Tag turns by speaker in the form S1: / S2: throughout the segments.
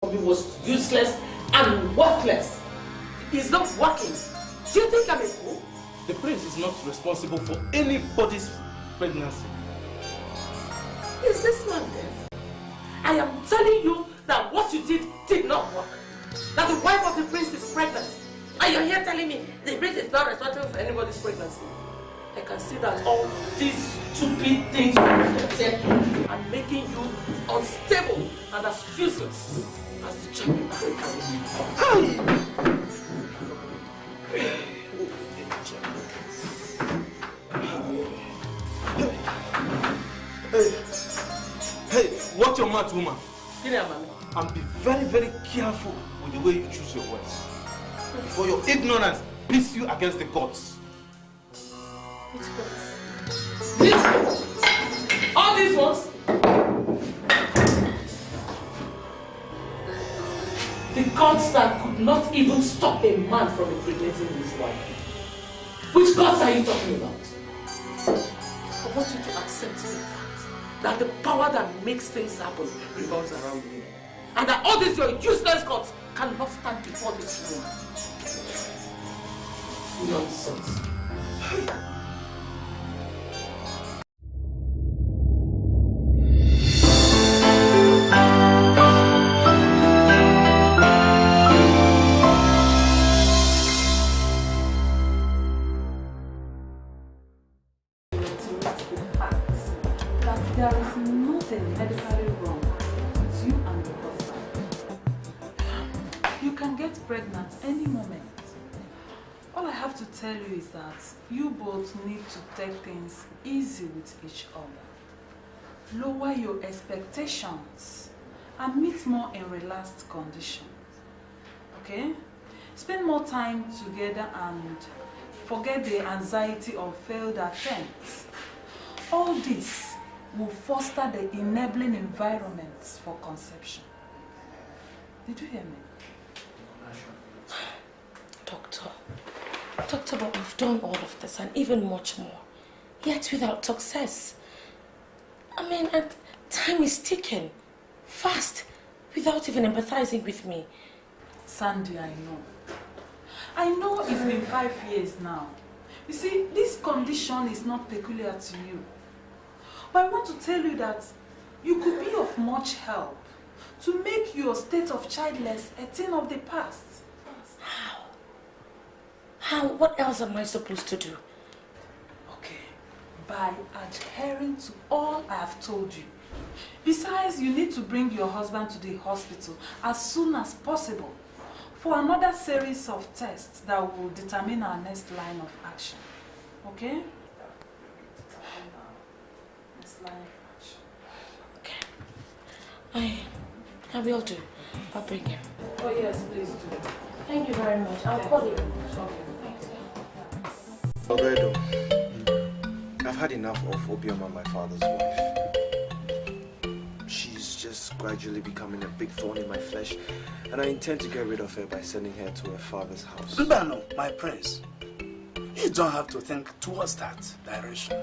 S1: was useless and worthless. It's not working. Do you think I'm a fool?
S2: The prince is not responsible for anybody's pregnancy.
S1: Is this man deaf? I am telling you that what you did not work. That the wife of the prince is pregnant. And you're here telling me the prince is not responsible for anybody's pregnancy. I can see that all these stupid things are making you unstable and as useless as the champion
S2: Hey, watch your mouth, woman.
S1: Mami.
S2: And be very, very careful with the way you choose your words. Before your ignorance beats you against the gods.
S1: Which gods? These ones? All these ones? The gods that could not even stop a man from impregnating his wife. Which gods are you talking about? I want you to accept the fact that the power that makes things happen revolves around you. And that all these your useless gods cannot stand before this woman. Nonsense.
S3: There is nothing medically wrong with you and your husband. You can get pregnant any moment. All I have to tell you is that you both need to take things easy with each other. Lower your expectations and meet more in relaxed conditions. Okay? Spend more time together and forget the anxiety of failed attempts. All this will foster the enabling environments for conception. Did you hear me?
S1: Doctor, but we've done all of this and even much more, yet without success. I mean, and time is ticking, fast, without even empathizing with me.
S3: Sandy, I know it's been 5 years now. You see, this condition is not peculiar to you. But I want to tell you that you could be of much help to make your state of childless a thing of the past.
S1: How? What else am I supposed to do?
S3: Okay, by adhering to all I have told you. Besides, you need to bring your husband to the hospital as soon as possible for another series of tests that will determine our next line of action. Okay?
S1: Okay. I will do. I'll bring him.
S3: Oh yes, please do.
S1: Thank you very much. I'll call you.
S4: Already, I've had enough of Obioma, my father's wife. She's just gradually becoming a big thorn in my flesh, and I intend to get rid of her by sending her to her father's house.
S5: Dumelo, my prince, you don't have to think towards that direction.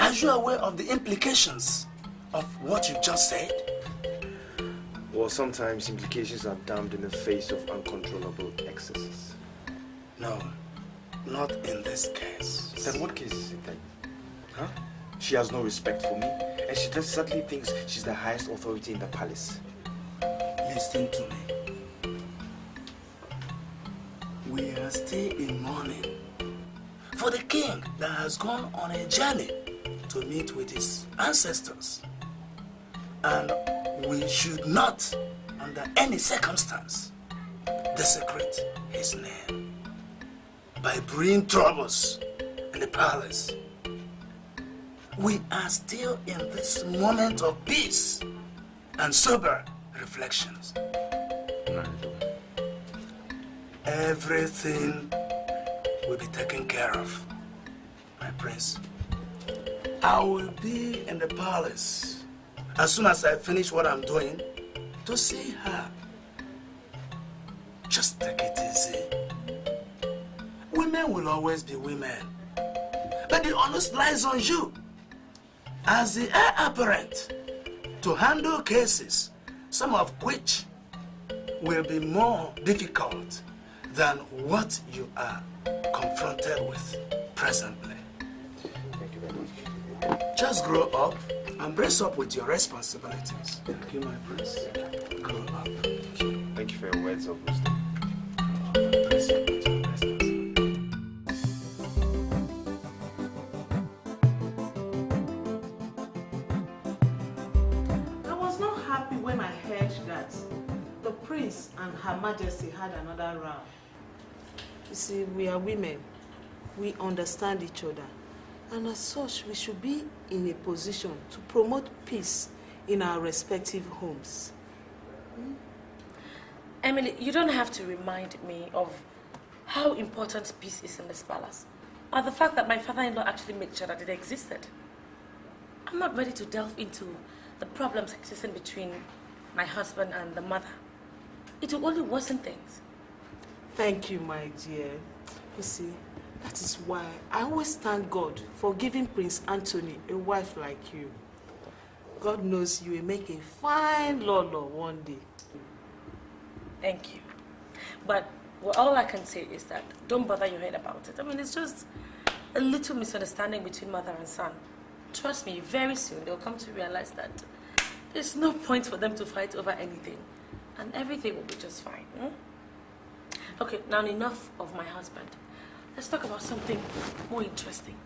S5: Are you aware of the implications of what you just said?
S4: Well, sometimes implications are damned in the face of uncontrollable excesses.
S5: No, not in this case.
S4: Then what case is it then? Huh? She has no respect for me, and she just suddenly thinks she's the highest authority in the palace.
S5: Listen to me. We are still in mourning for the king that has gone on a journey to meet with his ancestors. And we should not, under any circumstance, desecrate his name by bringing troubles in the palace. We are still in this moment of peace and sober reflections. Everything will be taken care of, my prince. I will be in the palace as soon as I finish what I'm doing to see her. Just take it easy. Women will always be women, but the onus lies on you as the heir apparent to handle cases some of which will be more difficult than what you are confronted with presently.
S4: Thank you very much.
S5: Just grow up and brace up with your responsibilities. Thank you, my prince. Grow up.
S4: Thank you for your words of wisdom.
S5: Brace up with your responsibilities.
S1: I was not happy when I heard that the prince and Her Majesty had another row. You see, we are women. We understand each other. And as such, we should be in a position to promote peace in our respective homes.
S6: Emily, you don't have to remind me of how important peace is in this palace, or the fact that my father-in-law actually made sure that it existed. I'm not ready to delve into the problems existing between my husband and the mother. It will only worsen things.
S1: Thank you, my dear. You see, that is why I always thank God for giving Prince Anthony a wife like you. God knows you will make a fine Lolo one day.
S6: Thank you. But well, all I can say is that don't bother your head about it. I mean, it's just a little misunderstanding between mother and son. Trust me, very soon they'll come to realize that there's no point for them to fight over anything. And everything will be just fine. Okay, now enough of my husband. Let's talk about something more interesting.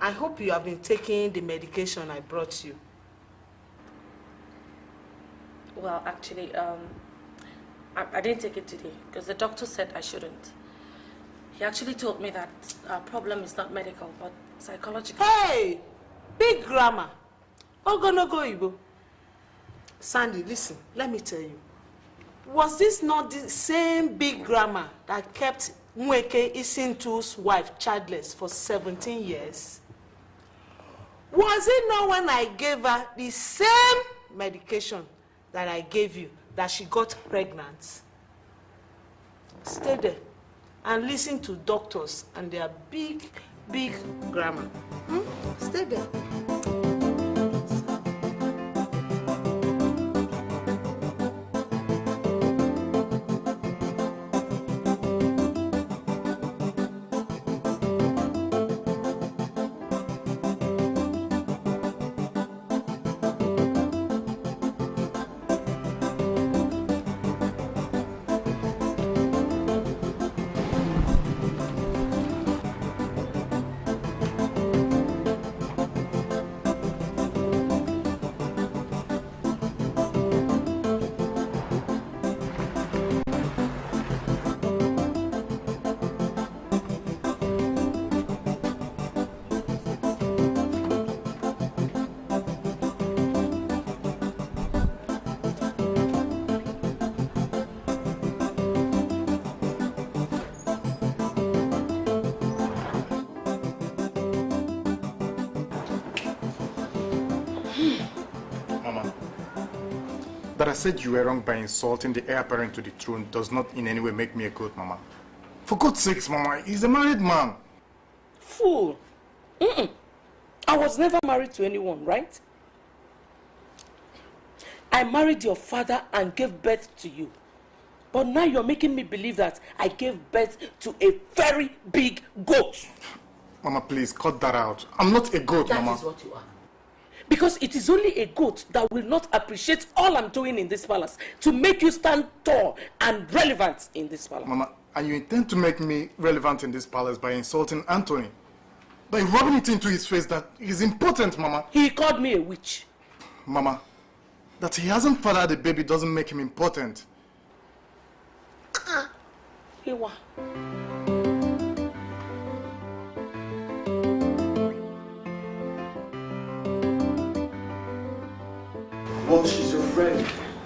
S1: I hope you have been taking the medication I brought you.
S6: Well, actually, I didn't take it today because the doctor said I shouldn't. He actually told me that our problem is not medical, but psychological.
S1: Hey! Big grammar. Ogonogo Igbo. Sandy, listen, let me tell you. Was this not the same big grammar that kept Nweke Isintu's wife childless for 17 years? Was it not when I gave her the same medication that I gave you that she got pregnant? Stay there and listen to doctors and their big grammar. Stay there.
S7: That I said you were wrong by insulting the heir apparent to the throne does not in any way make me a goat, Mama. For God's sakes, Mama, he's a married man.
S1: Fool. I was never married to anyone, right? I married your father and gave birth to you. But now you're making me believe that I gave birth to a very big goat.
S7: Mama, please, cut that out. I'm not a goat, Mama.
S1: That is what you are. Because it is only a goat that will not appreciate all I'm doing in this palace to make you stand tall and relevant in this palace.
S7: Mama, and you intend to make me relevant in this palace by insulting Anthony? By rubbing it into his face that he's impotent, Mama?
S1: He called me a witch.
S7: Mama, that he hasn't fathered a baby doesn't make him impotent.
S1: Ewa.
S4: Well, she's your friend,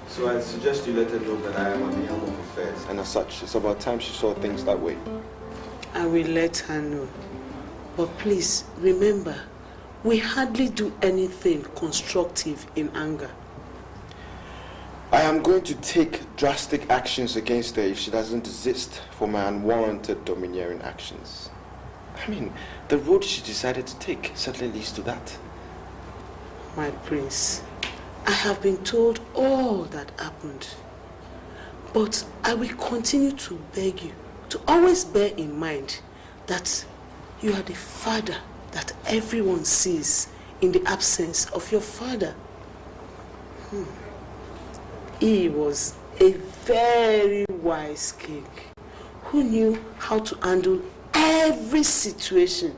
S4: so I suggest you let her know that I am at the helm of affairs. And as such, it's about time she saw things that way.
S1: I will let her know. But please, remember, we hardly do anything constructive in anger.
S4: I am going to take drastic actions against her if she doesn't desist from her unwarranted domineering actions. I mean, the road she decided to take certainly leads to that.
S1: My prince,
S8: I have been told all that happened. But I will continue to beg you to always bear in mind that you are the father that everyone sees in the absence of your father. He was a very wise king who knew how to handle every situation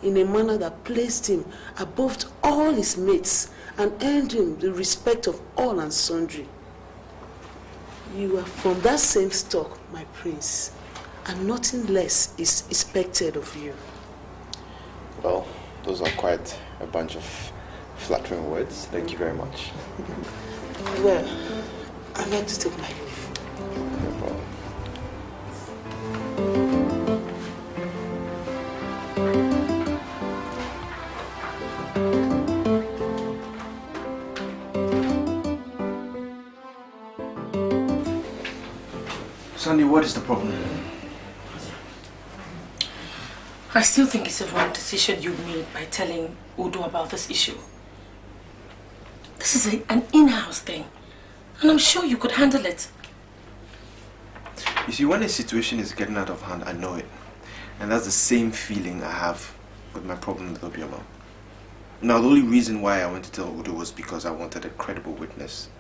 S8: in a manner that placed him above all his mates and earned him the respect of all and sundry. You are from that same stock, my prince, and nothing less is expected of you.
S4: Well, those are quite a bunch of flattering words. Thank you very much.
S8: Well, I'd like to take my leave.
S4: No problem.
S2: Sandy, what is the problem?
S6: I still think it's a wrong decision you made by telling Udo about this issue. This is an in-house thing, and I'm sure you could handle it.
S4: You see, when a situation is getting out of hand, I know it. And that's the same feeling I have with my problem with Obioma. Now, the only reason why I went to tell Udo was because I wanted a credible witness.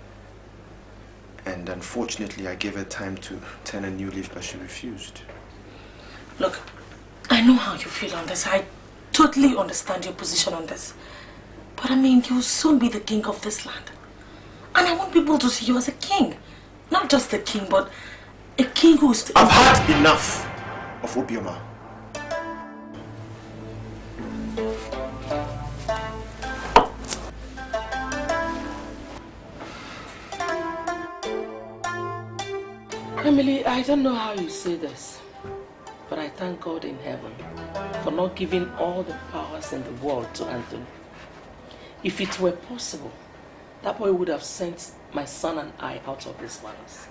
S4: And unfortunately, I gave her time to turn a new leaf, but she refused.
S6: Look, I know how you feel on this. I totally understand your position on this. But I mean, you'll soon be the king of this land. And I want people to see you as a king. Not just a king, but a king who's...
S4: I've had enough of Obioma.
S1: Emily, I don't know how you say this, but I thank God in heaven for not giving all the powers in the world to Anthony. If it were possible, that boy would have sent my son and I out of this palace.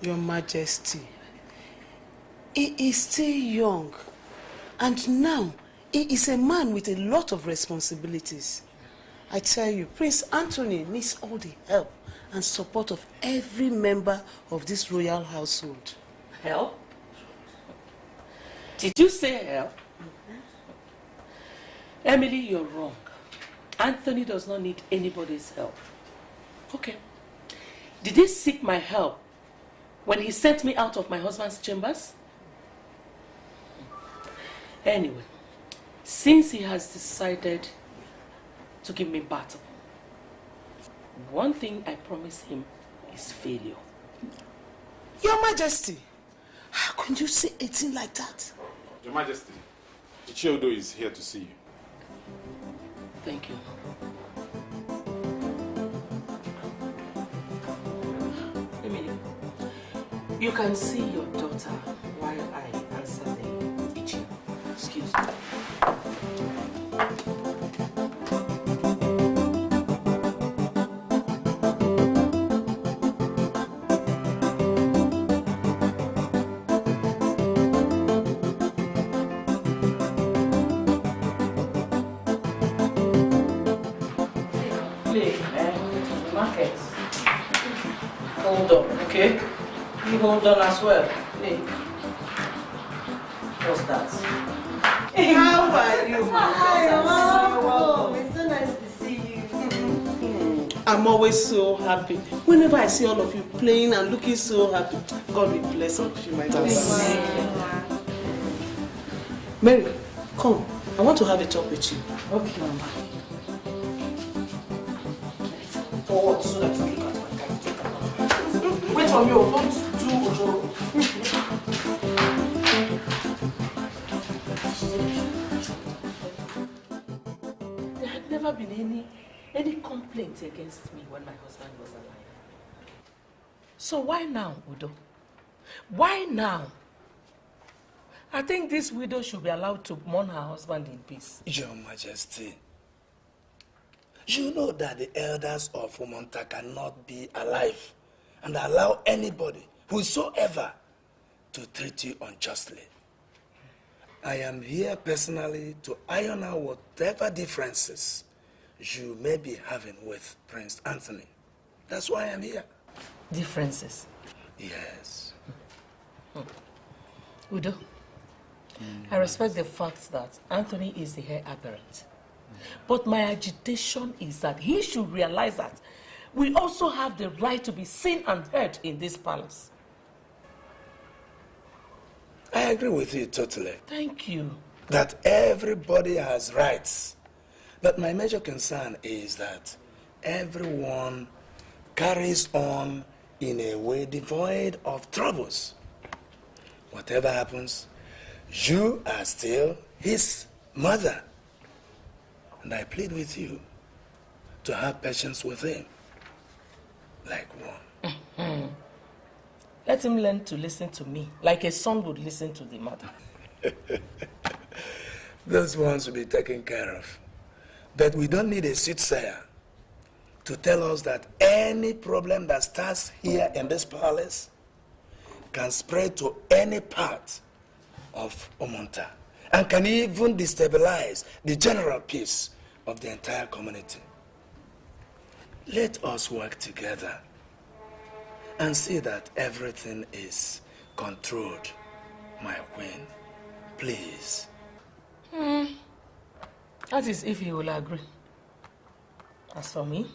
S8: Your Majesty, he is still young, and now he is a man with a lot of responsibilities. I tell you, Prince Anthony needs all the help and support of every member of this royal household.
S1: Help? Did you say help? Emily, you're wrong. Anthony does not need anybody's help. Okay. Did he seek my help when he sent me out of my husband's chambers? Anyway, since he has decided to give me battle, one thing I promise him is failure.
S8: Your Majesty, how can you say a thing like that?
S9: Your Majesty, Ichiodo is here to see you.
S1: Thank you. Emily, you can see your daughter while I answer the kitchen. Excuse me. Hold on, okay? You hold on as well. Hey. What's that?
S8: How are you, my
S10: Hi, Mom. It's so nice to see you.
S8: I'm always so happy. Whenever I see all of you playing and looking so happy, God will bless all of you, my dear. Mary, come. I want to have a talk with you.
S1: Okay, Mama. Forward so that you can. Wait for me, don't do Ojoro. There had never been any complaint against me when my husband was alive. So why now, Udo? Why now? I think this widow should be allowed to mourn her husband in peace.
S5: Your Majesty, you know that the elders of Umonta cannot be alive and allow anybody, whosoever, to treat you unjustly. I am here personally to iron out whatever differences you may be having with Prince Anthony. That's why I'm here.
S6: Differences?
S5: Yes.
S6: Udo, I respect the fact that Anthony is the heir apparent. But my agitation is that he should realize that we also have the right to be seen and heard in this palace.
S5: I agree with you totally.
S6: Thank you.
S5: That everybody has rights. But my major concern is that everyone carries on in a way devoid of troubles. Whatever happens, you are still his mother. And I plead with you to have patience with him, like one.
S6: Let him learn to listen to me, like a son would listen to the mother.
S5: Those ones will be taken care of. But we don't need a soothsayer to tell us that any problem that starts here in this palace can spread to any part of Omonta and can even destabilize the general peace of the entire community. Let us work together and see that everything is controlled, my queen. Please.
S6: That is if he will agree. As for me,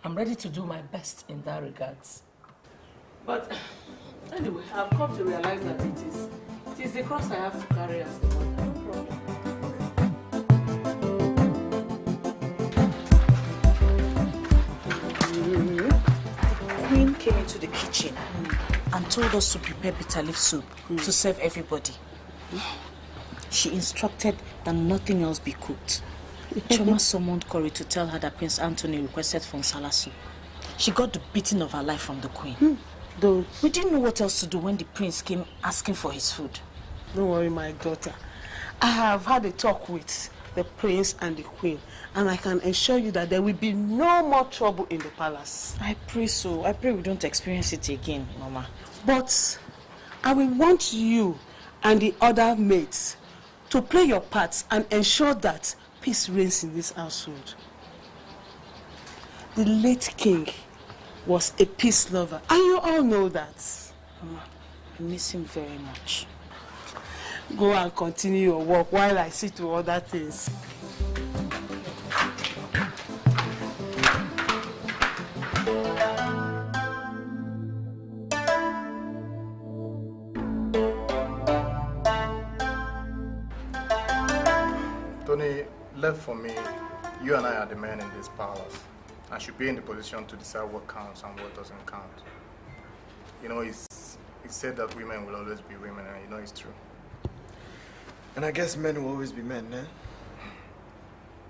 S6: I'm ready to do my best in that regards. But anyway, I've come to realize that it is the cross I have to carry as the mother. No problem.
S11: Queen came into the kitchen and told us to prepare bitter leaf soup to serve everybody. She instructed that nothing else be cooked. Choma summoned Corey to tell her that Prince Anthony requested Fonsala soup. She got the beating of her life from the queen. We didn't know what else to do when the prince came asking for his food.
S8: Don't worry, my daughter. I have had a talk with the prince and the queen, and I can assure you that there will be no more trouble in the palace.
S11: I pray so. I pray we don't experience it again, Mama.
S8: But I will want you and the other maids to play your parts and ensure that peace reigns in this household. The late king was a peace lover, and you all know that.
S11: Mama, I miss him very much.
S8: Go and continue your work while I see to other things.
S7: Tony, left for me, you and I are the men in this palace. I should be in the position to decide what counts and what doesn't count. You know, it's said that women will always be women, and you know it's true.
S4: And I guess men will always be men, eh?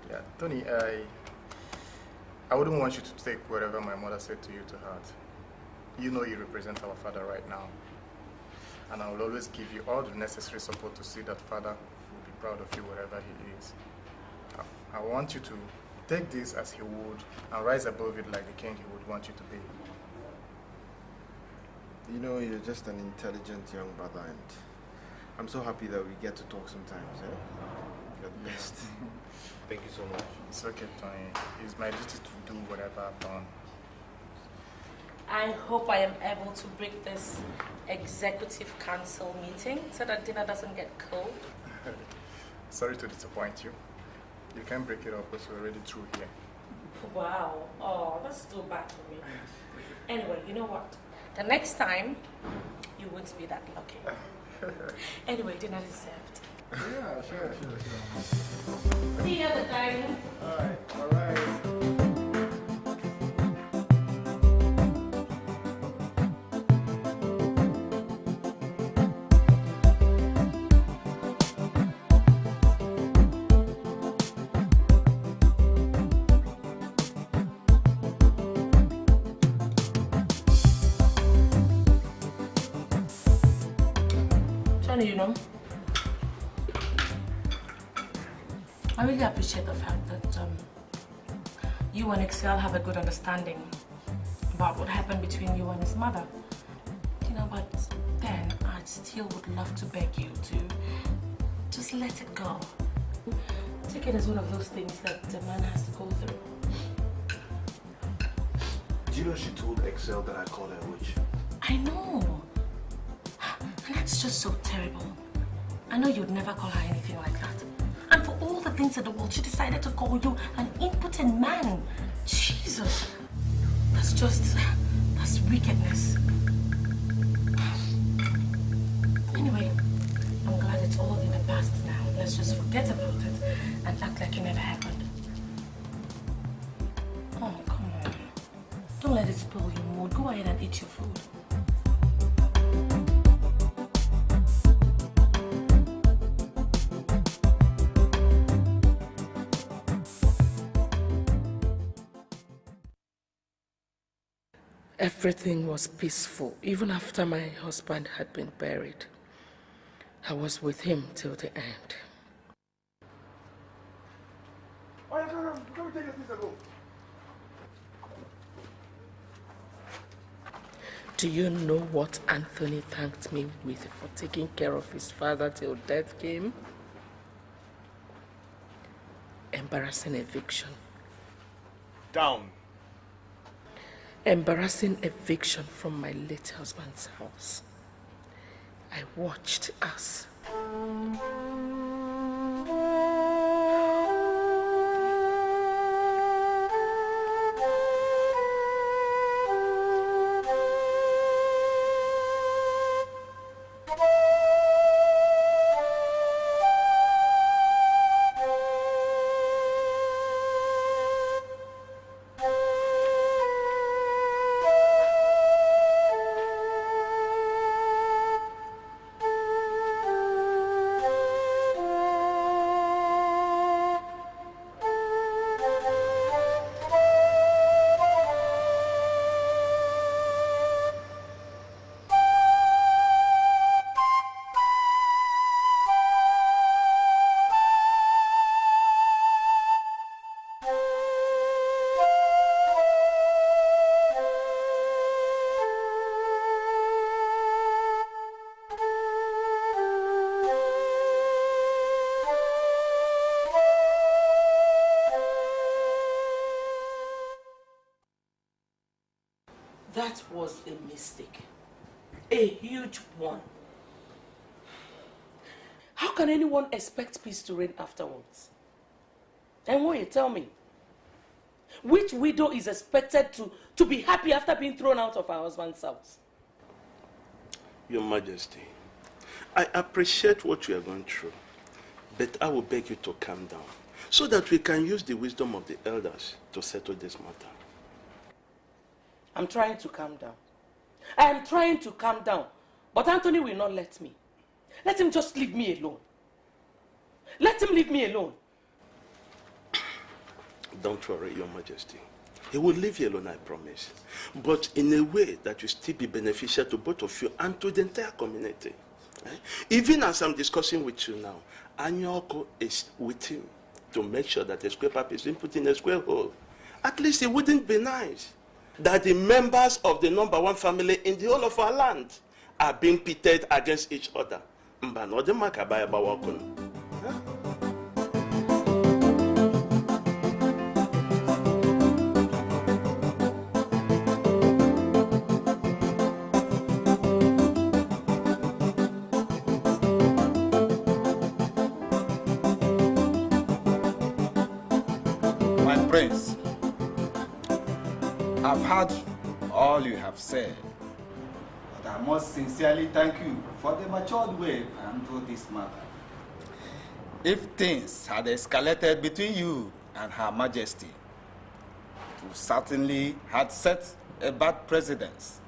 S7: Yeah, Tony, I wouldn't want you to take whatever my mother said to you to heart. You know you represent our father right now. And I will always give you all the necessary support to see that father will be proud of you wherever he is. I want you to take this as he would and rise above it like the king he would want you to be.
S4: You know, you're just an intelligent young brother, and I'm so happy that we get to talk sometimes. Eh? You're the best. Thank you so much.
S7: It's okay, Tony. It's my duty to do whatever I've done.
S6: I hope I am able to break this executive council meeting so that dinner doesn't get cold.
S7: Sorry to disappoint you. You can't break it up because we're already through here.
S6: Wow. Oh, that's too bad for me. Anyway, you know what? The next time, you won't be that lucky. Anyway, dinner is served.
S7: Yeah, sure.
S6: See you at the dining.
S7: All right.
S6: You know, I really appreciate the fact that you and Excel have a good understanding about what happened between you and his mother. You know, but then I still would love to beg you to just let it go. take it as one of those things that the man has to go through.
S4: Do you know she told Excel that I called her a witch?
S6: I know. And that's just so terrible. I know you'd never call her anything like that. And for all the things in the world, she decided to call you an impotent man. Jesus. That's wickedness. Anyway, I'm glad it's all in the past now. Let's just forget about it and act like it never happened. Oh, come on. Don't let it spoil your mood. Go ahead and eat your food.
S1: Everything was peaceful, even after my husband had been buried. I was with him till the end.
S2: Oh, yeah, come take this alone.
S1: Do you know what Anthony thanked me with for taking care of his father till death came? Embarrassing eviction.
S2: Down.
S1: Embarrassing eviction from my late husband's house. I watched as that was a mistake. A huge one. How can anyone expect peace to reign afterwards? And what you tell me? Which widow is expected to be happy after being thrown out of her husband's house?
S5: Your Majesty, I appreciate what you are going through, but I will beg you to calm down so that we can use the wisdom of the elders to settle this matter.
S1: I'm trying to calm down. I am trying to calm down. But Anthony will not let me. Let him just leave me alone. Let him leave me alone.
S5: Don't worry, Your Majesty. He will leave you alone, I promise. But in a way that will still be beneficial to both of you and to the entire community. Even as I'm discussing with you now, Anyoko is with him to make sure that the square pipe is being put in a square hole. At least it wouldn't be nice that the members of the #1 family in the whole of our land are being pitted against each other.
S12: My prince, I've heard all you have said, but I must sincerely thank you for the matured way you handled this matter. If things had escalated between you and Her Majesty, it would certainly have set a bad precedent.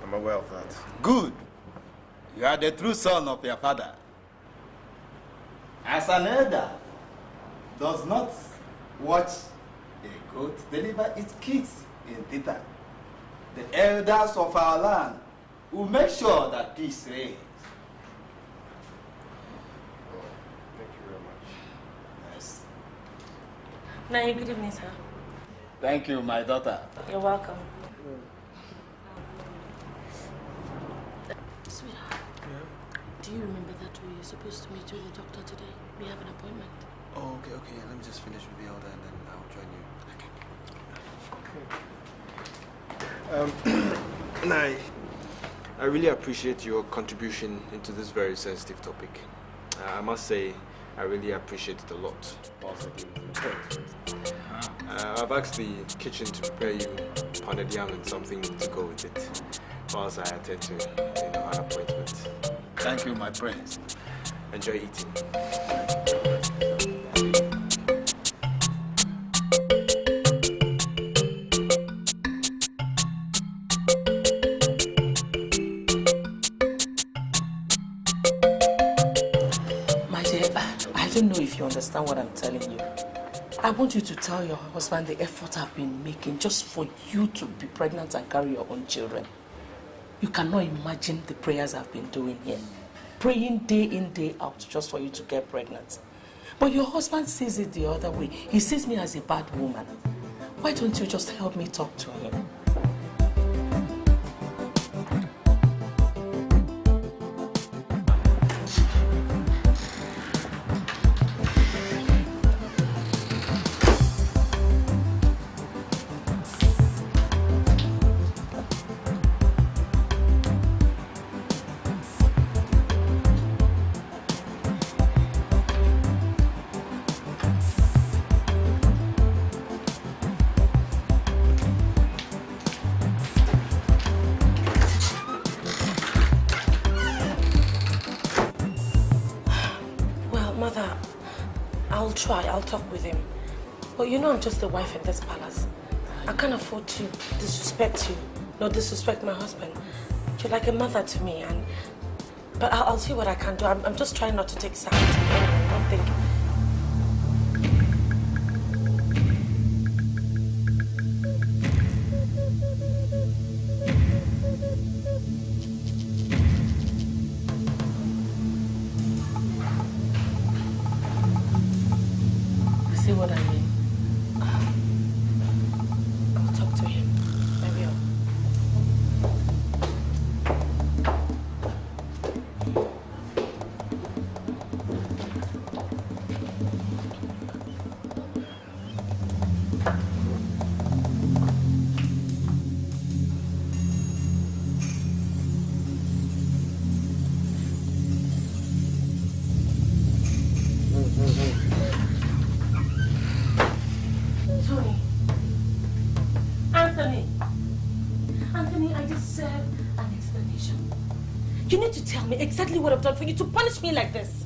S4: I'm aware of that.
S12: Good. You are the true son of your father. As an elder does not watch a goat deliver its kids in theater, the elders of our land will make sure that peace reigns.
S4: Thank you very much.
S12: Yes.
S6: Naya, good evening, sir.
S12: Thank you, my daughter.
S6: You're welcome. Sweetheart, Do you remember that we were supposed to meet with the doctor today? We have an appointment.
S4: Oh, okay. Yeah, let me just finish with the elder and then I'll join you. Okay. And I really appreciate your contribution into this very sensitive topic. I must say, I really appreciate it a lot. I've asked the kitchen to prepare you pounded yam and something to go with it, whilst I attend to an appointment.
S12: Thank you, my prince.
S4: Enjoy eating.
S1: My dear, I don't know if you understand what I'm telling you. I want you to tell your husband the effort I've been making just for you to be pregnant and carry your own children. You cannot imagine the prayers I've been doing here. Praying day in, day out just for you to get pregnant. But your husband sees it the other way. He sees me as a bad woman. Why don't you just help me talk to him? I'll talk with him. But you know I'm just the wife in this palace. I can't afford to disrespect you, nor disrespect my husband. You're like a mother to me, but I'll see what I can do. I'm just trying not to take sides. I'm thinking. What I mean. I'll talk to him. I will. Exactly what I've done for you to punish me like this.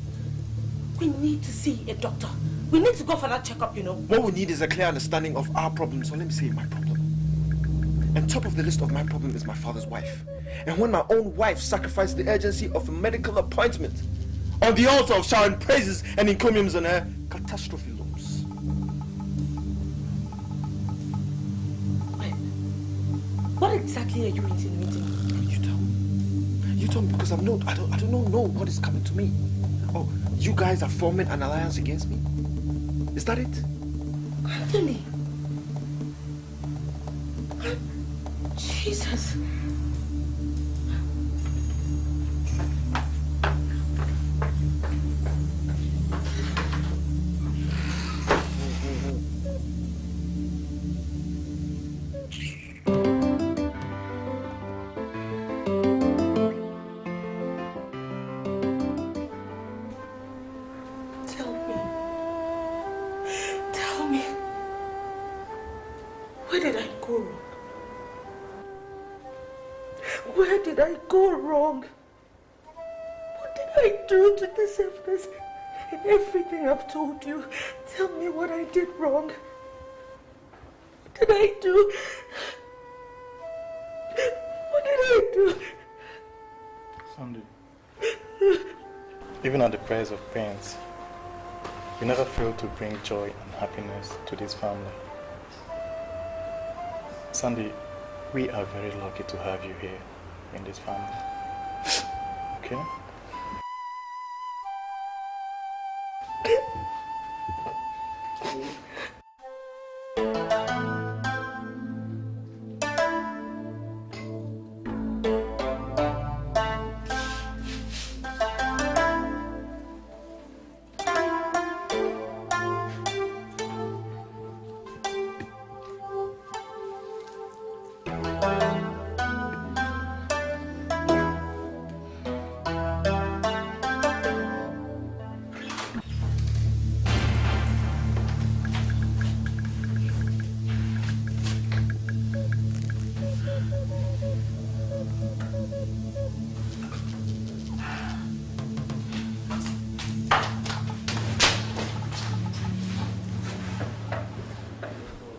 S1: We need to see a doctor. We need to go for that checkup, you know.
S4: What we need is a clear understanding of our problem. So let me say my problem. And top of the list of my problem is my father's wife. And when my own wife sacrificed the urgency of a medical appointment on the altar of showering praises and encomiums on her, catastrophe looms.
S1: Wait. What exactly are you insinuating?
S4: You tell me, because I don't know what is coming to me. Oh, you guys are forming an alliance against me? Is that it?
S1: Anthony! Jesus! To deserve this. In everything I've told you, tell me what I did wrong. What did I do? What did I do?
S7: Sunday, even at the price of pains, you never fail to bring joy and happiness to this family. Sandy, we are very lucky to have you here in this family. Okay?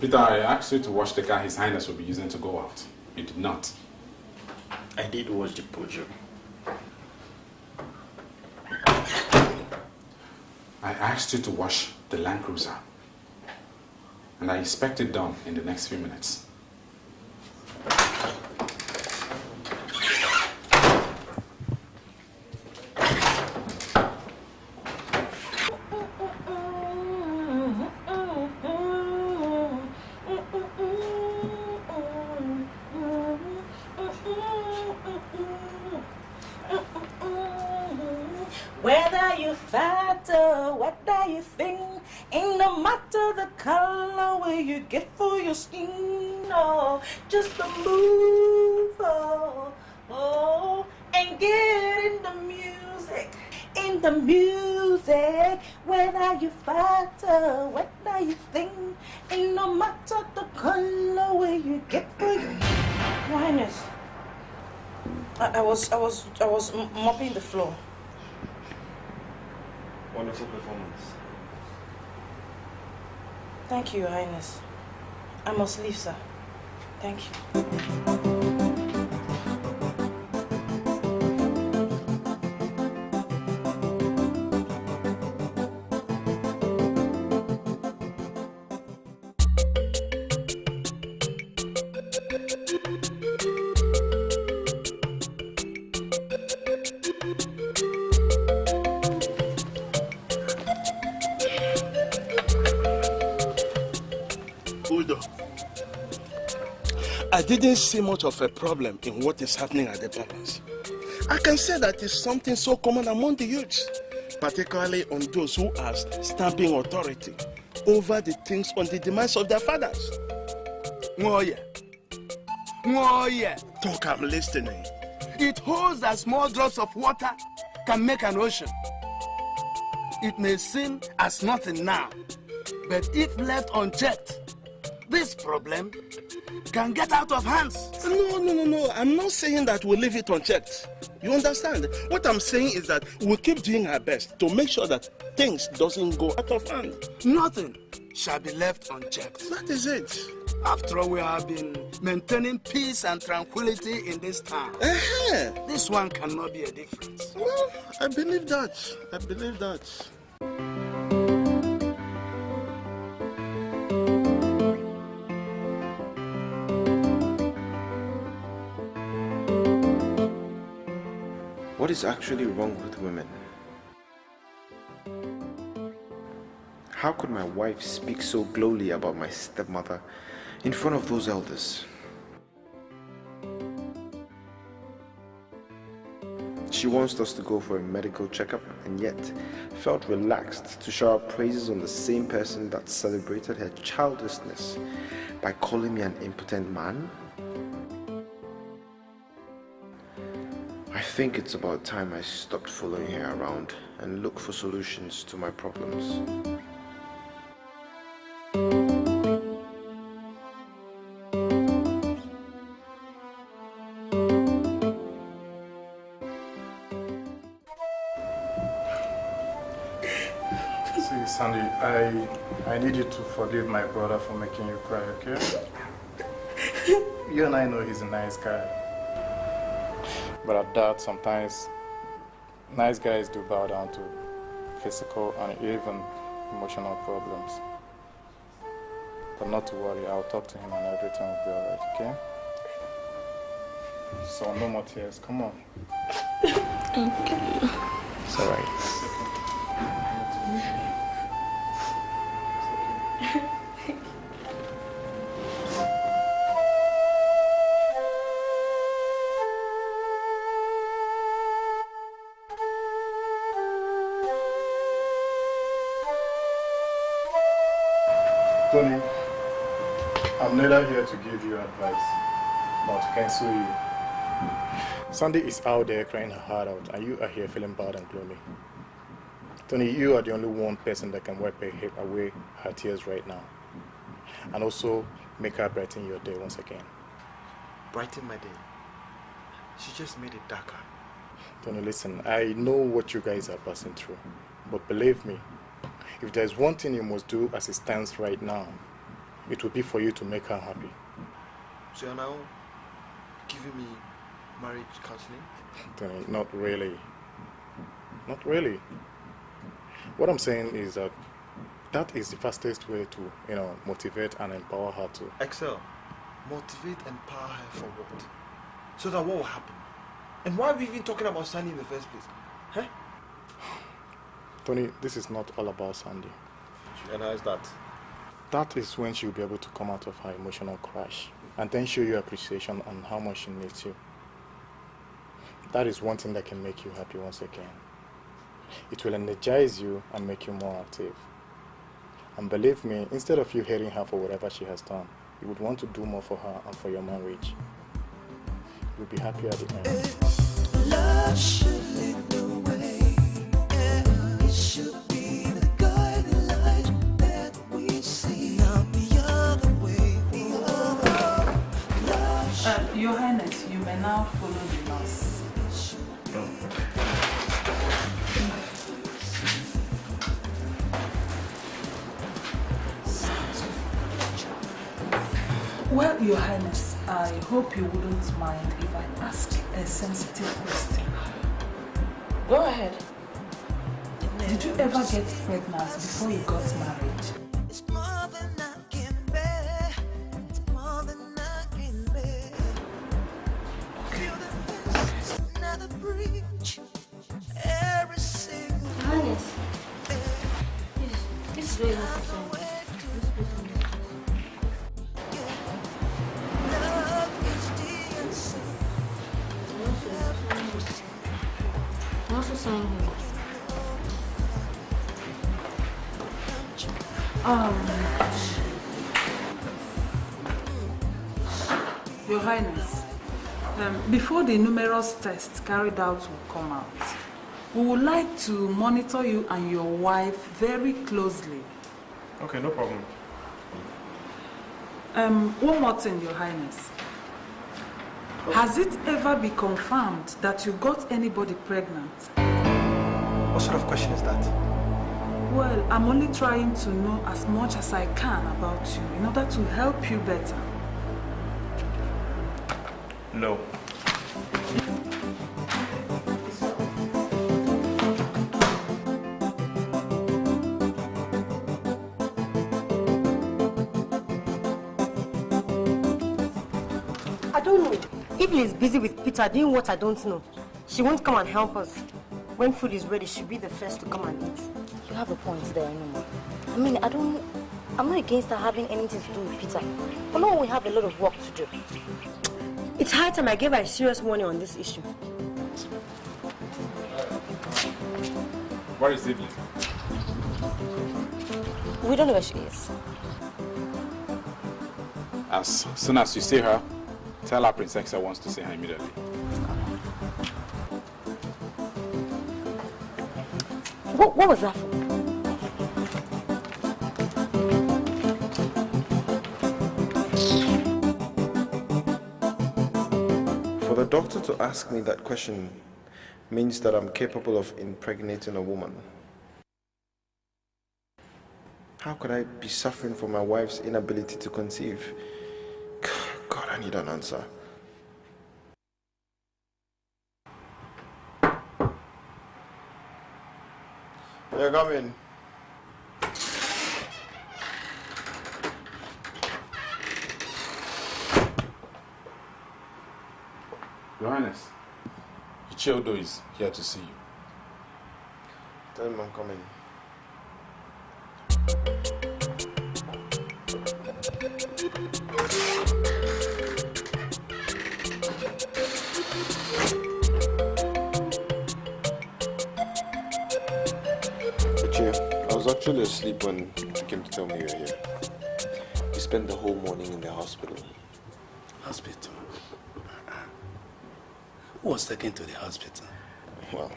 S9: Peter, I asked you to wash the car His Highness will be using to go out. You did not.
S5: I did wash the Peugeot.
S9: I asked you to wash the Land Cruiser. And I expect it done in the next few minutes.
S11: Whether you fat or whether you thin, ain't no matter the color where you get for your skin. Oh, just a move, and get in the music. In the music, whether you fat or whether you thin, ain't no matter the color where you get for your Your Highness, I was mopping the floor.
S4: Wonderful performance.
S11: Thank you, Your Highness. I must leave, sir. Thank you.
S5: I didn't see much of a problem in what is happening at the palace. I can say that it's something so common among the youths, particularly on those who are stamping authority over the things on the demands of their fathers. Ngozi. Talk, I'm listening. It holds that small drops of water can make an ocean. It may seem as nothing now, but if left unchecked, this problem can get out of hands. No. I'm not saying that we'll leave it unchecked. You understand? What I'm saying is that we'll keep doing our best to make sure that things doesn't go out of hand. Nothing shall be left unchecked. That is it. After all, we have been maintaining peace and tranquility in this town. This one cannot be a difference. Well, I believe that.
S4: What is actually wrong with women? How could my wife speak so glowly about my stepmother in front of those elders? She wants us to go for a medical checkup and yet felt relaxed to shower praises on the same person that celebrated her childlessness by calling me an impotent man? I think it's about time I stopped following her around and look for solutions to my problems.
S7: See, Sandy, I need you to forgive my brother for making you cry, okay? You and I know he's a nice guy. But at that, sometimes nice guys do bow down to physical and even emotional problems. But not to worry, I'll talk to him and everything will be alright, okay? So no more tears, come on.
S6: Thank you.
S7: It's alright. Tony, I'm neither here to give you advice, nor to cancel you. Sandy is out there crying her heart out, and you are here feeling bad and gloomy. Tony, you are the only one person that can wipe away her tears right now, and also make her brighten your day once again.
S4: Brighten my day? She just made it darker.
S7: Tony, listen, I know what you guys are passing through, but believe me, if there's one thing you must do as it stands right now, it would be for you to make her happy.
S4: So you're now giving me marriage counseling?
S7: Tony, not really. Not really. What I'm saying is that that is the fastest way to, motivate and empower her to.
S4: Excel. Motivate, empower her for what? So that what will happen? And why are we even talking about Sandy in the first place? Huh?
S7: Tony, this is not all about Sandy.
S4: And how is that?
S7: That is when she'll be able to come out of her emotional crash and then show you appreciation on how much she needs you. That is one thing that can make you happy once again. It will energize you and make you more active. And believe me, instead of you hating her for whatever she has done, you would want to do more for her and for your marriage. You'll be happy at the end.
S13: Love should lead the way. It should be the guiding light that we see. Not the other way.
S3: Your Highness, you may now follow the nurse. Well, Your Highness, I hope you wouldn't mind if I asked a sensitive question.
S6: Go ahead.
S3: Did you ever get pregnant before you got married?
S13: It's more than I can bear. It's more than I can bear. Feel the this is another breach. Every single
S6: Highness, this is really not the I'm also saying here.
S3: Your Highness, before the numerous tests carried out will come out, we would like to monitor you and your wife very closely.
S4: Okay, no problem.
S3: One more thing, Your Highness. Has it ever been confirmed that you got anybody pregnant?
S4: What sort of question is that?
S3: Well, I'm only trying to know as much as I can about you in order to help you better.
S4: No.
S10: I don't know. Evelyn is busy with Peter doing what I don't know. She won't come and help us. When food is ready, she'll be the first to come and eat.
S11: You have a point there, no. I mean, I'm not against her having anything to do with Peter. But no, we have a lot of work to do.
S10: It's high time I gave her a serious warning on this issue.
S9: Where is Evelyn?
S11: We don't know where she is.
S9: As soon as you see her, tell her Prince Exa wants to see her immediately.
S10: What was that for?
S4: For the doctor to ask me that question means that I'm capable of impregnating a woman. How could I be suffering from my wife's inability to conceive? God, I need an answer. Yeah, come in.
S9: Your Highness, Ichiodo is here to see you.
S4: Tell him I'm coming. I was actually asleep when you came to tell me you were here. We spent the whole morning in the hospital.
S5: Hospital? Who was taken to the hospital?
S4: Well,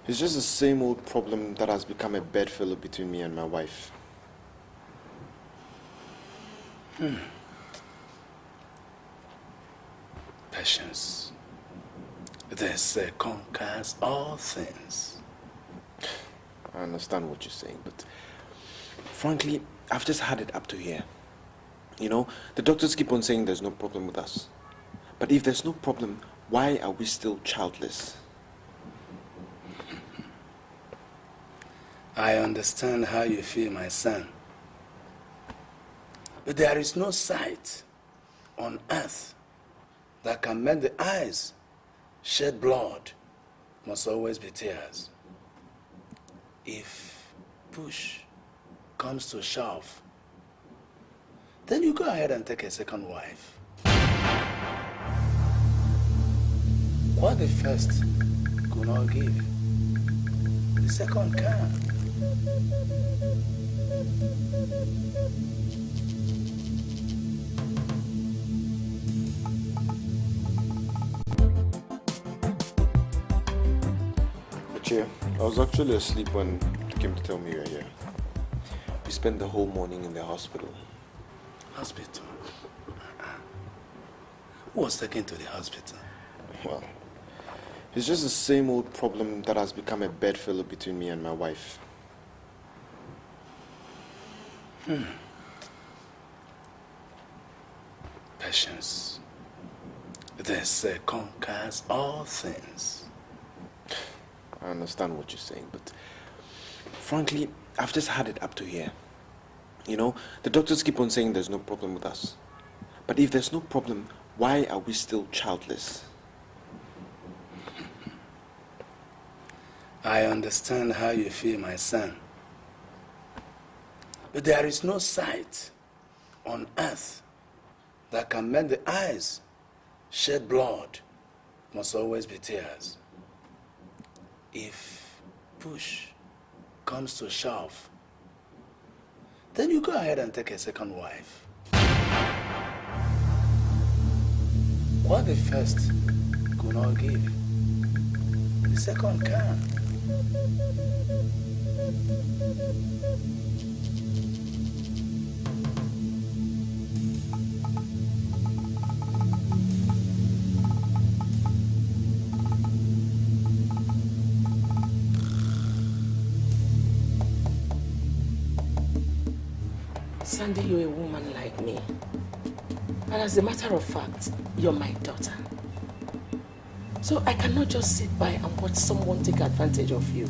S4: it's just the same old problem that has become a bedfellow between me and my wife.
S5: Patience. They say conquers all things.
S4: I understand what you're saying, but frankly, I've just had it up to here. You know, the doctors keep on saying there's no problem with us. But if there's no problem, why are we still childless?
S5: I understand how you feel, my son. But there is no sight on earth that can make the eyes shed blood. Must always be tears. If push comes to shove, then you go ahead and take a second wife. What the first could not give, the second can.
S4: Achia, I was actually asleep when you came to tell me you were here. We spent the whole morning in the hospital.
S5: Hospital? Who was taken to the hospital?
S4: Well, it's just the same old problem that has become a bedfellow between me and my wife.
S5: Patience. This conquers all things.
S4: I understand what you're saying, but frankly, I've just had it up to here. You know, the doctors keep on saying there's no problem with us. But if there's no problem, why are we still childless?
S5: I understand how you feel, my son. But there is no sight on earth that can make the eyes shed blood. Must always be tears. If push comes to shove, then you go ahead and take a second wife. What the first could not give, the second can.
S1: Sandy, you're a woman like me. And as a matter of fact, you're my daughter. So I cannot just sit by and watch someone take advantage of you.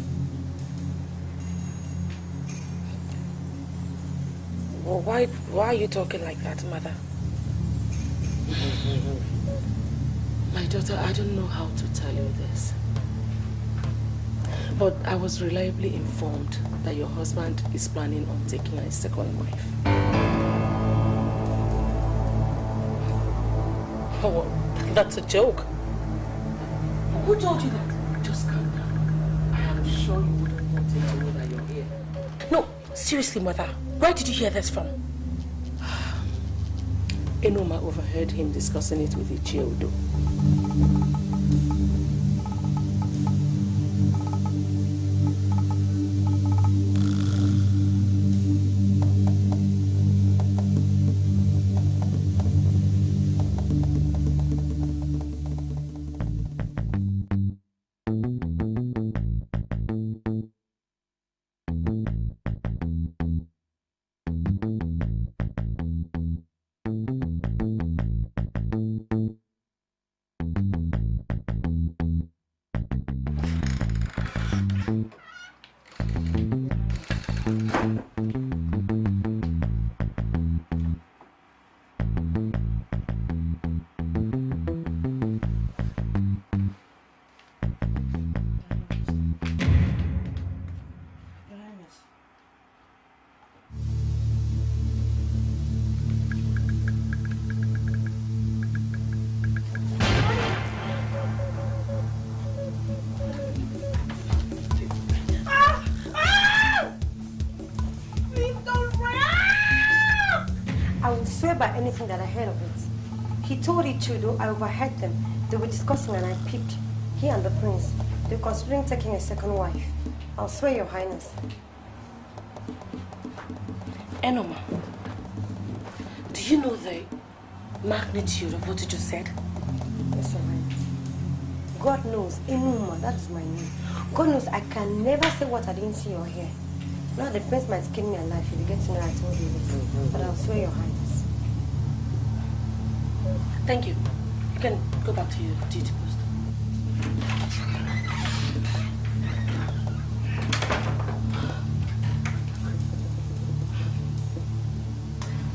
S1: Well, why are you talking like that, mother? My daughter, I don't know how to tell you this. But I was reliably informed that your husband is planning on taking a second wife. Oh, that's a joke. Who told you that? Just calm down. I am sure you wouldn't want him to know that you're here. No, seriously, mother. Where did you hear this from? Enoma overheard him discussing it with Ichiodo.
S10: By anything that I heard of it. He told Ichudo, I overheard them. They were discussing and I peeped. He and the prince. They were considering taking a second wife. I'll swear, Your Highness.
S1: Enoma, do you know the magnitude of what you just said?
S10: Yes, Your Highness. God knows, Enoma, that is my name. God knows I can never say what I didn't see or hear. Now the prince might skin me alive if you get to know I told you this. But I'll swear, Your Highness.
S6: Thank you. You can go back to your duty post.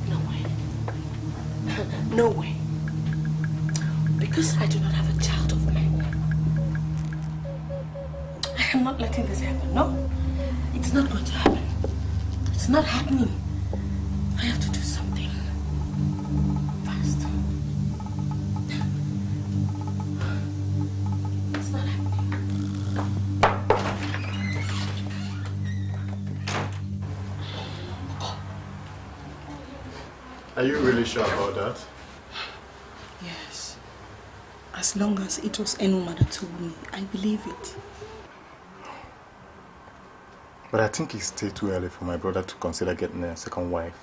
S6: No way. No way. Because I do not have a child of my own, I am not letting this happen. No. It's not going to happen. It's not happening. I have to do something. Fast. It's not happening.
S7: Are you really sure about that?
S11: Yes. As long as it was Enuma that told me, I believe it.
S7: But I think it's still too early for my brother to consider getting a second wife.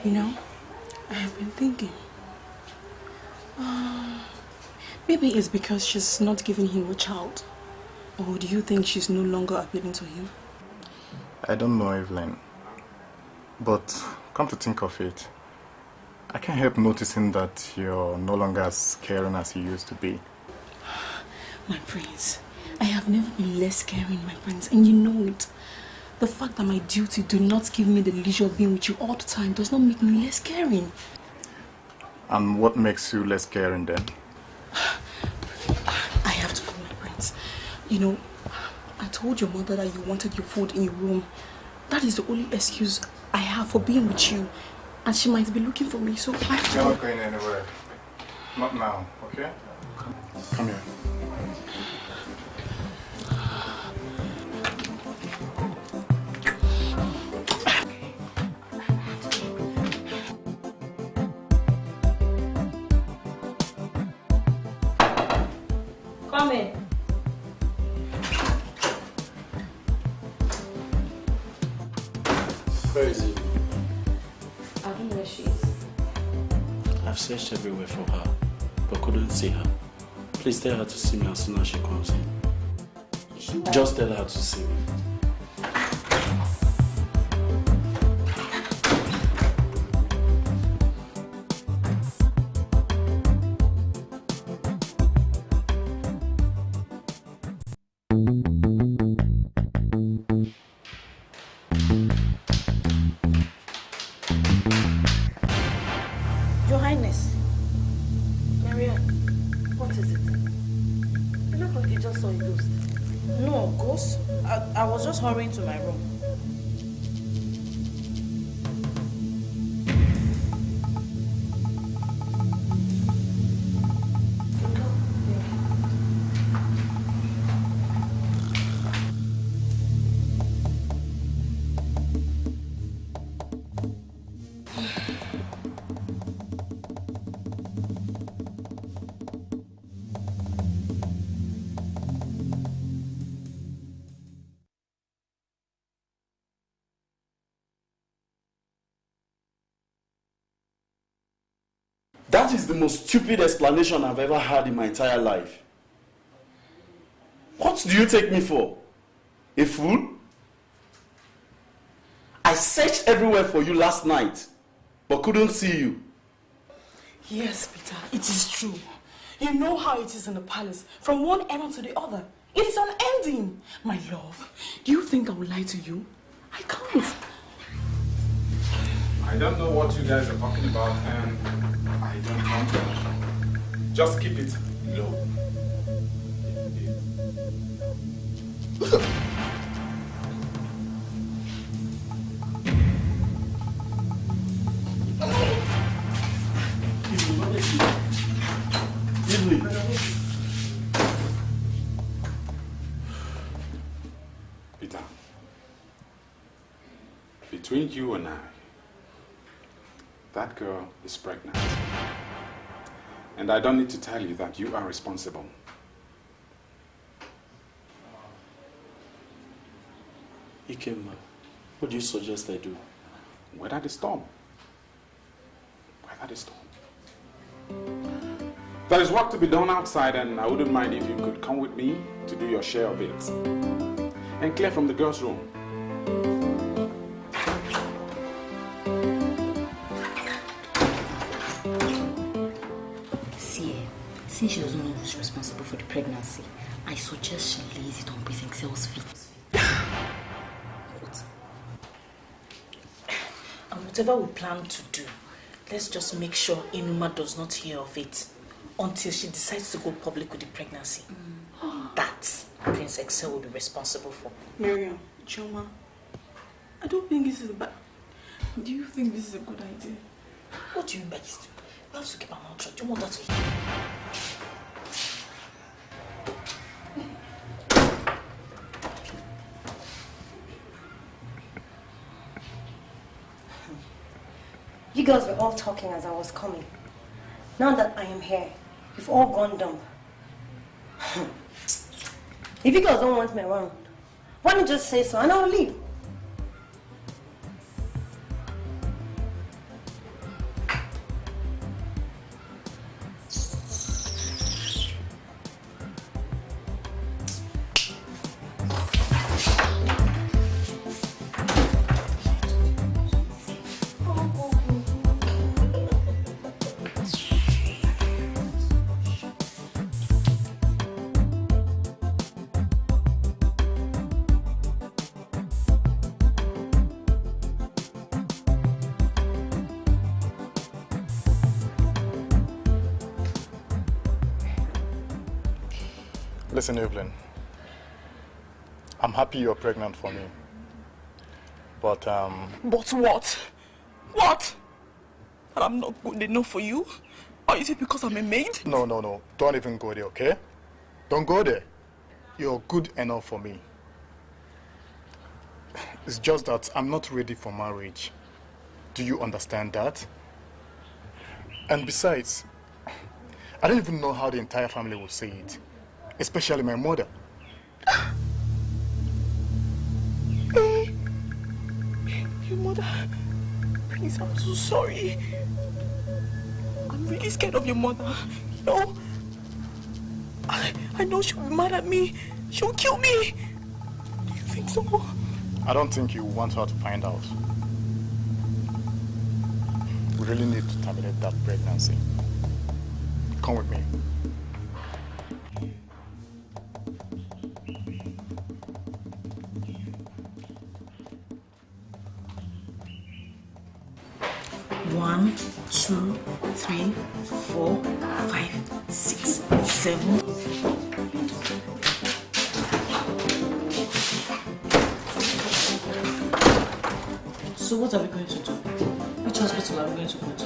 S11: You know, I have been thinking. Maybe it's because she's not giving him a child. Or do you think she's no longer appealing to him?
S7: I don't know, Evelyn. But come to think of it, I can't help noticing that you're no longer as caring as you used to be.
S11: My prince, I have never been less caring, my prince, and you know it. The fact that my duty do not give me the leisure of being with you all the time does not make me less caring.
S7: And what makes you less caring then?
S11: I have to go, my prince. You know, I told your mother that you wanted your food in your room. That is the only excuse I have for being with you. And she might be looking for me, so I have to
S7: You're not going anywhere. Not now, okay? Come here.
S6: Come in.
S14: Where is he?
S6: I don't know where she is.
S14: I've searched everywhere for her, but couldn't see her. Please tell her to see me as soon as she comes in. Just tell her to see me.
S6: Your Highness. Marianne, what is it? You look like you just saw a ghost.
S11: No, ghost. I was just hurrying to my room.
S14: That is the most stupid explanation I've ever had in my entire life. What do you take me for? A fool? I searched everywhere for you last night, but couldn't see you.
S11: Yes, Peter, it is true. You know how it is in the palace, from one errand to the other. It is unending. My love, do you think I will lie to you? I can't.
S9: I don't know what you guys are talking about, and I don't want to. Just keep it low. Peter, between you and I, that girl is pregnant. And I don't need to tell you that you are responsible.
S14: Ikemba, what do you suggest I do?
S9: Weather the storm. Weather the storm. There is work to be done outside, and I wouldn't mind if you could come with me to do your share of it. And clear from the girls' room.
S11: Since she doesn't know who's responsible for the pregnancy, I suggest she lays it on Prince Excel's feet. What? And whatever we plan to do, let's just make sure Inuma does not hear of it until she decides to go public with the pregnancy. That Prince Excel will be responsible for.
S3: Miriam, Choma, I don't think this is bad. Do you think this is a good idea?
S11: What do you mean by this? We have to keep our mouth shut. Do you want that to hear?
S10: You girls were all talking as I was coming. Now that I am here, you've all gone dumb. If you girls don't want me around, why don't you just say so and I'll leave?
S7: Listen, Evelyn, I'm happy you're pregnant for me. But,
S15: But what? What? And I'm not good enough for you? Or is it because I'm a maid?
S7: No. Don't even go there, okay? Don't go there. You're good enough for me. It's just that I'm not ready for marriage. Do you understand that? And besides, I don't even know how the entire family will say it. Especially my mother.
S15: Your mother? Please, I'm so sorry. I'm really scared of your mother. You know, I know she'll be mad at me. She'll kill me. Do you think so?
S7: I don't think you want her to find out. We really need to terminate that pregnancy. Come with me.
S11: One, 2, 3, 4, 5, 6, 7. So what are we going to do? Which hospital are we going to go to?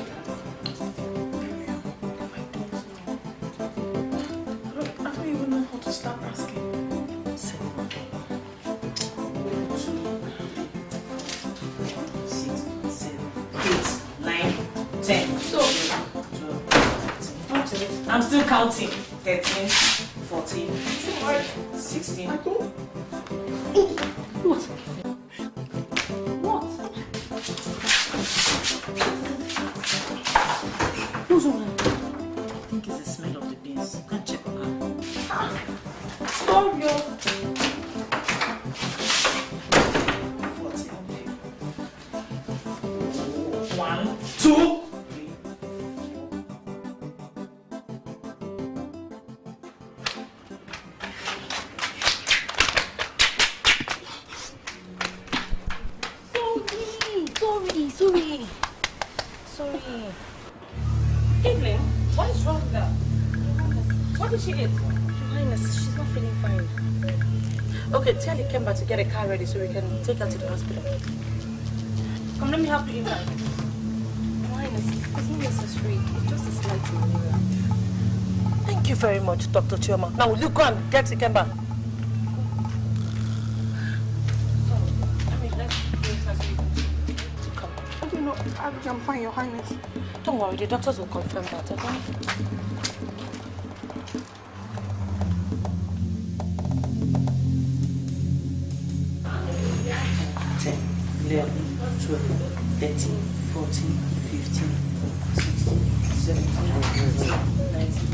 S3: I don't even know how to start asking.
S11: 7, 6, 7, 8, 9, 10. So, 12. I'm still counting. 13, 14, 16. What? Who's over there? I think it's the smell of the beans. You can't check on her.
S3: Stop, yo.
S11: 14. 1, 2.
S6: Sorry. Evelyn, what is wrong with her? What did she eat? Your Highness, she's not feeling fine. Okay, tell the Kemba to get a car ready so we can take her to the hospital. Come, let me help you inside. Your Highness, it's not necessary. It's just a slight malaria. Thank you very much, Dr. Chioma. Now, will you go and get the Kemba?
S3: I'm fine, Your Highness.
S6: Don't worry, the doctors will confirm that, okay?
S11: 10, 11, 12, 13, 14, 15, 16, 17, 19.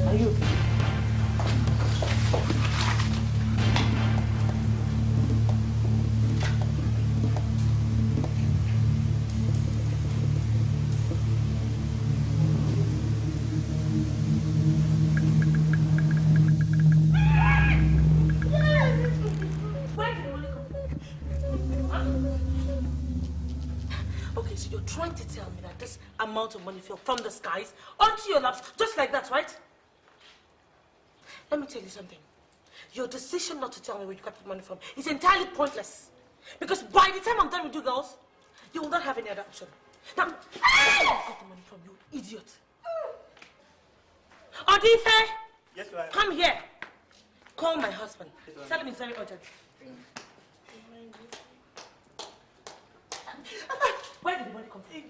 S11: Are you okay?
S6: amount of money fell from the skies onto your laps, just like that, right? Let me tell you something. Your decision not to tell me where you got the money from is entirely pointless. Because by the time I'm done with you girls, you will not have any other option. Now, where did you get the money from, you idiot? Odife!
S16: Yes, ma'am.
S6: Come here. Call my husband. Tell him it's very urgent. Where did the money come from?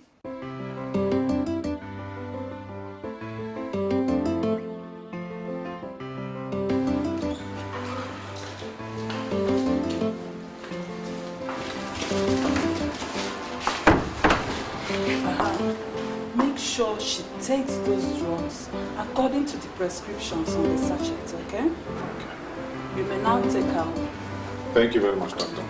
S3: Make sure she takes those drugs according to the prescriptions on the sachet, okay? You may now take her.
S9: Thank you very much, Doctor.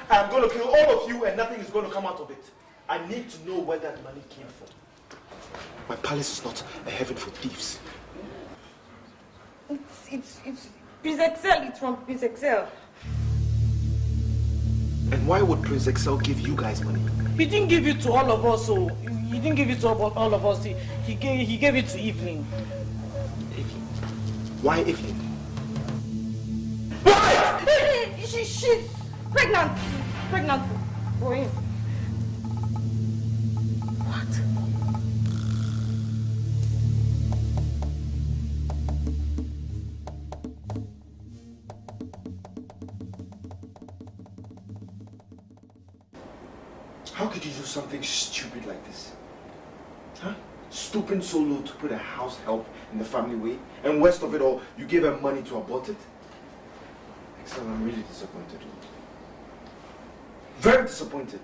S2: I'm going to kill all of you and nothing is going to come out of it. I need to know where that money came from. My palace is not a heaven for thieves.
S10: It's Prince Excel. It's from Prince Excel.
S2: And why would Prince Excel give you guys money?
S16: He didn't give it to all of us, so he didn't give it to all of us. He gave it to Evelyn.
S2: Evelyn? Why Evelyn?
S10: Why? She's pregnant. Pregnant for him.
S6: What?
S2: How could you do something stupid like this? Huh? Stooping so low to put a house help in the family way, and worst of it all, you gave her money to abort it? Excel, I'm really disappointed. Very disappointed.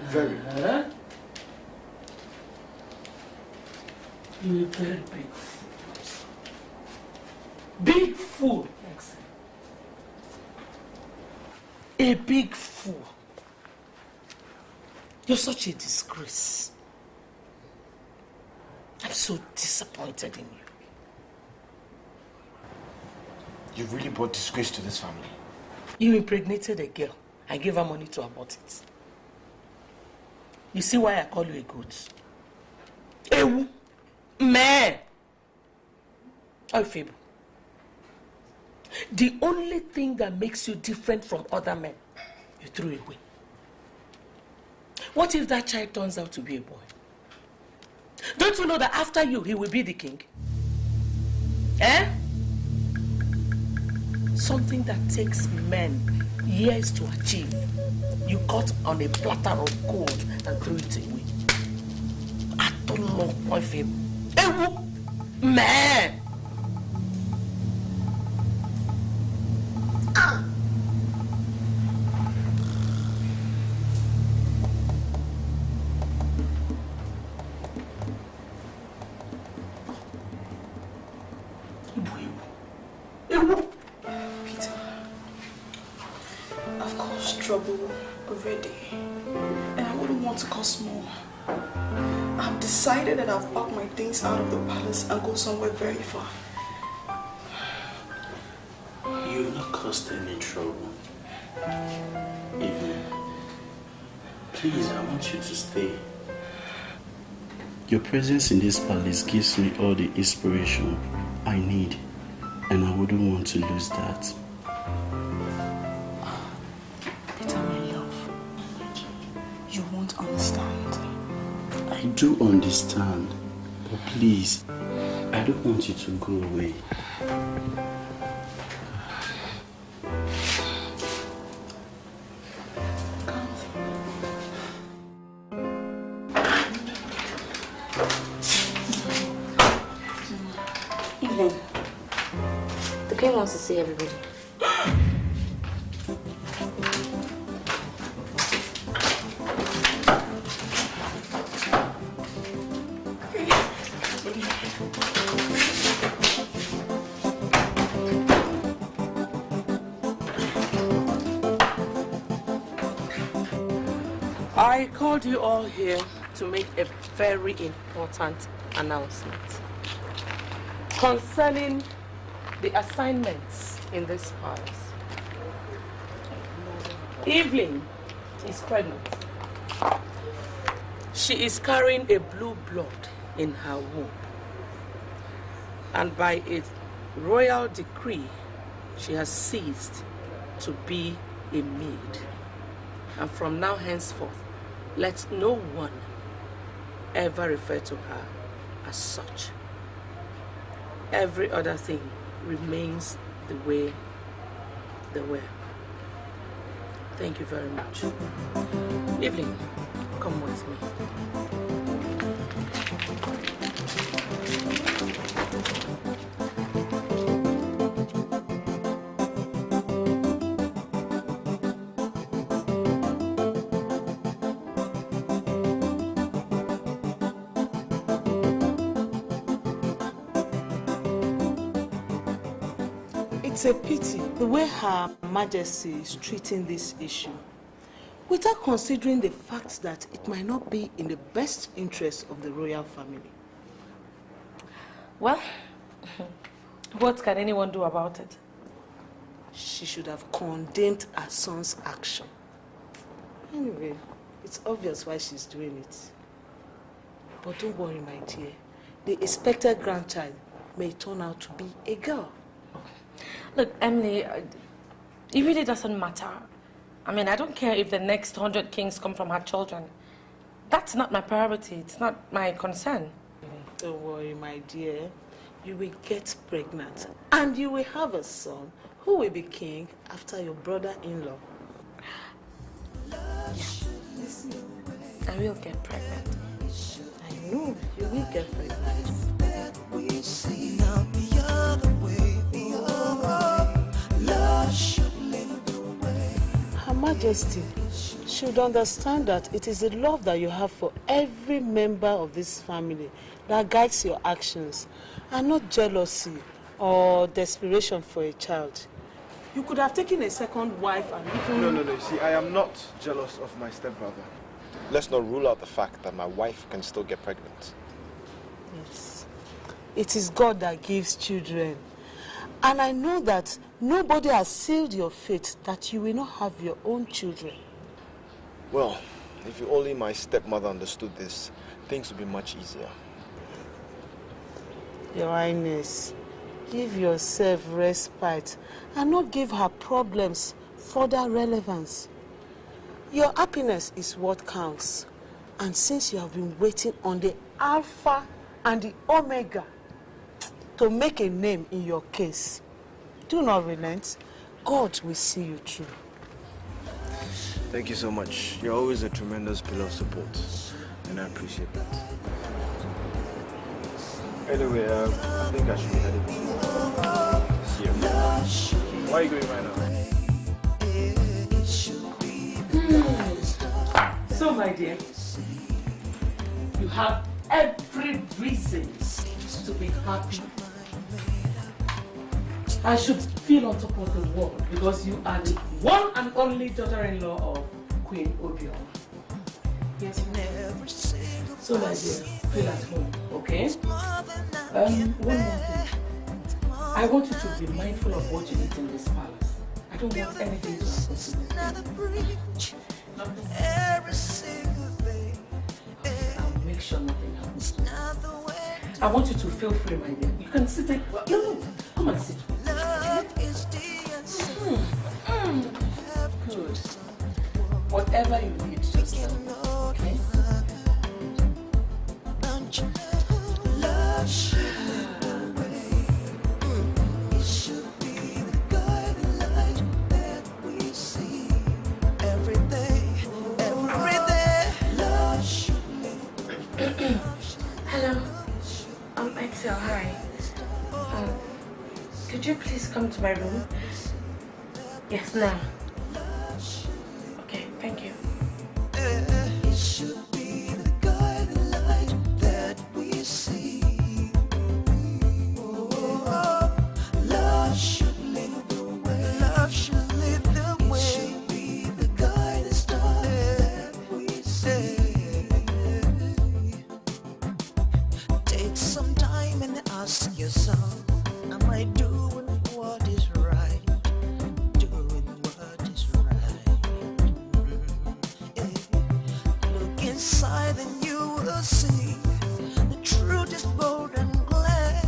S2: Very.
S16: You're a very big fool. Big fool. A big fool. You're such a disgrace. I'm so disappointed in you.
S2: You've really brought disgrace to this family.
S16: You impregnated a girl and gave her money to abort it. You see why I call you a goat? Ewu. Man. Aforevo. The only thing that makes you different from other men, you threw away. What if that child turns out to be a boy? Don't you know that after you, he will be the king? Eh? Something that takes men years to achieve, you cut on a platter of gold and threw it away. I don't know my favorite. Man!
S15: Peter, I've caused trouble already, and I wouldn't want to cause more. I've decided that I've packed my things out of the palace and go somewhere very far.
S14: You've not caused any trouble. Evelyn, please, I want you to stay. Your presence in this palace gives me all the inspiration I need, and I wouldn't want to lose that.
S15: Peter, my love, you won't understand.
S14: I do understand, but please, I don't want you to go away.
S6: Evelyn, the king wants to see everybody.
S15: I
S11: I called you all here to make a very important announcement concerning the assignments in this palace. Evelyn is pregnant. She is carrying a blue blood in her womb. And by a royal decree, she has ceased to be a maid. And from now henceforth, let no one ever refer to her as such. Every other thing remains the way they were. Thank you very much. Evelyn, come with me. It's a pity the way Her Majesty is treating this issue, without considering the fact that it might not be in the best interest of the royal family.
S6: Well, what can anyone do about it?
S8: She should have condemned her son's action. Anyway, it's obvious why she's doing it. But don't worry, my dear. The expected grandchild may turn out to be a girl.
S6: Look, Emily, it really doesn't matter. I mean, I don't care if the next 100 kings come from her children. That's not my priority. It's not my concern.
S8: Don't worry, my dear. You will get pregnant. And you will have a son who will be king after your brother-in-law.
S6: Yeah. I will get pregnant.
S8: I know, you will get pregnant. Her Majesty should understand that it is the love that you have for every member of this family that guides your actions, and not jealousy or desperation for a child. You could have taken a second wife and even...
S2: No. You see, I am not jealous of my stepbrother. Let's not rule out the fact that my wife can still get pregnant.
S8: Yes. It is God that gives children. And I know that nobody has sealed your fate that you will not have your own children.
S2: Well, if only my stepmother understood this, things would be much easier.
S8: Your Highness, give yourself respite and not give her problems further relevance. Your happiness is what counts. And since you have been waiting on the Alpha and the Omega to make a name in your case, do not relent. God will see you through.
S4: Thank you so much. You're always a tremendous pillar of support, and I appreciate that.
S2: Anyway, I think I should be heading here. Where are you going right now?
S11: So, my dear, you have every reason to be happy. I should feel on top of the world because you are the one and only daughter-in-law of Queen Obioma. Yes, ma'am. So, my dear, feel at home, okay? One more thing. I want you to be mindful of what you eat in this palace. I don't want anything to happen to this. I'll make sure nothing happens to you. I want you to feel free, my dear. You can sit there. No, come and sit. Good. Whatever you need, just tell me, okay?
S6: Hello. Excel, hi. Could you please come to my room? Yes, now. Okay, thank you.
S13: It should be the guiding light that we see. Love should lead the way. Love should lead the way. It should be the guiding star that we see. yourself. Am I doing what is right? Doing what is right. Look inside and you will see the truth is bold and clear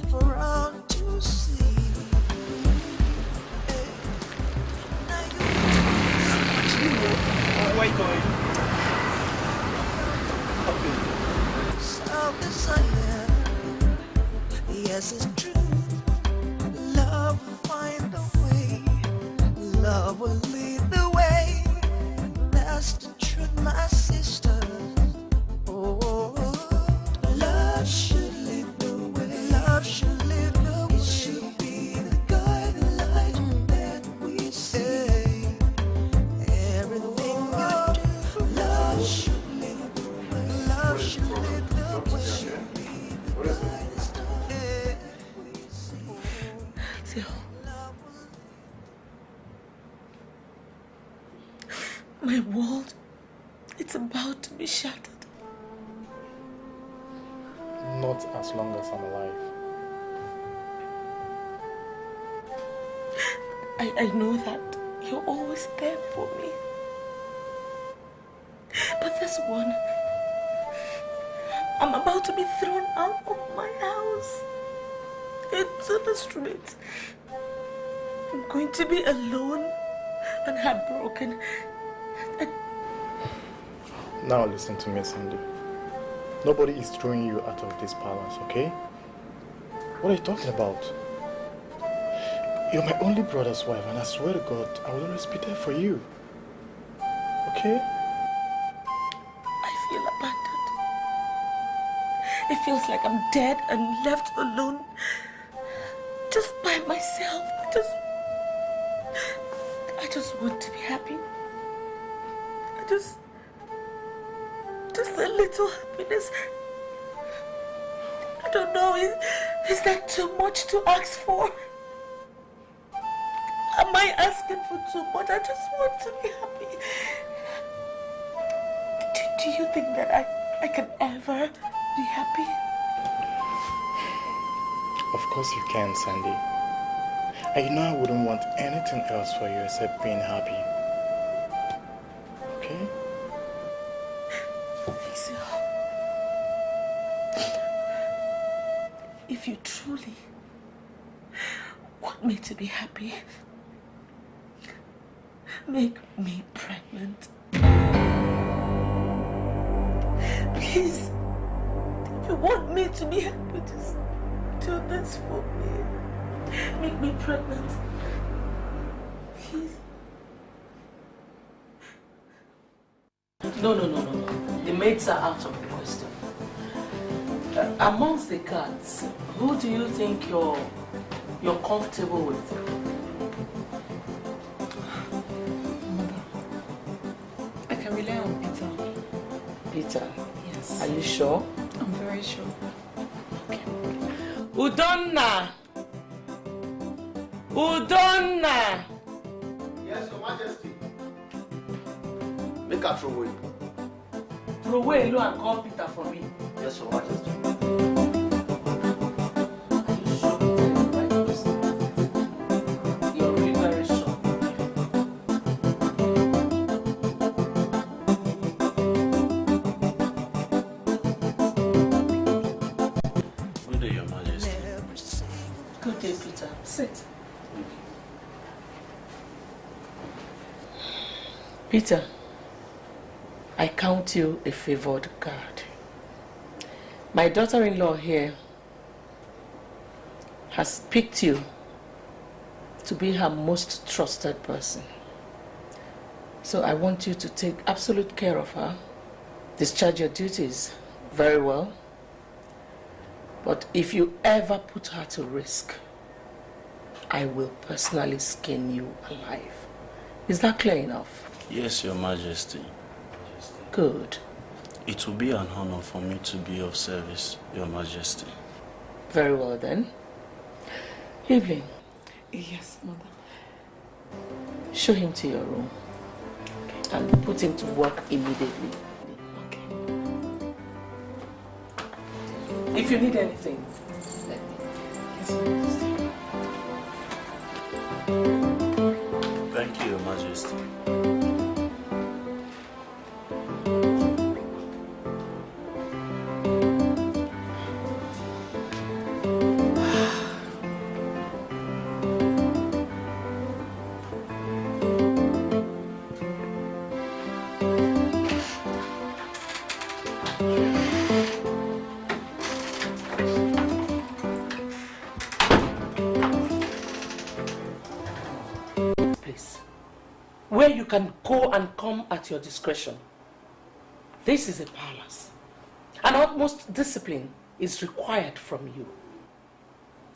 S13: for all to see.
S14: Where are you going?
S13: Self-desire, yes, it's true. Love will find a way. Love will lead the way. That's the truth, my sister. Oh, love should lead the way. Love should lead the way. It should be the guiding light that we see. Everything you do, love should lead the way. Love should lead the way.
S16: My world, it's about to be shattered.
S7: Not as long as I'm alive.
S16: I know that you're always there for me. But this one, I'm about to be thrown out of my house into the street. I'm going to be alone and heartbroken.
S7: Now listen to me, Sandy. Nobody is throwing you out of this palace, okay? What are you talking about? You're my only brother's wife, and I swear to God, I will always be there for you. Okay?
S16: I feel abandoned. It feels like I'm dead and left alone, just by myself. I just want to be happy. Just a little happiness. I don't know, is that too much to ask for? Am I asking for too much? I just want to be happy. Do you think that I can ever be happy?
S7: Of course you can, Sandy. And you know I wouldn't want anything else for you except being happy. Okay?
S16: If you truly want me to be happy, make me pregnant. Please, if you want me to be happy, just do this for me. Make me pregnant. Please.
S11: No. The maids are out of the question. Amongst the cats, who do you think you're comfortable with?
S3: Mother, I can rely on Peter.
S11: Peter?
S3: Yes.
S11: Are you sure?
S3: I'm very sure.
S11: Okay. Udonna! Udonna!
S2: Yes, Your Majesty. Make her throw away.
S11: Throw away Elo and call Peter for me.
S2: Yes, Your Majesty.
S11: You're really very sure.
S14: Good day, Your Majesty.
S11: Good day, Peter. Sit. Peter, I count you a favored guard. My daughter-in-law here has picked you to be her most trusted person. So I want you to take absolute care of her, discharge your duties very well. But if you ever put her to risk, I will personally skin you alive. Is that clear enough?
S14: Yes, Your Majesty.
S11: Good.
S14: It will be an honor for me to be of service, Your Majesty.
S11: Very well then. Evelyn.
S3: Yes, Mother.
S11: Show him to your room. Okay. And put him to work immediately. Okay. If you need anything, let me know.
S14: Thank you, Your Majesty.
S1: Where you can go and come at your discretion. This is a palace, and utmost discipline is required from you.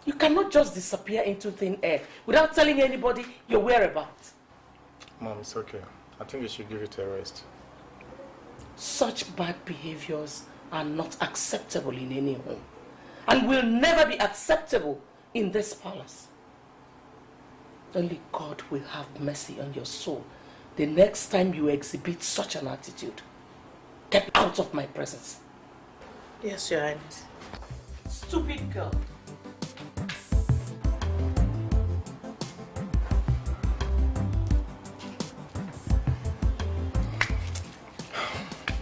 S1: You cannot just disappear into thin air without telling anybody your whereabouts.
S7: Mom, it's okay. I think you should give it a rest.
S1: Such bad behaviors are not acceptable in any home, and will never be acceptable in this palace. Only God will have mercy on your soul the next time you exhibit such an attitude. Get out of my presence.
S11: Yes, Your Highness.
S1: Stupid girl.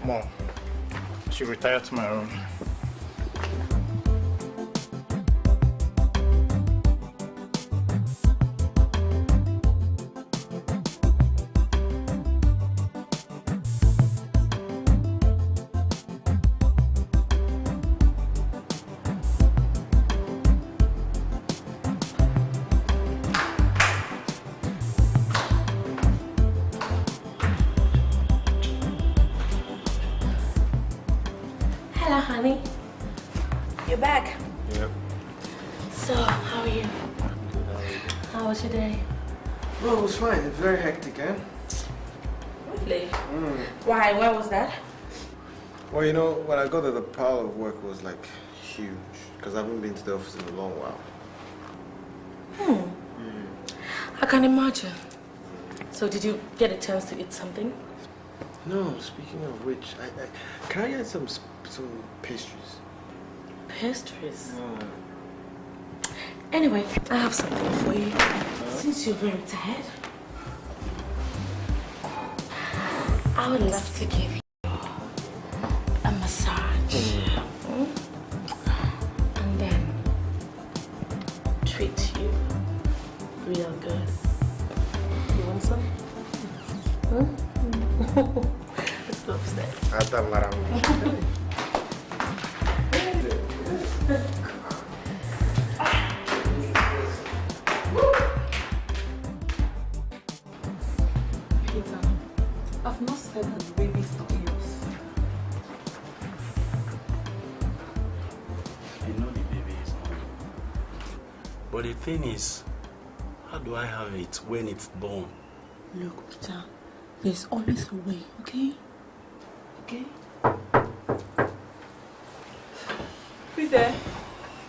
S7: Mom, I should retire to my room.
S6: Hello, honey. You're back.
S4: Yep.
S6: So, how are you? How was your day?
S4: Well, it was fine. It's very hectic, eh?
S6: Really? Why? Where was that?
S4: Well, you know, when I got to the pile of work was like huge, because I haven't been to the office in a long while.
S6: I can imagine. So, did you get a chance to eat something?
S4: No, speaking of which, can I get some pastries?
S6: Pastries? Anyway, I have something for you. Since you're very tired, I would love to give you a massage. And then treat you real good. You want some? Let's go upstairs.
S3: Peter, I've not said that the baby is not yours.
S14: I know the baby is mine. But the thing is, how do I have it when it's born?
S15: Look, Peter, there's always a way, okay? Okay?
S3: Who's there?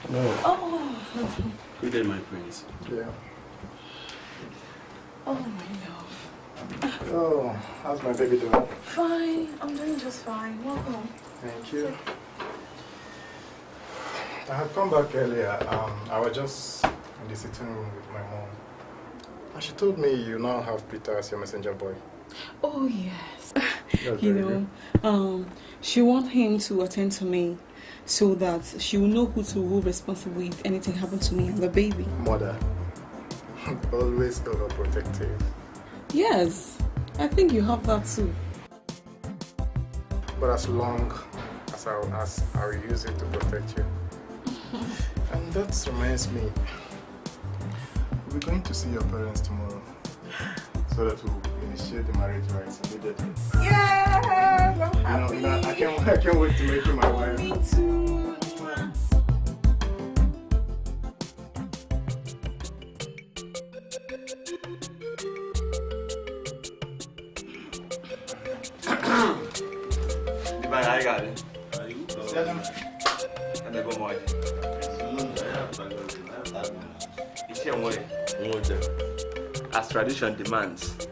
S14: No.
S3: Oh.
S14: Good day, my prince.
S7: Yeah.
S3: Oh, my love.
S7: Oh, how's my baby doing?
S3: Fine. I'm doing just fine. Welcome.
S7: Thank you. I had come back earlier. I was just in the sitting room with my mom. And she told me you now have Peter as your messenger boy.
S15: Oh, yes.
S7: That's
S15: You
S7: very
S15: know, she wants him to attend to me so that she will know who to hold responsible if anything happened to me and the baby.
S7: Mother, always overprotective.
S15: Yes, I think you have that too.
S7: But as long as I will use it to protect you. And that reminds me, we're going to see your parents tomorrow so that we'll initiate the marriage rights immediately.
S3: Yes, I'm happy.
S7: You know, I can't wait to make you my wife.
S3: Me too.
S4: I got it. And they go more. As tradition demands,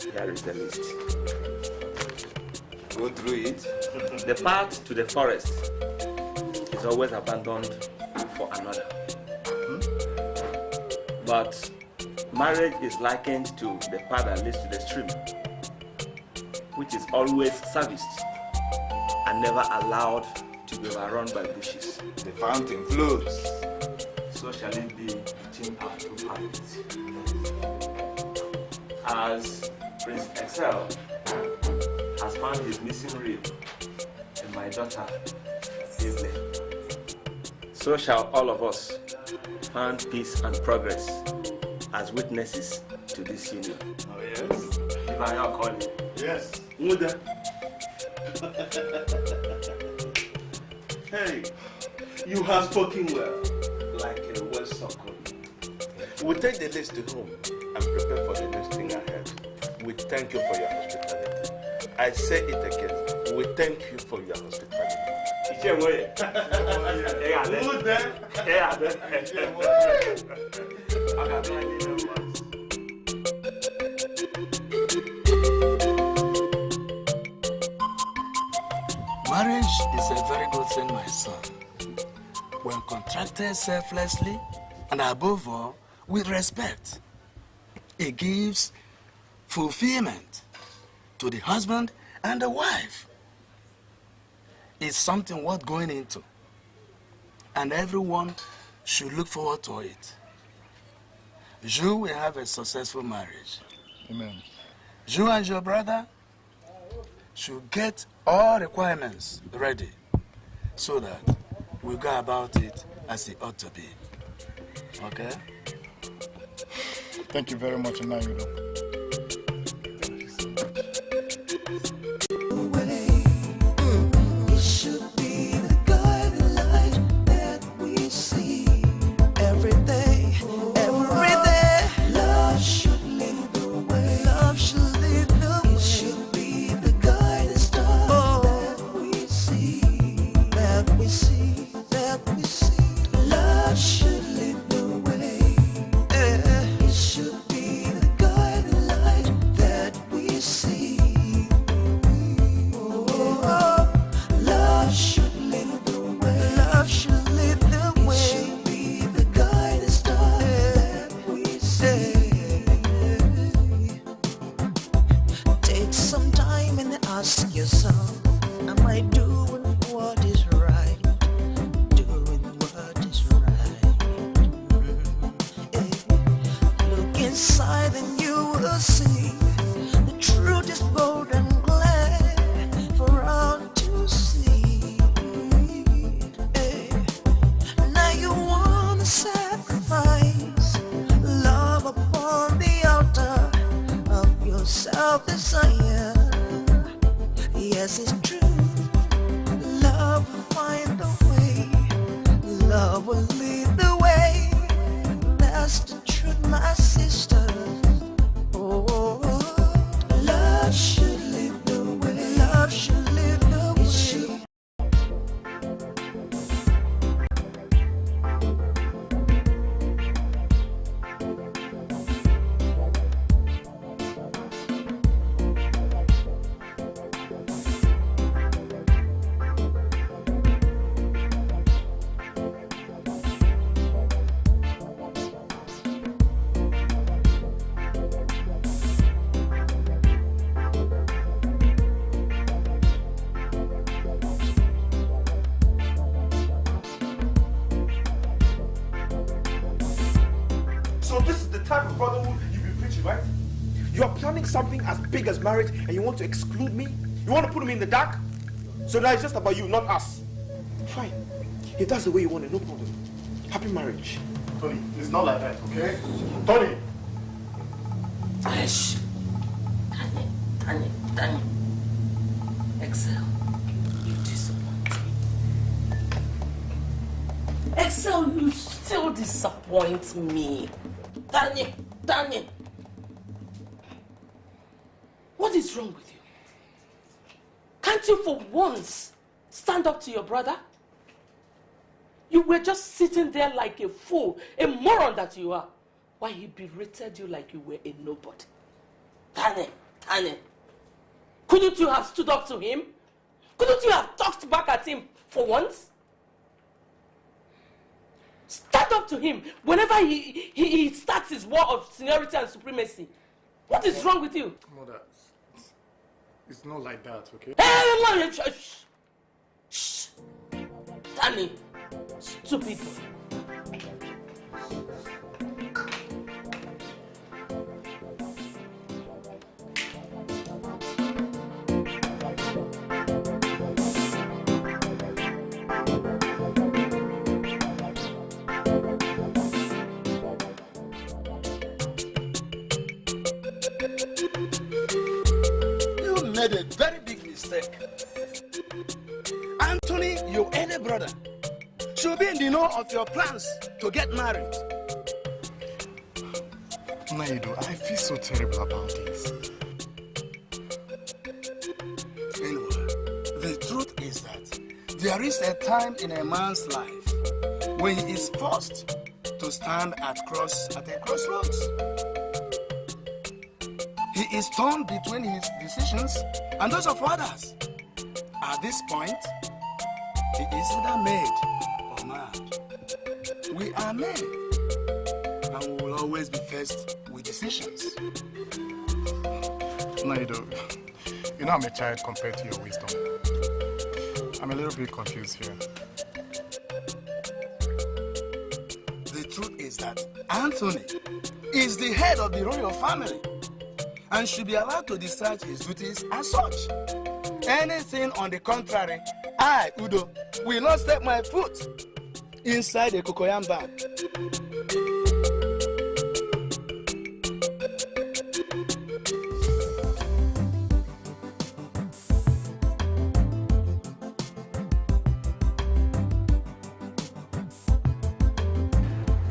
S4: here is the list. Go through it. The path to the forest is always abandoned for another.
S17: But marriage is likened to the path that leads to the stream, which is always serviced and never allowed to be overrun by bushes.
S12: The fountain flows.
S17: So shall it be between our two families. As Prince Excel has found his missing rib and my daughter, Evelyn, so shall all of us find peace and progress as witnesses to this union.
S12: Oh yes?
S17: If I am calling.
S12: Yes.
S17: Muda.
S14: Hey, you have spoken well, like a well-spoken.
S18: We take the list to home and prepare for the next thing ahead. We thank you for your hospitality. I say it again. We thank you for your hospitality.
S5: Marriage is a very good thing, my son. When contracted selflessly and above all, with respect, it gives fulfillment to the husband and the wife. It's something worth going into, and everyone should look forward to it. You will have a successful marriage.
S7: Amen.
S5: You and your brother should get all requirements ready so that we go about it as it ought to be. Okay?
S7: Thank you very much, Nollywood.
S13: It should be the guiding light that we see every day, every day. Love should lead the way. Love should lead the way. It should be the guiding star that we see, that we see, that we see. Love should lead the way. It should be the guiding light that we see. Love should lead the way. Love should lead the way. It should be the guiding star that we see. Take some time and ask yourself, am I doing what is right? Doing what is right. Look inside and you will see the truth is bold and clear for all to see. Now you want to sacrifice love upon the altar of your self-desire. Yes, it's true. Love will find a way. Love will lead the way. That's the truth, my sister. Oh, love should lead the way. Love should lead the way.
S2: So this is the type of brotherhood you've been preaching, right? You are planning something as big as marriage and you want to exclude me? You want to put me in the dark? So now it's just about you, not us. Fine. If that's the way you want it, no problem. Happy marriage.
S7: Tony, it's not like that, okay? Tony!
S1: Ash. Danny. Excel, you disappoint me. Excel, you still disappoint me. Danny. What is wrong with you? Can't you for once stand up to your brother? You were just sitting there like a fool, a moron that you are, while he berated you like you were a nobody. Danny. Couldn't you have stood up to him? Couldn't you have talked back at him for once? Start shut up to him whenever he starts his war of seniority and supremacy. What is wrong with you?
S7: Mother, it's not like that, okay?
S1: Hey, Mother, shh. Shh. Danny, stupid.
S5: Made a very big mistake. Anthony, your elder brother, should be in the know of your plans to get married.
S7: Naido, I feel so terrible about this.
S5: Anyway, the truth is that there is a time in a man's life when he is forced to stand at a crossroads. He is torn between his decisions and those of others. At this point, he is either made or mad. We are made, and we will always be faced with decisions.
S7: Naido, you know I'm a child compared to your wisdom. I'm a little bit confused here.
S5: The truth is that Anthony is the head of the royal family and should be allowed to discharge his duties as such. Anything on the contrary, I, Udo, will not step my foot inside a cocoyam bag.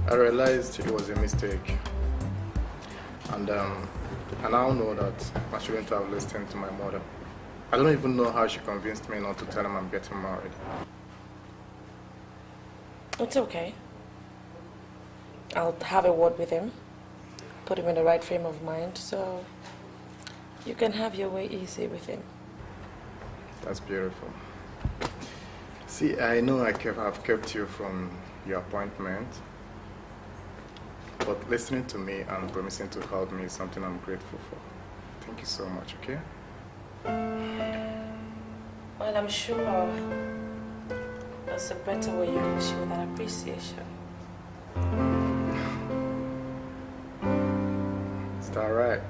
S7: I realized it was a mistake. And I now know that I shouldn't have listened to my mother. I don't even know how she convinced me not to tell him I'm getting married.
S6: It's okay. I'll have a word with him, put him in the right frame of mind, so you can have your way easy with him.
S7: That's beautiful. See, I know I've kept you from your appointment, but listening to me and promising to help me is something I'm grateful for. Thank you so much, okay?
S6: Well, I'm sure there's a better way you can show that appreciation.
S7: Is that right?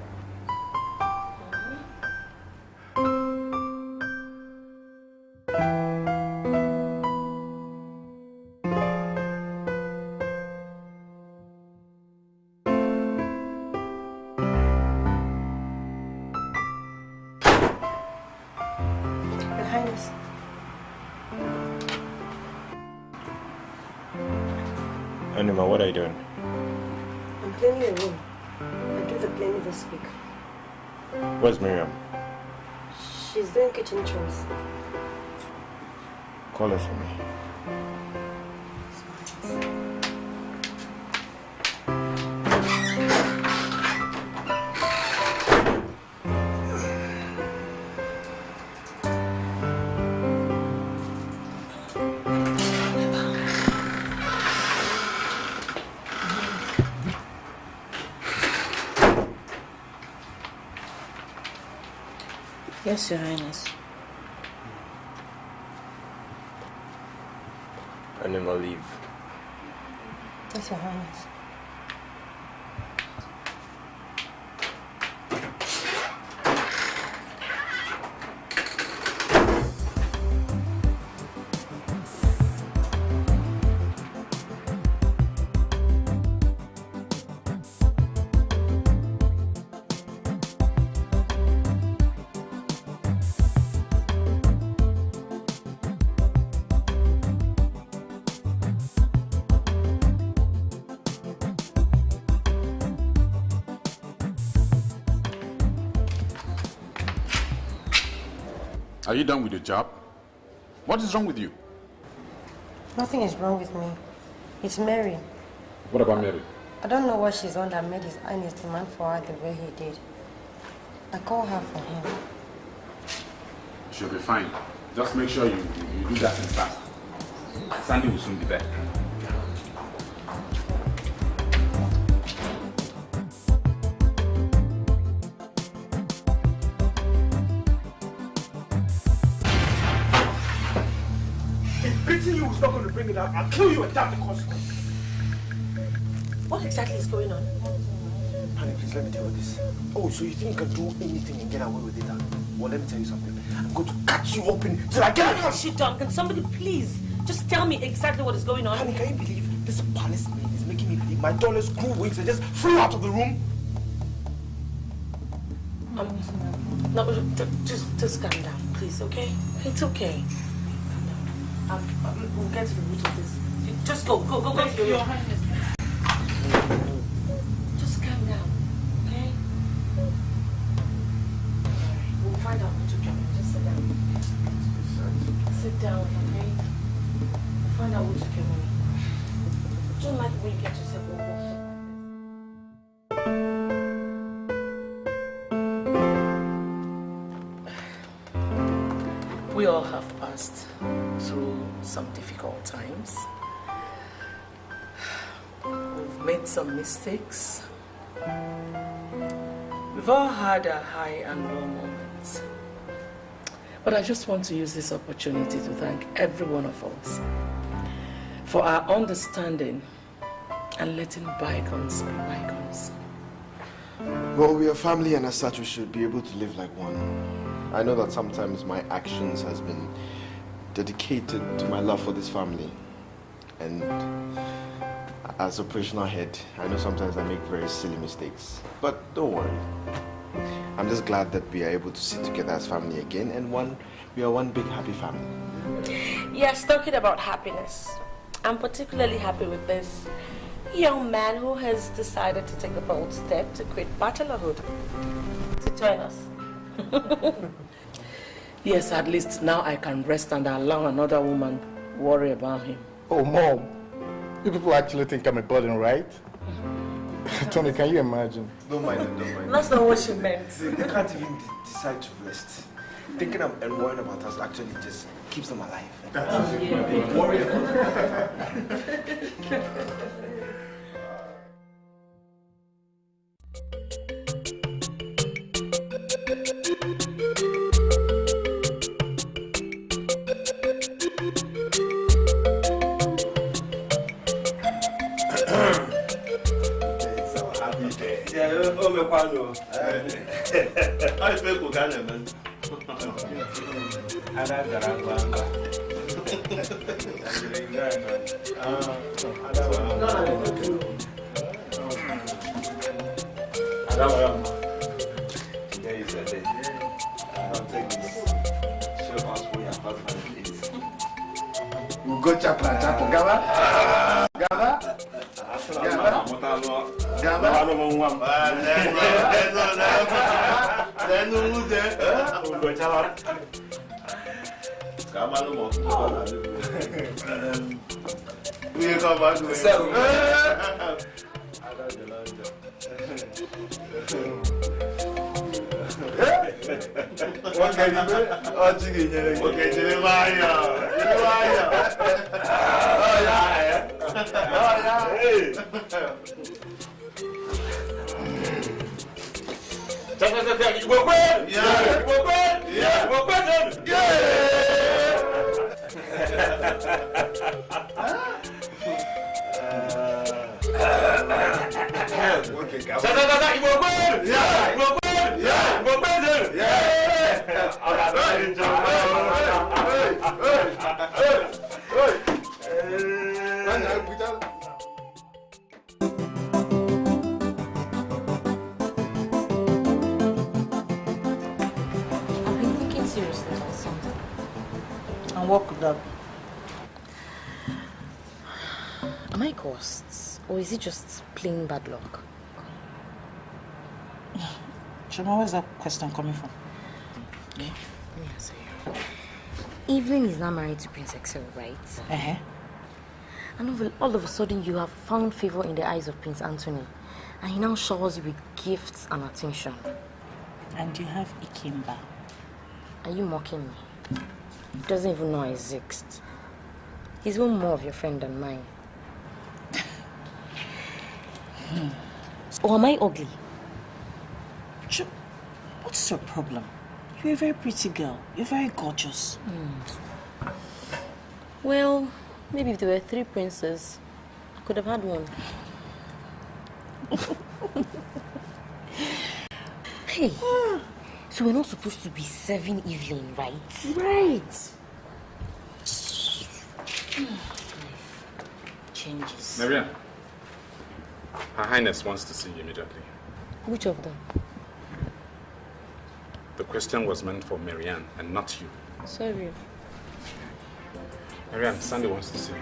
S4: Anima, what are you doing?
S10: I'm cleaning your room. I do the cleaning this week.
S4: Where's Miriam?
S10: She's doing kitchen chores.
S4: Call her for me.
S11: Yes, Your Highness.
S4: Anima, leave.
S10: Yes, Your Highness.
S9: Are you done with your job? What is wrong with you?
S10: Nothing is wrong with me. It's Mary.
S9: What about Mary?
S10: I don't know what she's on that made his Highness demand for her the way he did. I called her for him.
S9: She'll be fine. Just make sure you do that thing fast. Sandy will soon be back.
S2: Meeting you is not going to bring it out. I'll kill you without the consequences.
S1: What exactly is going on?
S2: Honey, please let me tell you this. Oh, so you think you can do anything and get away with it? Huh? Well, let me tell you something. I'm going to cut you open till I get
S1: What shit done? Can somebody please just tell me exactly what is going on?
S2: Honey, can you believe this palace maid is making me believe my dollars grew wings and just flew out of the room?
S1: No, just calm down, please, okay? It's okay. Calm down. We'll get to the root of this. Just go to the room. Just calm down, okay? We'll find out what to do. Just sit down. Sit down, okay? We'll find out what to do. Don't like when you get yourself all worked up. We all have passed through some difficult times. We've made some mistakes. We've all had our high and low moments. But I just want to use this opportunity to thank every one of us for our understanding and letting bygones be bygones.
S4: Well, we are family, and as such we should be able to live like one. I know that sometimes my actions has been dedicated to my love for this family. And as operational head, I know sometimes I make very silly mistakes. But don't worry. I'm just glad that we are able to sit together as family again, and we are one big happy family.
S6: Yes, talking about happiness. I'm particularly happy with this young man who has decided to take a bold step to quit bachelorhood to join us.
S1: Yes, at least now I can rest and allow another woman worry about him.
S7: Oh, Mom. You people actually think I'm a burden, right? Tony, can you imagine?
S2: Don't mind it, don't mind it.
S6: That's not what she meant.
S2: They can't even decide to rest. Thinking and worrying about us actually just keeps them alive. Worry about it.
S12: We'll go chapel. Gaba? Gaba?
S11: And what could that be? Am I cursed? Or is it just plain bad luck?
S15: Shema, where's that question coming from?
S11: Yeah. Let me answer you. Evelyn is now married to Prince Excel, right?
S15: Uh-huh.
S11: And all of a sudden you have found favor in the eyes of Prince Anthony. And he now showers you with gifts and attention.
S15: And you have Ikemba.
S11: Are you mocking me? He doesn't even know I exist. He's even more of your friend than mine. Or am I ugly?
S15: What's your problem? You're a very pretty girl. You're very gorgeous.
S6: Well, maybe if there were 3 princes, I could have had one. Hey, so we're not supposed to be serving Evelyn, right?
S11: Right. Changes.
S9: Marianne, Her Highness wants to see you immediately.
S6: Which of them?
S9: The question was meant for Marianne and not you.
S6: Sorry.
S9: Marianne, Sandy wants to see you.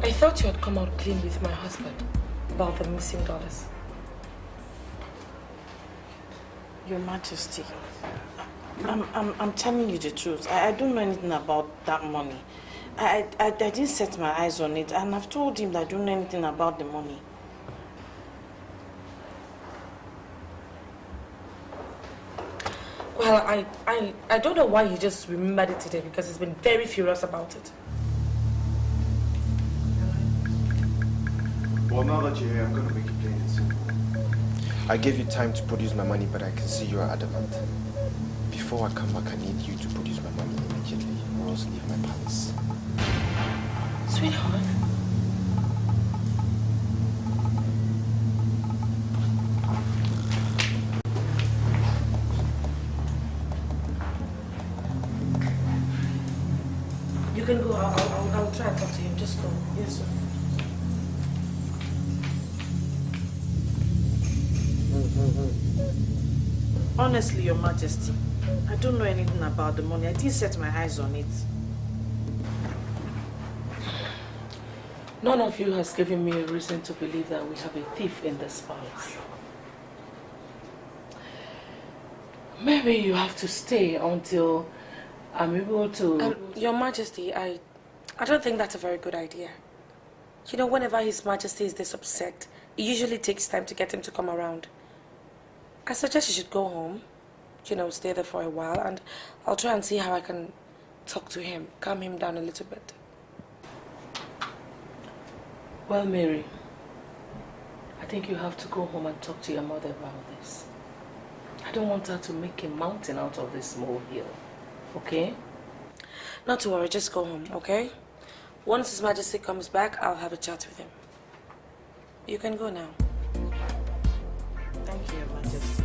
S6: I thought you had come out clean with my husband about the missing dollars.
S11: Your Majesty, I'm telling you the truth. I don't know anything about that money. I didn't set my eyes on it, and I've told him that I don't know anything about the money.
S6: Well, I don't know why he just remembered it today, because he's been very furious about it.
S2: Well, now that you're here, I'm going to make it plain and simple.
S4: I gave you time to produce my money, but I can see you are adamant. Before I come back, I need you to produce my money immediately, or else leave my palace.
S6: Sweetheart. You can go. I'll try and talk to him. Just go. Yes, sir.
S11: Honestly, Your Majesty, I don't know anything about the money. I didn't set my eyes on it.
S1: None of you has given me a reason to believe that we have a thief in this palace. Maybe you have to stay until I'm able to...
S6: Your Majesty, I don't think that's a very good idea. You know, whenever His Majesty is this upset, it usually takes time to get him to come around. I suggest you should go home, you know, stay there for a while, and I'll try and see how I can talk to him, calm him down a little bit.
S1: Well, Mary, I think you have to go home and talk to your mother about this. I don't want her to make a mountain out of this molehill, okay?
S6: Not to worry, just go home, okay? Once His Majesty comes back, I'll have a chat with him. You can go now.
S11: Thank you, Your Majesty.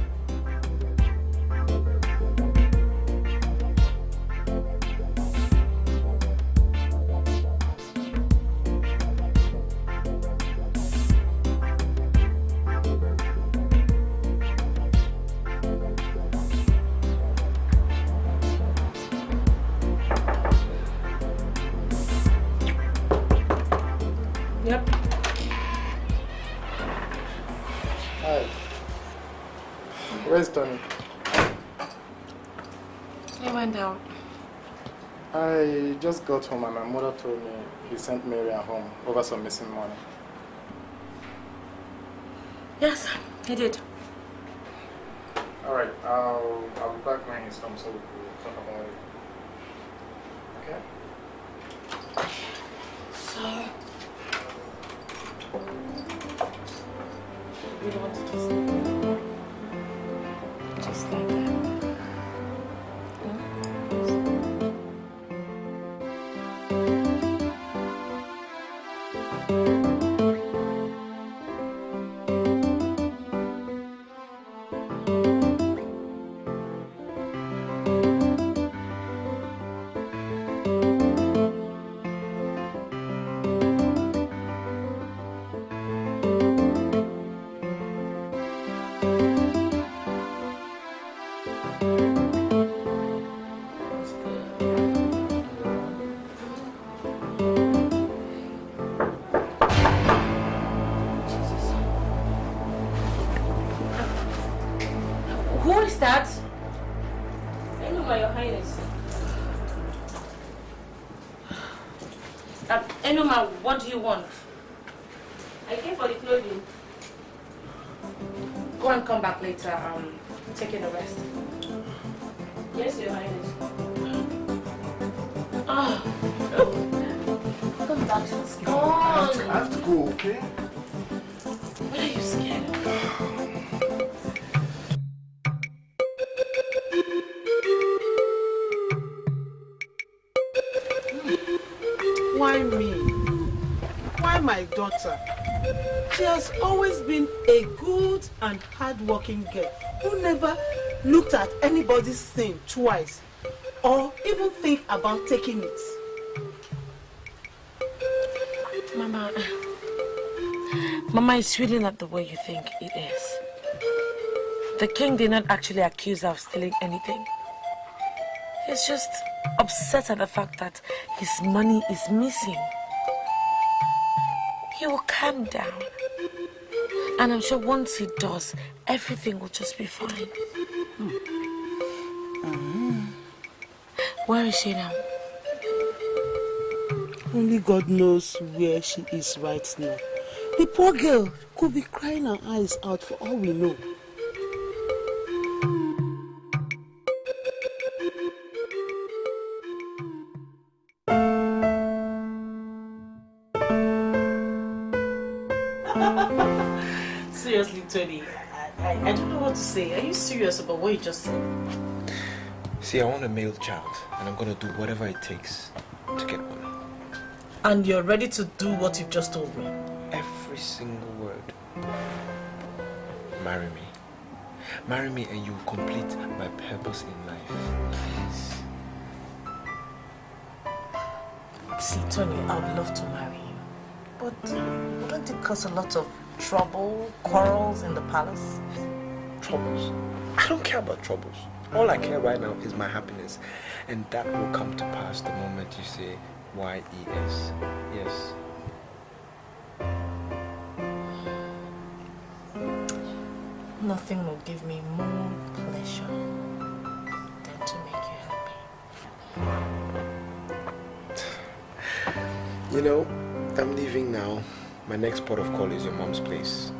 S6: Yep.
S7: Hi. Where's Tony?
S6: He went out.
S7: I just got home and my mother told me he sent Mary home over some missing money.
S6: Yes, he did.
S7: Alright, I'll be back when he's home so we'll talk about it. Okay?
S6: So... You don't want to just like that. Who is that? Enuma, Your Highness. Enuma, what do you want? for the clothing. Go and come back later. Taking a rest. Yes, Your Highness. Oh. Come back. Come on.
S2: I have to go, okay?
S6: What are you scared of?
S8: Why me? Why my daughter? She has always been a good and hard-working girl who never looked at anybody's thing twice or even think about taking it.
S6: Mama, it's really not the way you think it is. The king did not actually accuse her of stealing anything. He's just upset at the fact that his money is missing. He will calm down. And I'm sure once he does, everything will just be fine. Where is she now?
S8: Only God knows where she is right now. The poor girl could be crying her eyes out for all we know.
S11: Seriously, Tony, I don't know what to say. Are you serious about what you just said?
S4: See, I want a male child, and I'm gonna do whatever it takes to get one.
S11: And you're ready to do what you've just told me?
S4: Every single word. Marry me. Marry me and you will complete my purpose in life. Please.
S11: See, Tony, I would love to marry you. But wouldn't it cause a lot of trouble, quarrels in the palace?
S4: Troubles? I don't care about troubles. All I care right now is my happiness. And that will come to pass the moment you say Y-E-S. Yes.
S11: Nothing will give me more pleasure than to make you happy.
S4: You know, I'm leaving now. My next port of call is your mom's place.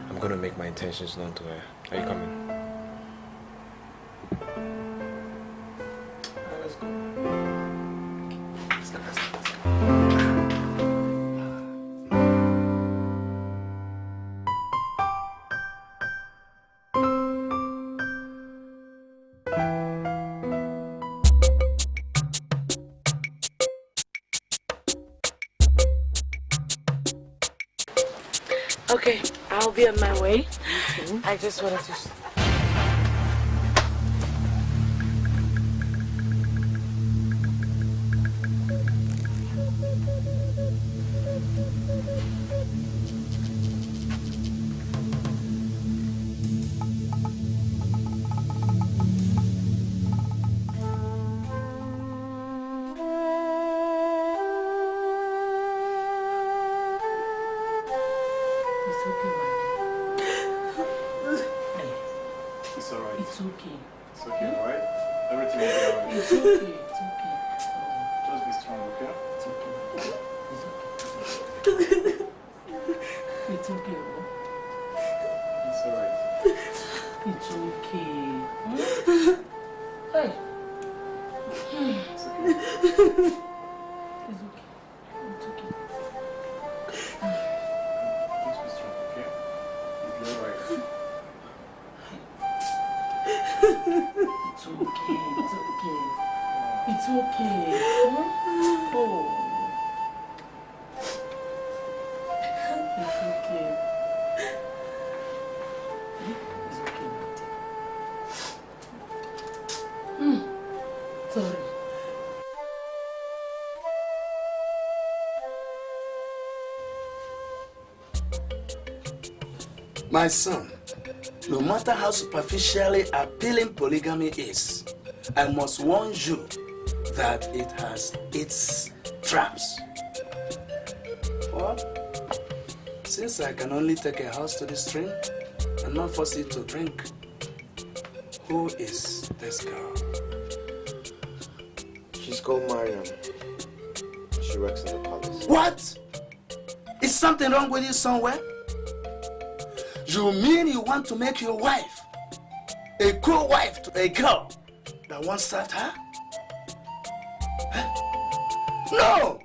S4: I'm gonna make my intentions known to her. Are you coming? Let's go.
S6: Okay, I'll be on my way. I just wanted to...
S5: My son, no matter how superficially appealing polygamy is, I must warn you that it has its traps. Well, since I can only take a horse to the stream and not force it to drink, who is this girl?
S4: She's called Mariam. She works in the palace.
S5: What? Is something wrong with you somewhere? You mean you want to make your wife a co-wife to a girl that once served her? Huh? No!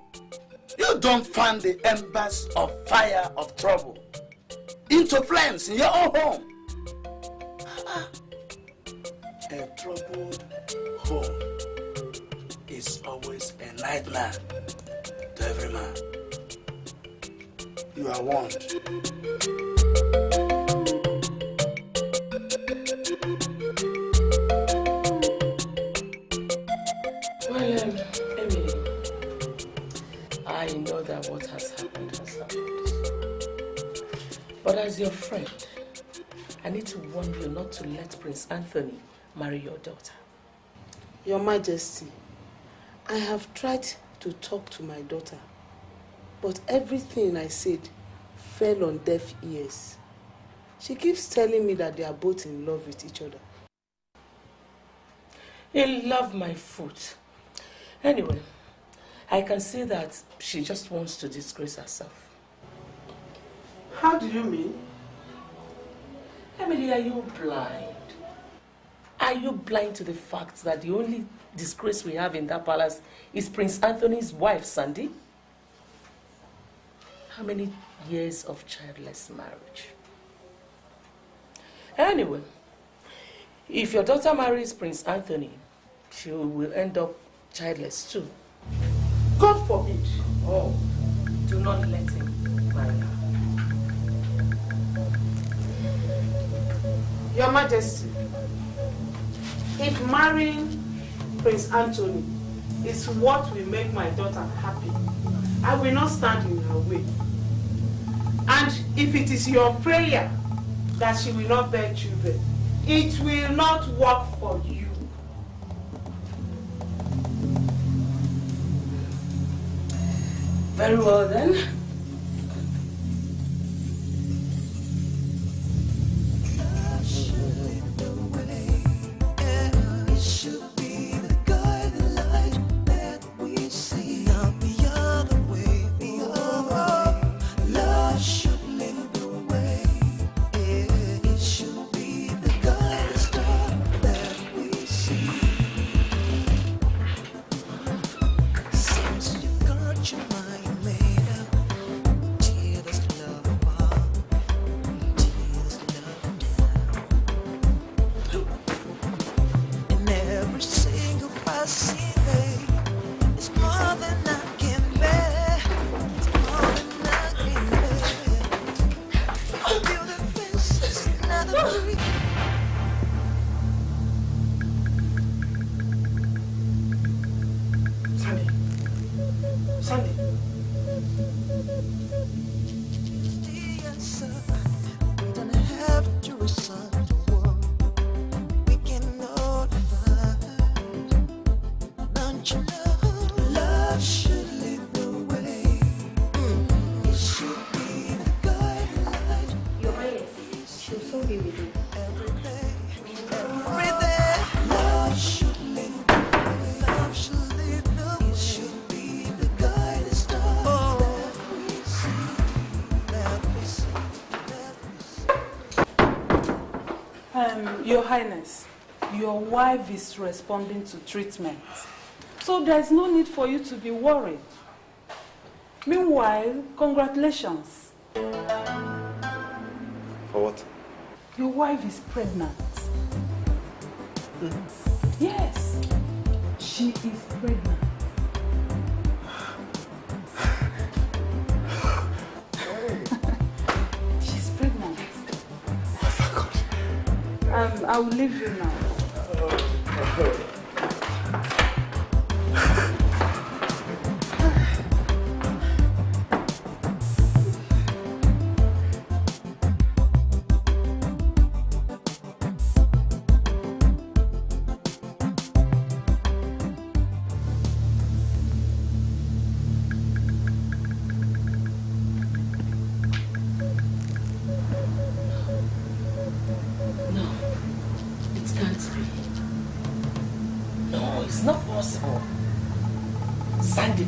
S5: You don't fan the embers of fire of trouble into flames in your own home. A troubled home is always a nightmare to every man. You are warned.
S1: Well, Emily, I know that what has happened has happened. But as your friend, I need to warn you not to let Prince Anthony marry your daughter.
S8: Your Majesty, I have tried to talk to my daughter, but everything I said fell on deaf ears. She keeps telling me that they are both in love with each other.
S1: In love, my foot. Anyway, I can see that she just wants to disgrace herself.
S8: How do you mean?
S1: Emily, are you blind? Are you blind to the fact that the only disgrace we have in that palace is Prince Anthony's wife, Sandy? How many years of childless marriage? Anyway, if your daughter marries Prince Anthony, she will end up childless too.
S8: God forbid.
S1: Oh, do not let him marry her.
S8: Your Majesty, if marrying Prince Anthony is what will make my daughter happy, I will not stand in her way. And if it is your prayer that she will not bear children, it will not work for you.
S1: Very well then.
S3: Your Highness, your wife is responding to treatment, so there's no need for you to be worried. Meanwhile, congratulations.
S4: For what?
S3: Your wife is pregnant. Yes, she is pregnant. She's pregnant. I will leave you now.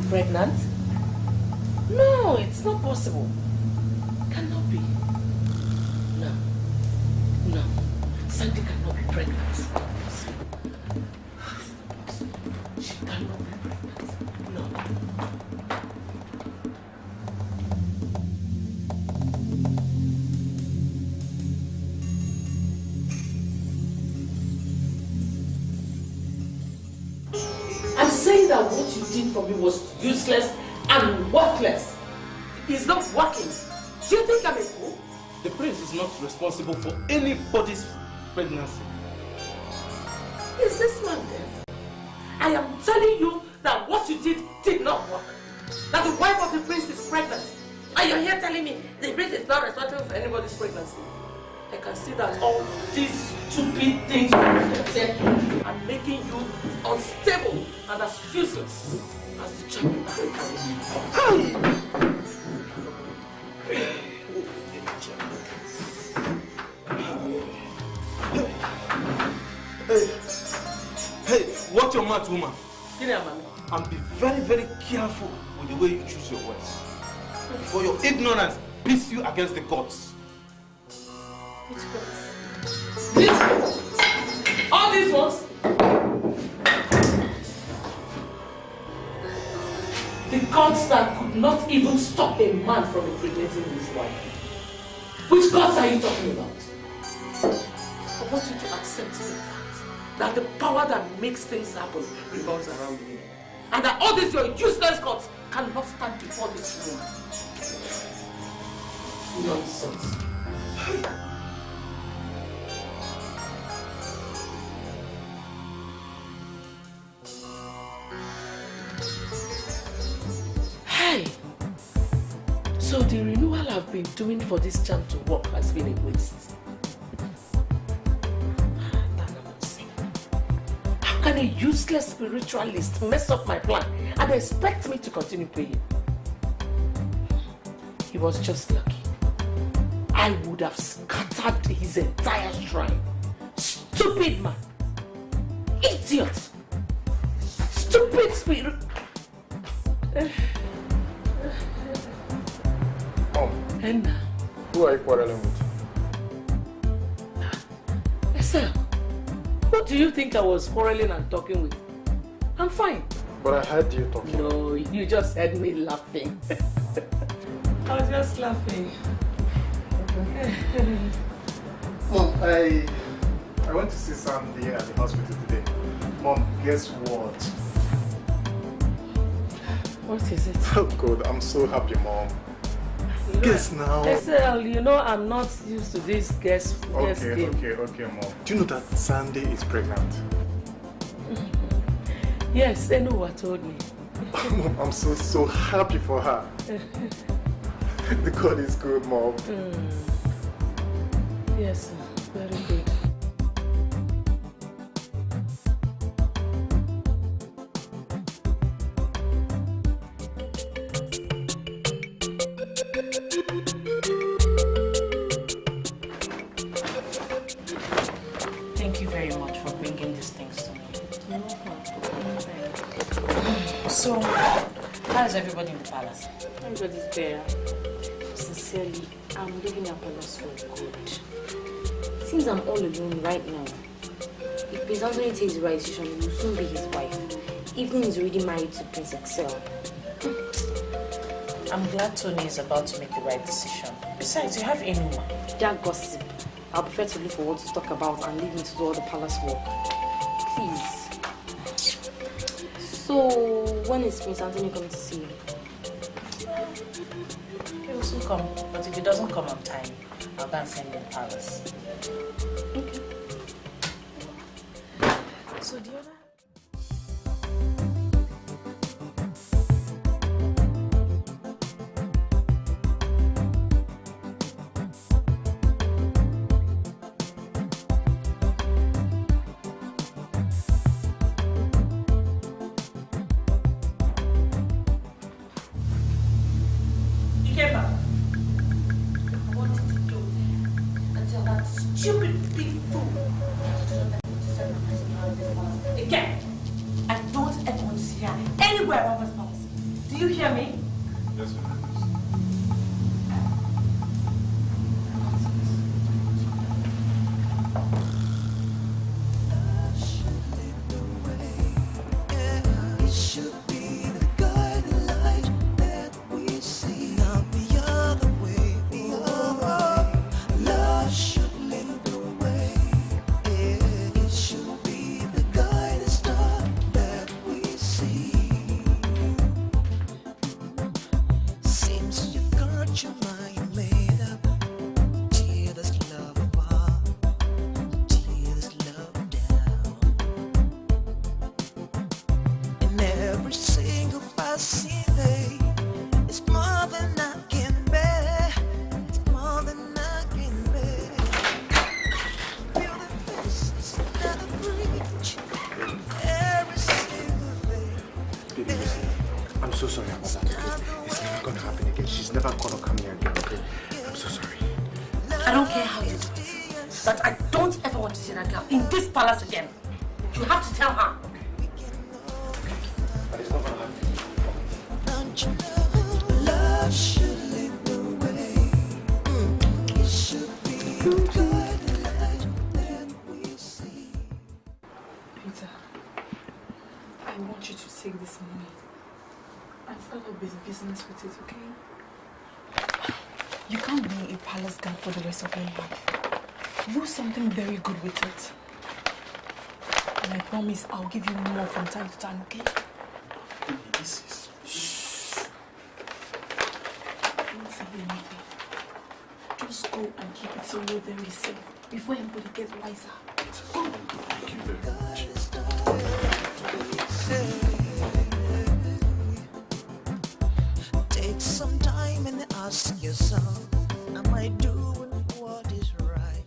S1: Pregnant? No, it's not possible. Cannot be. No. pregnant. She cannot be pregnant. No. I'm saying that what you did for me was useless and worthless. It's not working. Do you think I'm a fool?
S14: The prince is not responsible for anybody's pregnancy.
S1: Is this man deaf? I am telling you that what you did not work. That the wife of the prince is pregnant. And you're here telling me the prince is not responsible for anybody's pregnancy. I can see that all these stupid things you said are making you unstable and as useless as the child that I carry.
S14: Hey, watch your mouth, woman. And be very, very careful with the way you choose your words. For your ignorance beats you against the gods.
S1: Which gods? These ones? All these ones? The gods that could not even stop a man from impregnating his wife. Which gods are you talking about? I want you to accept the fact that the power that makes things happen revolves around you. And that all these your useless gods cannot stand before this woman. Nonsense. Hey! So the renewal I've been doing for this charm to work has been a waste. How can a useless spiritualist mess up my plan and expect me to continue praying? He was just lucky. I would have scattered his entire shrine. Stupid man! Idiot! Stupid spirit!
S7: Mom,
S1: And
S7: who are you quarreling with?
S1: Esther, who do you think I was quarreling and talking with? I'm fine.
S7: But I heard you talking.
S1: No, you just heard me laughing. I was just laughing.
S7: Mom, I went to see Sandy at the hospital today. Mom, guess what?
S1: What is it?
S7: Oh God, I'm so happy, Mom. Guess now.
S1: Esther, you know I'm not used to this guess game.
S7: Okay, Mom. Do you know that Sandy is pregnant?
S1: Yes, Enuwa told me.
S7: Mom, I'm so happy for her. The God is good, Mom.
S1: Yes, very good.
S11: Thank you very much for bringing these things to me. So, how is everybody in the palace?
S8: Everybody's there. Sincerely, I'm leaving our palace for good.
S19: Since I'm all alone right now, if Prince Anthony takes the right decision, he will soon be his wife. Evelyn is already married to Prince Excel.
S11: I'm glad Tony is about to make the right decision. Besides, you have Enuma.
S19: That gossip. I'll prefer to look for what to talk about and leave him to do all the palace work. Please. So, when is Prince Anthony coming to see you?
S11: He will soon come, but if he doesn't come on time, I'll go and send him to the palace.
S19: Okay.
S11: So the other...
S1: Stupid big fool. Again, I don't ever want to see her anywhere around this palace. Do you hear me?
S7: Yes, ma'am.
S6: I don't care how you do it. But I don't ever want to see that girl in this palace again. You have to tell her.
S2: But it's not gonna happen.
S13: Don't you know love should lead the way? It should be by the light that we see.
S15: Peter, I want you to take this money and start a business with it, okay? You can't be a palace girl for the rest of your life. Do something very good with it. And I promise I'll give you more from time to time, okay?
S9: This is...
S15: Shh. Don't say anything. Just go and keep it somewhere very safe before everybody gets wiser. Go.
S9: Thank you very much.
S13: Take some time and ask yourself, am I doing what is right?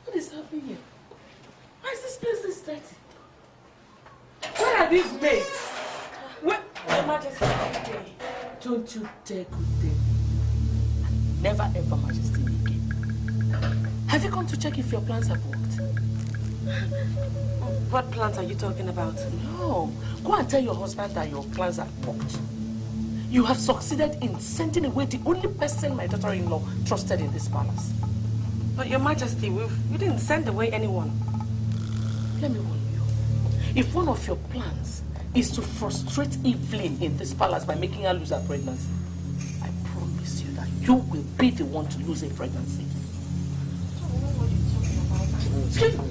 S1: What is happening here? Why is this place this dirty? Where are these maids? Where? Your Majesty, don't you dare go there.
S11: Never ever, Majesty, again. Have you come to check if your plans have worked?
S6: What plans are you talking about?
S11: No. Go and tell your husband that your plans have worked. You have succeeded in sending away the only person my daughter-in-law trusted in this palace.
S6: But Your Majesty, we didn't send away anyone.
S11: Let me warn you. If one of your plans is to frustrate Evelyn in this palace by making her lose her pregnancy, I promise you that you will be the one to lose a pregnancy. Excuse me.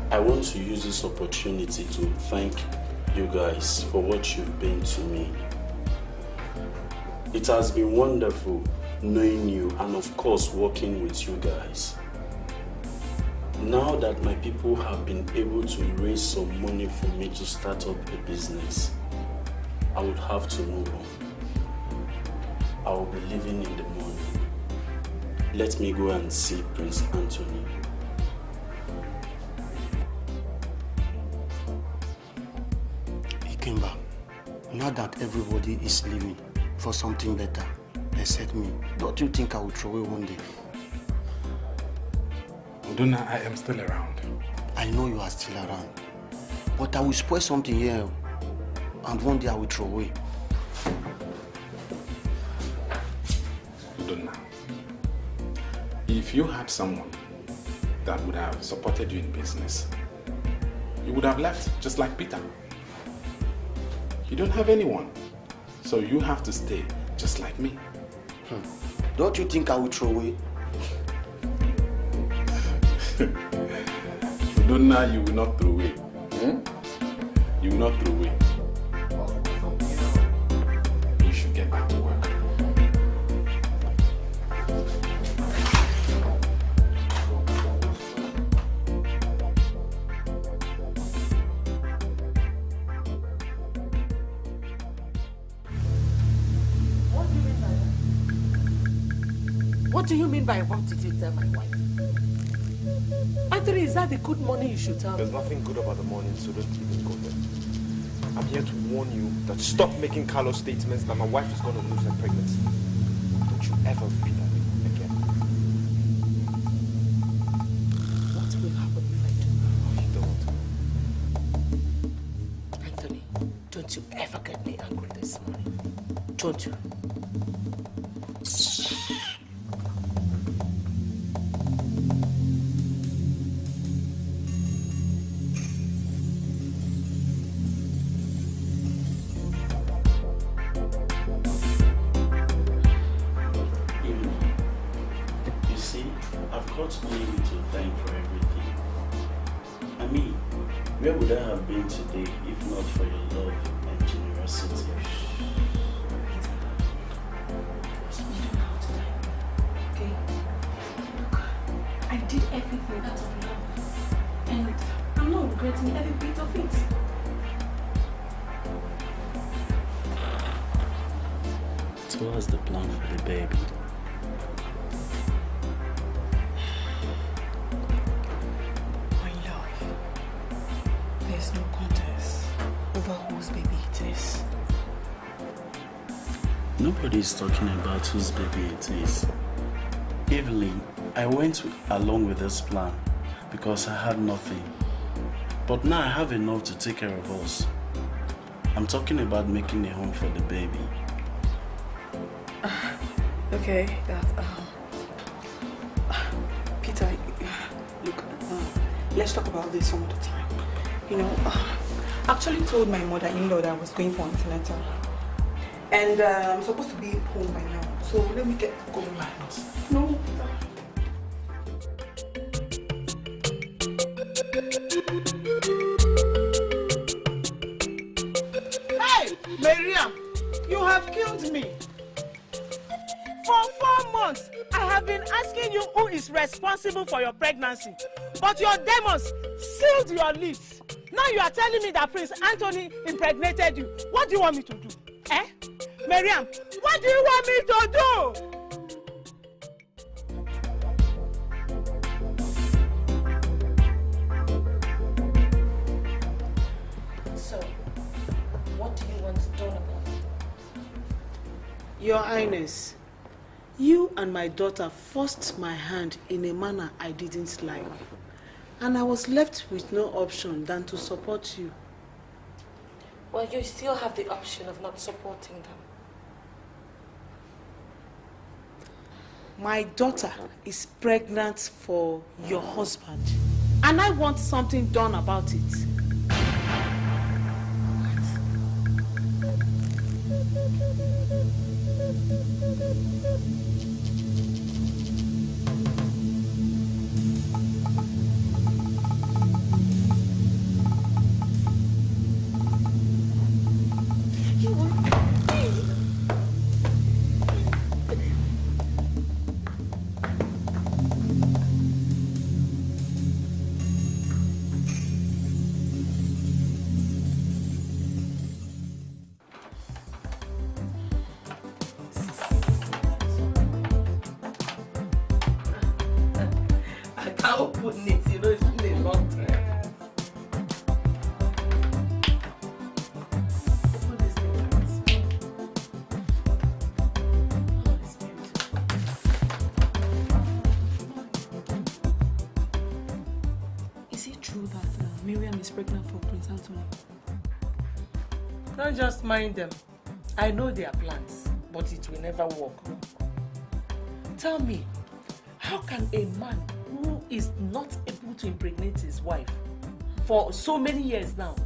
S20: I want to use this opportunity to thank you guys for what you've been to me. It has been wonderful knowing you and of course working with you guys. Now that my people have been able to raise some money for me to start up a business, I would have to move on. I will be leaving in the morning. Let me go and see Prince Anthony.
S21: Ikemba, now that everybody is leaving for something better, except me, don't you think I will throw away one day?
S9: Oduna, I am still around.
S21: I know you are still around, but I will spoil something here, and one day I will throw away.
S9: Oduna, if you had someone that would have supported you in business, you would have left just like Peter. You don't have anyone, so you have to stay just like me.
S21: Don't you think I will throw away?
S9: Oduna, you will not throw away. You will not throw away. You should get back to work.
S1: What do you mean by what did you tell my wife? Anthony, is that the good morning you should tell?
S2: There's nothing good about the morning, so don't even go there. I'm here to warn you that stop making Carlos statements that my wife is going to lose her pregnancy. Don't you ever repeat that again.
S1: What will happen if I do?
S2: You don't.
S1: Anthony, don't you ever get me angry this morning. Don't you?
S20: Where would I have been today if not for your love and generosity?
S3: did everything out of love. And I'm not regretting every bit of it.
S20: So what's the plan for the baby?
S15: My love, there's no contest over whose baby it is.
S20: Nobody is talking about whose baby it is. Evelyn, I went along with this plan because I had nothing. But now I have enough to take care of us. I'm talking about making a home for the baby.
S15: Okay, Peter, look, let's talk about this some other time. You know, I actually told my mother-in-law that I was going for antenatal. And I'm supposed to be home by now. So let me get going. No,
S8: Hey, Miriam, you have killed me. For 4 months, I have been asking you who is responsible for your pregnancy. But your demons sealed your lips. Now you are telling me that Prince Anthony impregnated you. What do you want me to do? Eh? Miriam, what do you want me to do?
S6: So, what do you want done about it?
S8: Your Highness, you and my daughter forced my hand in a manner I didn't like. And I was left with no option than to support you.
S6: Well, you still have the option of not supporting them.
S8: My daughter is pregnant for your husband. And I want something done about it.
S1: Don't just mind them. I know their plans, but it will never work. Tell me, how can a man who is not able to impregnate his wife for so many years now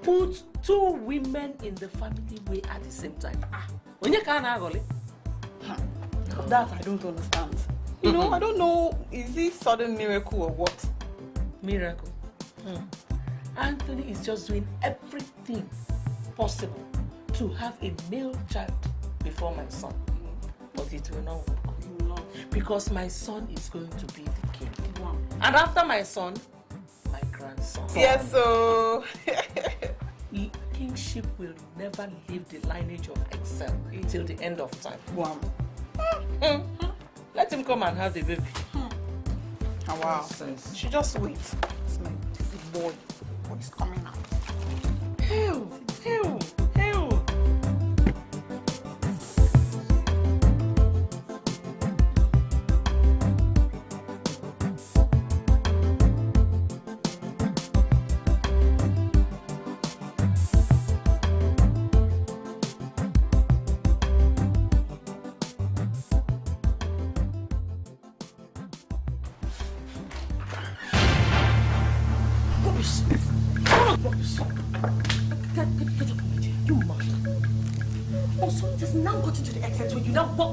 S1: put 2 women in the family way at the same time?
S15: That I don't understand. You know, I don't know, is this sudden miracle or what?
S1: Miracle? Anthony is just doing everything possible to have a male child before my son. But it will not work. Because my son is going to be the king. Wow. And after my son, my grandson.
S15: Yes, so
S1: kingship will never leave the lineage of Excel till the end of time.
S15: Wow.
S1: Let him come and have the baby.
S15: Oh, wow. She just wait. It's my boy. What's coming out?
S1: Ew.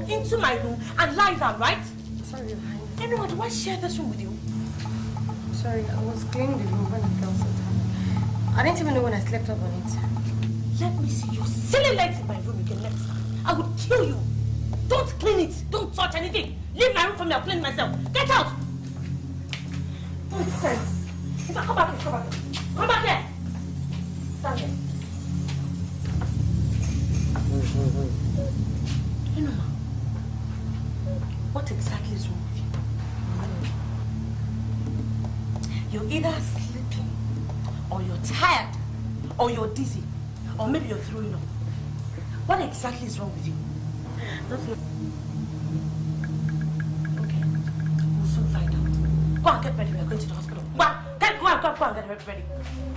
S6: Into my room and lie down, right?
S10: Sorry, Your Highness.
S6: Anyone, do I share this room with you?
S10: Sorry, I was cleaning the room when I felt so tired. I didn't even know when I slept up on it.
S6: Let me see your silly legs in my room again next time. I would kill you. Don't clean it. Don't touch anything. Leave my room for me. I'll clean it myself. Get out. Nonsense. If I come back here, come back here. Come back here. Stand there. You know, what exactly is wrong with you? You're either sleeping, or you're tired, or you're dizzy, or maybe you're throwing up. What exactly is wrong with you? Nothing. Okay, we'll soon find out. Go and get ready, we are going to the hospital. Go and get ready.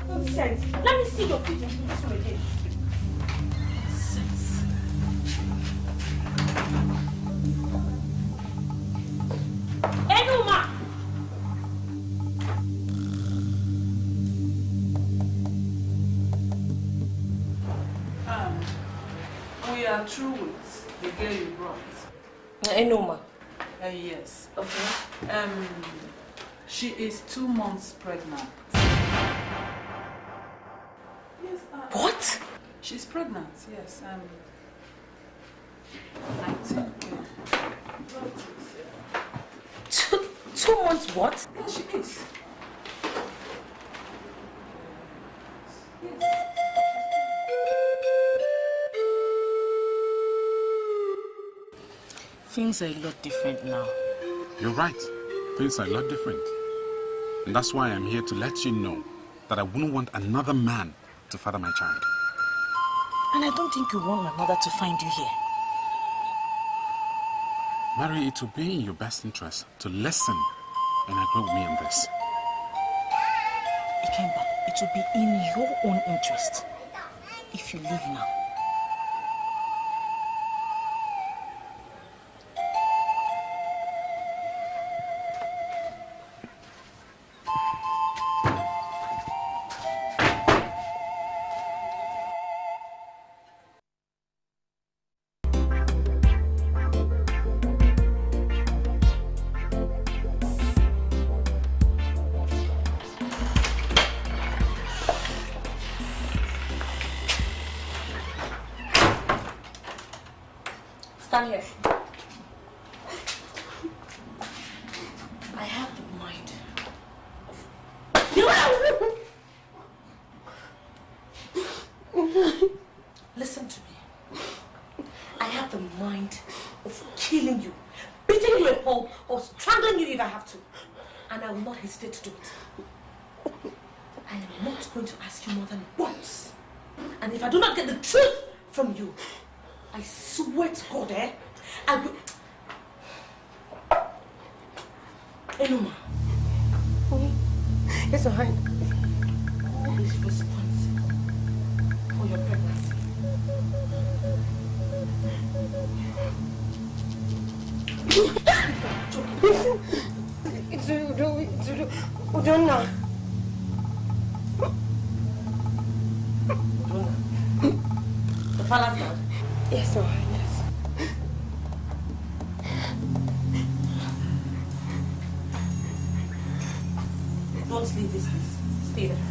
S6: Nonsense. Let me see your feet in this room again. Nonsense. Enuma!
S3: We are through with the girl you brought.
S6: Enuma.
S3: Yes.
S6: Okay.
S3: She is 2 months pregnant. Yes.
S6: What?
S3: She's pregnant. Yes. I think.
S6: 2 months what?
S3: Yes, she is.
S11: Things are a lot different now.
S9: You're right. Things are a lot different. And that's why I'm here to let you know that I wouldn't want another man to father my child.
S11: And I don't think you want my mother to find you here.
S9: Mary, it will be in your best interest to listen and agree with me on this.
S11: Ikemba, it will be in your own interest if you leave now.
S6: Stand here. I have the mind of... Listen to me. I have the mind of killing you, beating you a pulp, or strangling you if I have to. And I will not hesitate to do it. I am not going to ask you more than once. And if I do not get the truth from you, I swear to God, I will... Enuma.
S10: Yes, alright.
S6: Who is responsible for your pregnancy?
S10: It's Udonna.
S6: The palace guard?
S10: Yes, alright, yes.
S6: Don't leave this place. Stay there.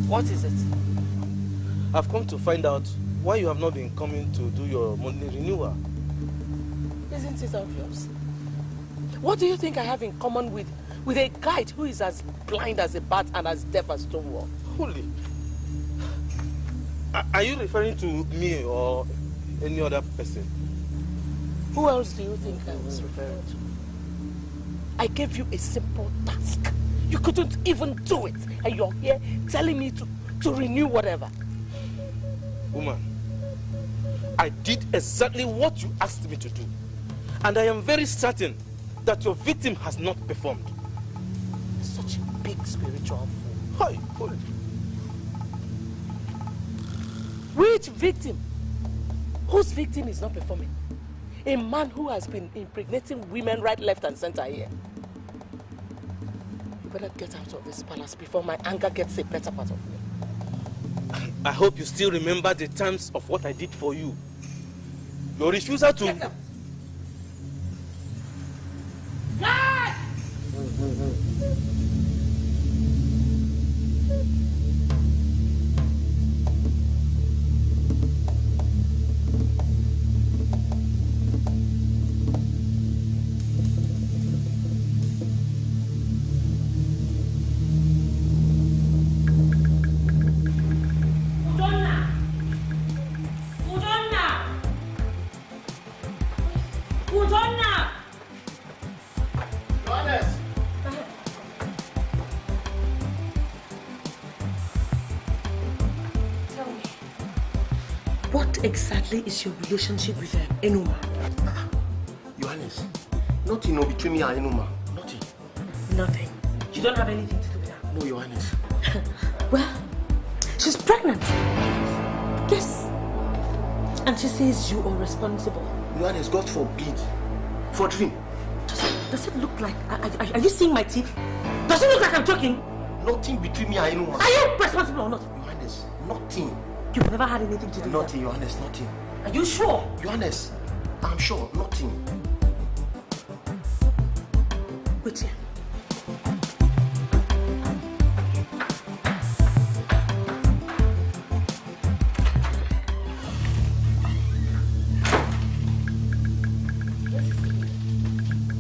S14: What is it? I've come to find out why you have not been coming to do your monthly renewal.
S15: Isn't it obvious? What do you think I have in common with a guide who is as blind as a bat and as deaf as Stonewall?
S14: Holy. Are you referring to me or any other person?
S15: Who else do you think I was referring to? I gave you a simple task. You couldn't even do it. And you're here telling me to renew whatever.
S14: Woman, I did exactly what you asked me to do. And I am very certain that your victim has not performed.
S15: Such a big spiritual fool.
S14: Hi, holy.
S16: Which victim? Whose victim is not performing? A man who has been impregnating women right, left, and center here. You better get out of this palace before my anger gets a better part of me.
S14: I hope you still remember the terms of what I did for you. Your refusal to...
S16: Get out. What exactly is your relationship with Enuma?
S21: Johannes, nothing will between me and Enuma. Nothing.
S16: Nothing. You don't have anything to do with her?
S21: No, Johannes.
S16: Well, she's pregnant. Yes. And she says you are responsible.
S21: Johannes, God forbid. For dream.
S16: Does it look like... Are you seeing my teeth? Does it look like I'm talking?
S21: Nothing between me and Enuma.
S16: Are you responsible or not?
S21: Johannes, nothing.
S16: You've never had anything to do with her?
S21: Nothing, Johannes, nothing.
S16: Are you sure?
S21: Johannes, I'm sure, nothing.
S16: Wait here.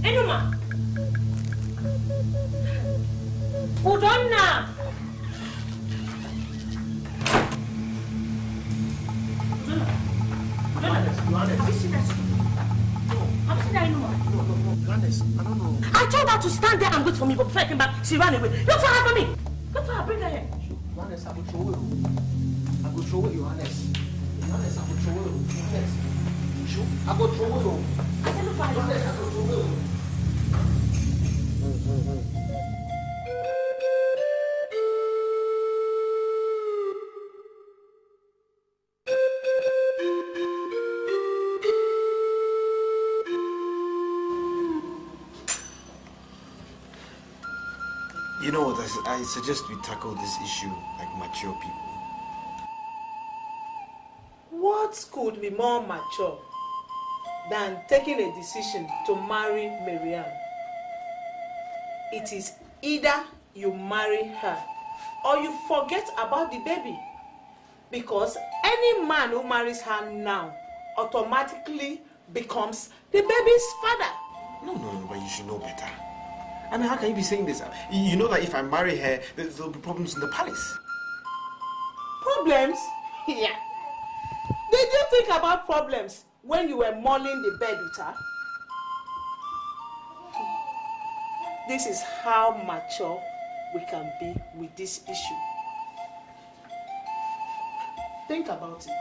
S16: Enuma! Udonna! Have you seen that? Have you seen that anymore?
S21: No, Johannes, I don't know.
S16: I told her to stand there and wait for me, but before I came back, she ran away. Look for her for me! Look for her, bring her here.
S21: Johannes, I will throw away. I will throw away, Johannes. Johannes, I will throw away. Johannes. Sure? I will throw away.
S16: I said look for her.
S21: Johannes, I will throw away.
S4: You know what, I suggest we tackle this issue like mature people.
S8: What could be more mature than taking a decision to marry Marianne? It is either you marry her or you forget about the baby. Because any man who marries her now automatically becomes the baby's father.
S4: No, but you should know better. I mean, how can you be saying this? You know that if I marry her, there'll be problems in the palace.
S8: Problems? Yeah. Did you think about problems when you were mulling the bed with her? This is how mature we can be with this issue. Think about it.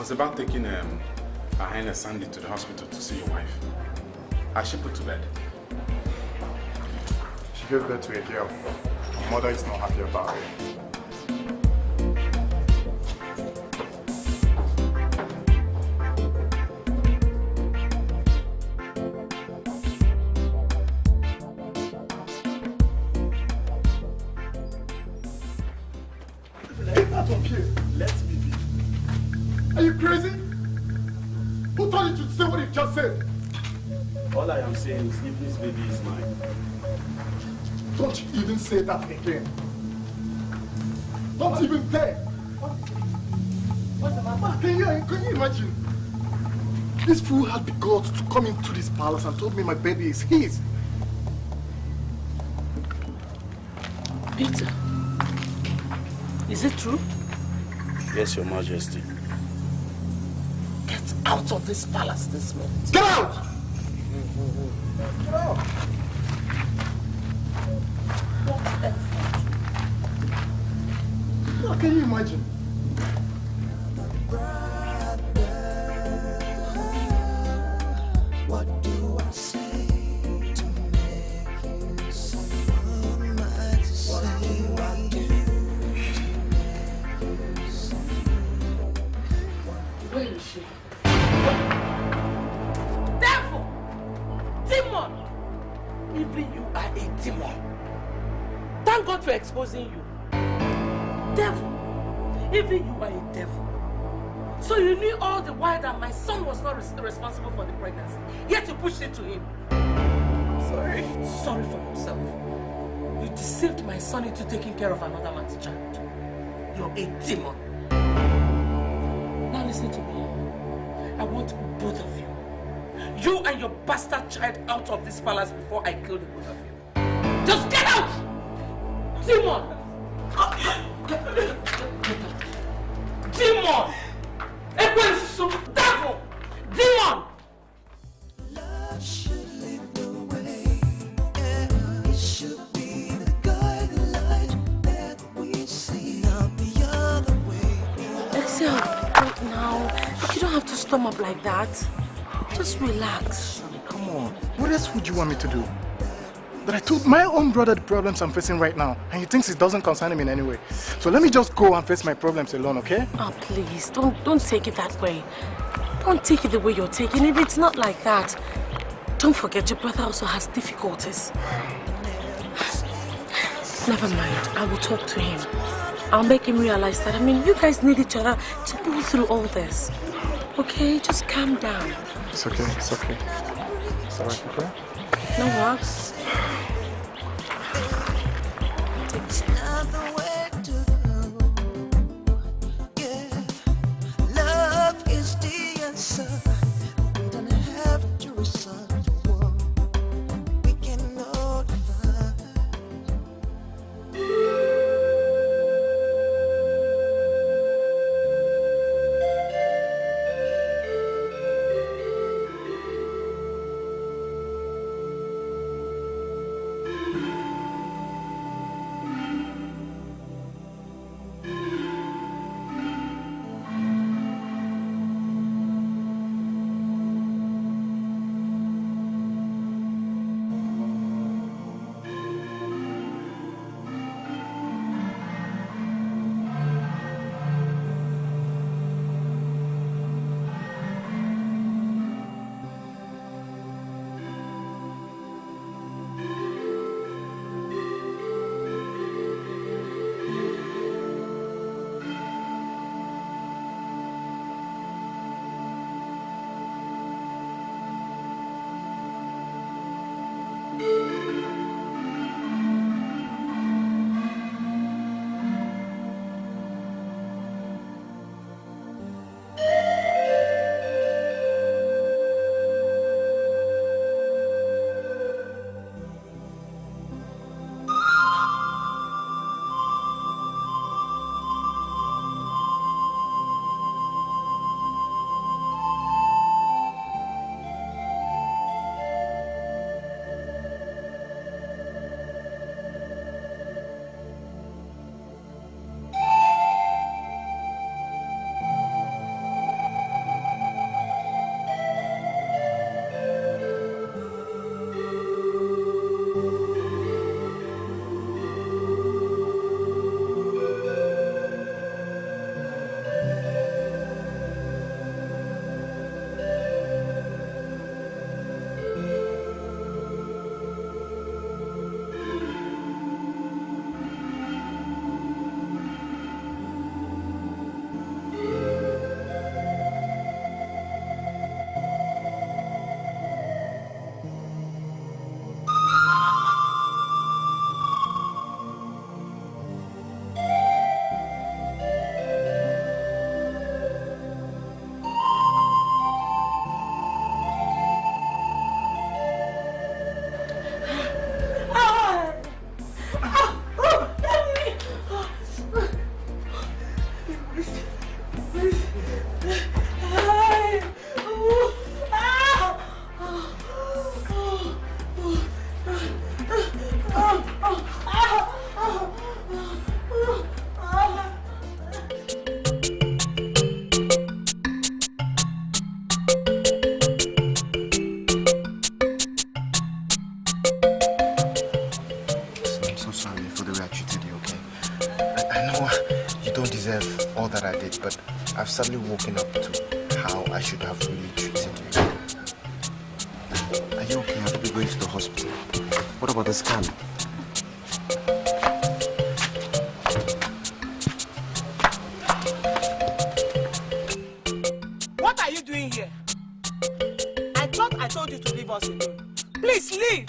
S9: About taking Her Highness Sandy to the hospital to see your wife. Has she put to bed?
S7: She gave birth to a girl. Her mother is not happy about it. out of here.
S20: Let me be.
S7: Are you crazy? Who told you to say what you just said?
S20: All I am saying is if this baby is mine.
S7: Don't you even say that again. Don't even dare. What's the matter? Can you imagine? This fool had the guts to come into this palace and told me my baby is his.
S16: Peter, is it true?
S20: Yes, Your Majesty.
S16: Get out of this palace this minute.
S7: Get out! Get out! How can you imagine?
S13: What do I say to make you someone might say? What do I do to make you someone?
S16: Where is she?
S1: Devil! Demon!
S16: Even you are a demon. Thank God for exposing you. Devil! Even you are a devil.
S1: So you knew all the while that my son was not responsible for the pregnancy, yet you pushed it to him.
S16: Sorry.
S1: Sorry for yourself. You deceived my son into taking care of another man's child. You're a demon. Now listen to me. I want both of you. You and your bastard child out of this palace before I kill the both of you. Just get out! Demon! Demon! Devil! Demon!
S13: Love should lead the way. Yeah, it should be the guideline that we see, not the other way.
S6: Excel, right now. You don't have to storm up like that. Just relax.
S7: Come on. What else would you want me to do? But I told my own brother the problems I'm facing right now, and he thinks it doesn't concern him in any way. So let me just go and face my problems alone, okay?
S6: Oh, please, don't take it that way. Don't take it the way you're taking it. It's not like that. Don't forget, your brother also has difficulties. Never mind. I will talk to him. I'll make him realize that, you guys need each other to pull through all this. Okay? Just calm down.
S7: It's okay, it's okay. It's alright, okay?
S6: No worries.
S13: It's not the way to go. Yeah, love is the answer. We don't have to resort to war. We can notify.
S2: all that I did, but I've suddenly woken up to how I should have really treated you. Are you okay? I'll be going to the hospital. What about the scan?
S15: What are you doing here? I thought I told you to leave us alone. Please leave!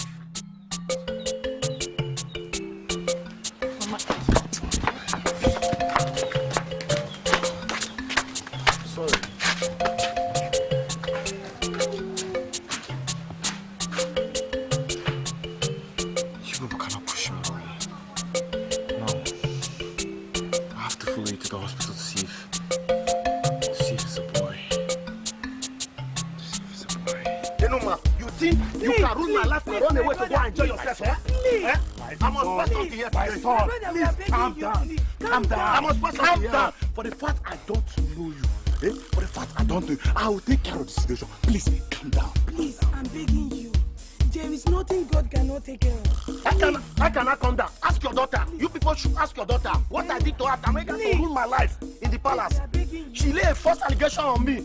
S5: For the fact I don't know you, for the fact I don't know you, I will take care of the situation. Please, calm down.
S15: Please, I'm begging you. There is nothing God cannot take care of.
S21: I cannot calm down. Ask your daughter. You people should ask your daughter what I did to her to make her to ruin my life in the palace. She laid a false allegation on me.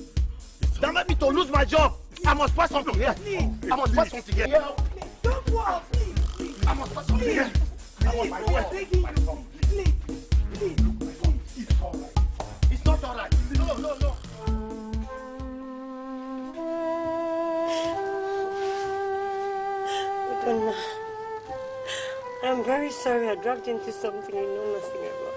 S21: That made me to lose my job. I must pass something here. I must pass something here.
S15: Don't walk.
S21: I must pass something here.
S15: I'm begging you. Please.
S21: It's all right. It's not all right. No.
S10: Donna, I'm very sorry I dragged you into something you know nothing about.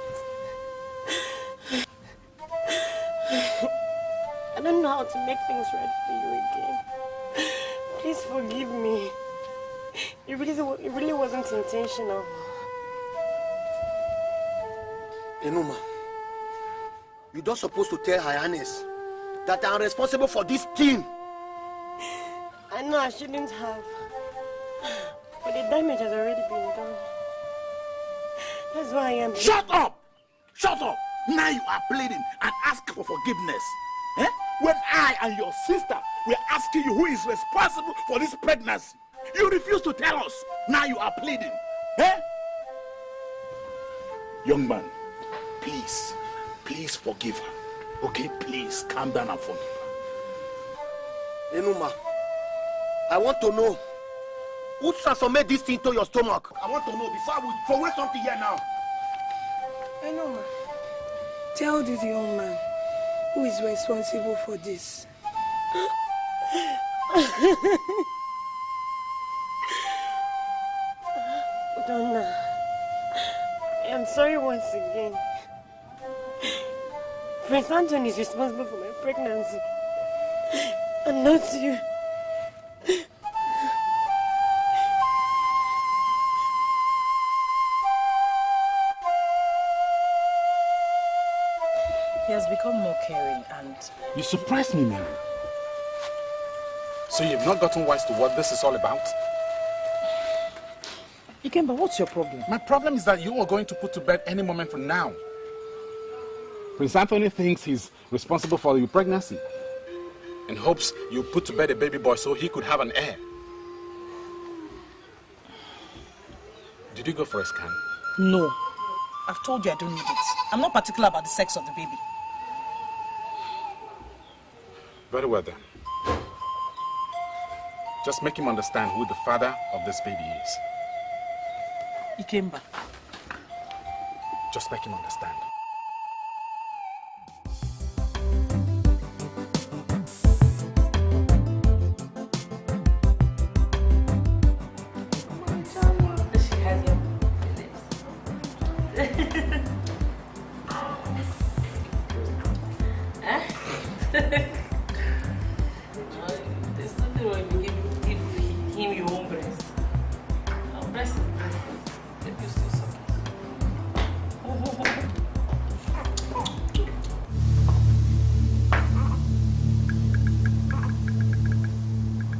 S10: I don't know how to make things right for you again. Please forgive me. It really wasn't intentional.
S21: Enuma, you're not supposed to tell Her Highness that I'm responsible for this thing.
S10: I know I shouldn't have, but the damage has already been done. That's why I am...
S5: Shut up! Shut up! Now you are pleading and asking for forgiveness. When I and your sister were asking you who is responsible for this pregnancy, you refused to tell us. Now you are pleading. Young man, please forgive her. Okay, please calm down and forgive her.
S21: Enuma, I want to know who transformed this thing to your stomach. I want to know before I will throw away something here now.
S15: Enuma, tell this young man who is responsible for this.
S10: Donna, I'm sorry once again. Prince Anthony is responsible for my pregnancy, and not you.
S11: He has become more caring and...
S9: You surprised me, Mary. So you've not gotten wise to what this is all about?
S11: Ikemba, what's your problem?
S9: My problem is that you are going to put to bed any moment from now. Prince Anthony thinks he's responsible for your pregnancy and hopes you put to bed a baby boy so he could have an heir. Did you go for a scan?
S11: No. I've told you I don't need it. I'm not particular about the sex of the baby.
S9: Very well then. Just make him understand who the father of this baby is.
S11: Ikemba.
S9: Just make him understand.
S1: She has your There's nothing wrong if you give him your own breast. Our breast is breast. Let you still suck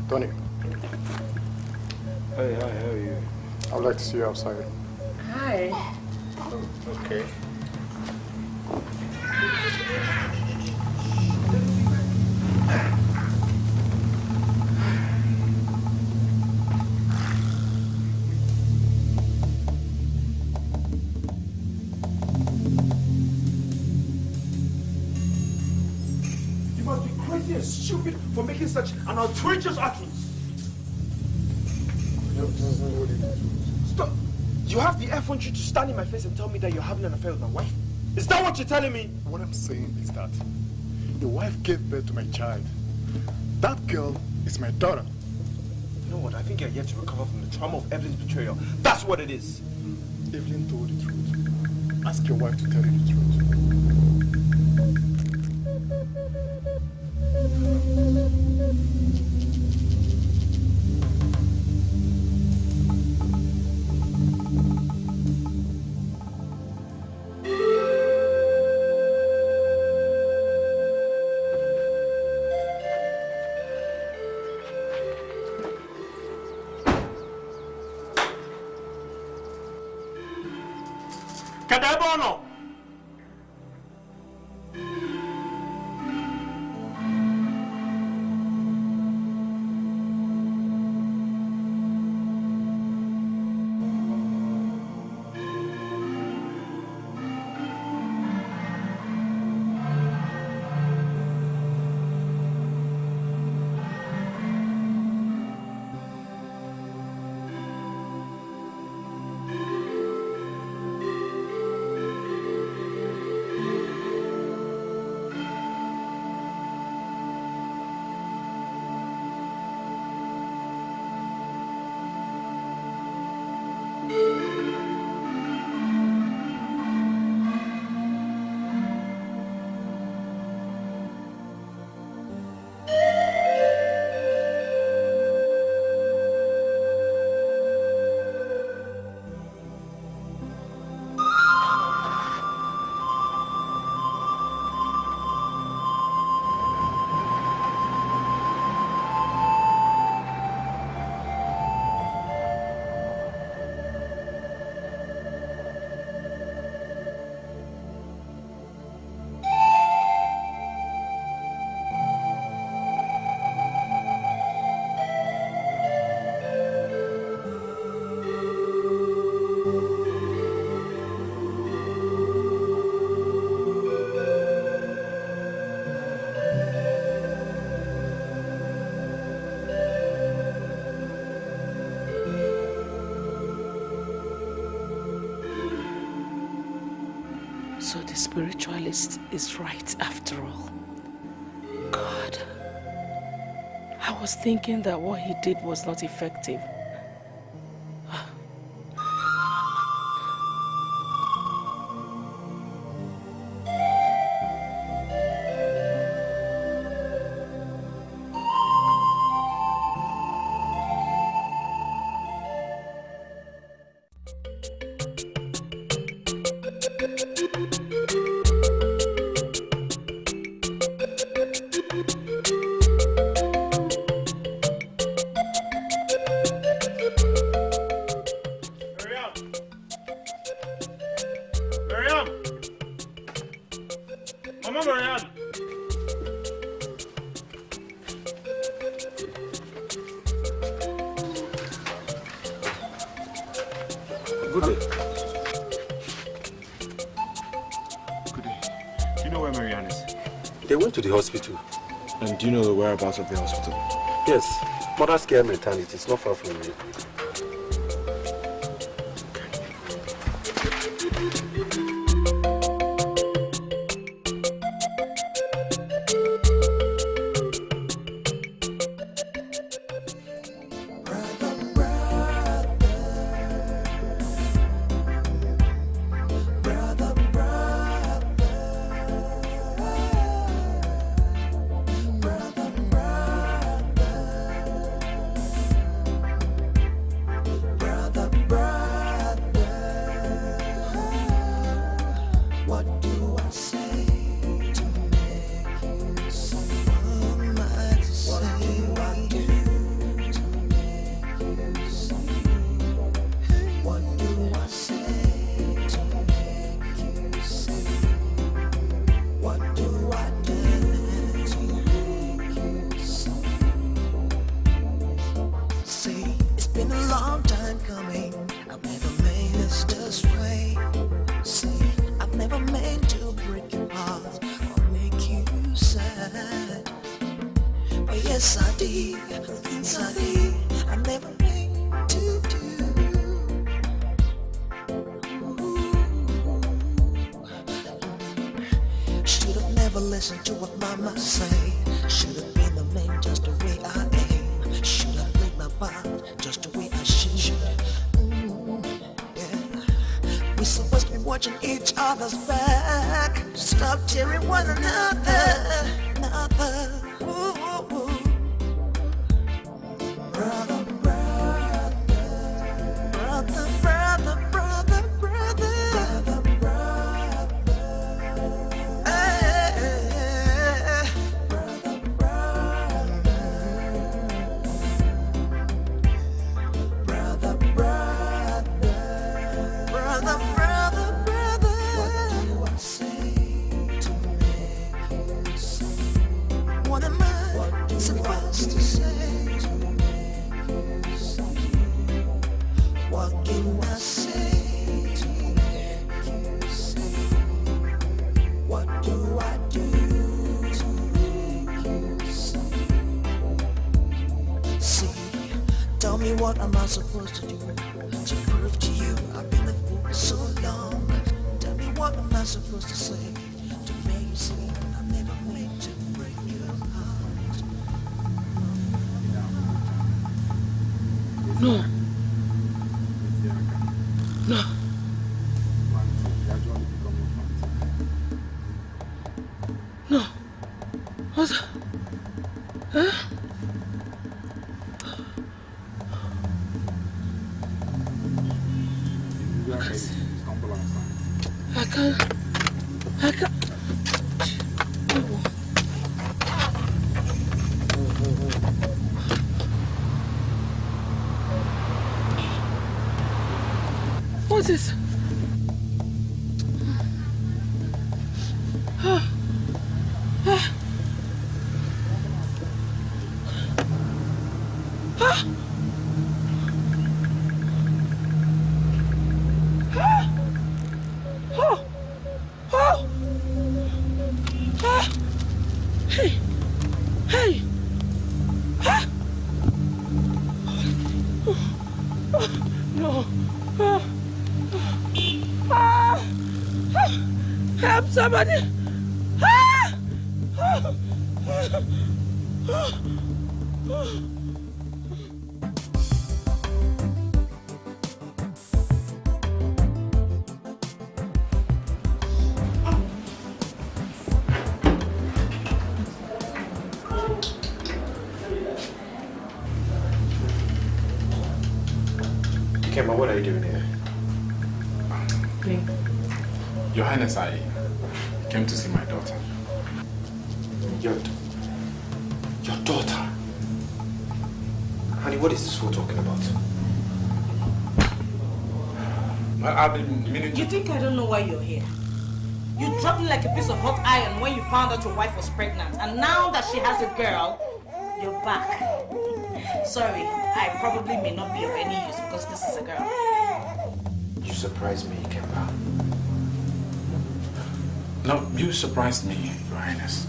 S7: Tony.
S2: Hey, hi, how are you?
S7: I would like to see you outside.
S1: Hi.
S7: Okay.
S2: crazy and stupid for making such an outrageous utterance. Stop! You have the effrontery to stand in my face and tell me that you're having an affair with my wife? Is that what you're telling me?
S7: What I'm saying is that your wife gave birth to my child. That girl is my daughter.
S2: You know what? I think you're yet to recover from the trauma of Evelyn's betrayal. That's what it is.
S7: Evelyn told the truth. Ask your wife to tell you the truth.
S2: Kadebono!
S16: So the spiritualist is right after all. God, I was thinking that what he did was not effective.
S20: To the hospital.
S4: And do you know the whereabouts of the hospital?
S20: Yes, Mother's Care Maternity. It's not far from here.
S13: I've never meant to break you Yes, I did. Things I did. I never meant to do. Should have never listened to what mama say. Should have been the man just the way I am. Should have played my part just the way I should. Yeah. We're supposed to be watching each other's back. Stop tearing one another. Ooh, ooh, ooh. Brother, brother, brother, brother, brother, brother, brother, what am I supposed to say to make you see? What can I say to make you see? What do I do to make you see? See, tell me what am I supposed to do to prove to you I've been a fool for so long? Tell me what am I supposed to say to make you see I never meant to break your heart.
S16: No. No. No. What? Huh? I can't. What's this? Help somebody!
S4: Kemba, what are you doing here?
S9: Your Highness, I came to see my daughter.
S4: Your daughter? Honey, what is this fool talking about?
S9: Well, I've been meaning to...
S11: You think I don't know why you're here? You dropped me like a piece of hot iron when you found out your wife was pregnant. And now that she has a girl, you're back. Sorry, I probably may not be of any use because this is a girl.
S4: You surprised me, Kemba.
S9: No, you surprised me, Your Highness.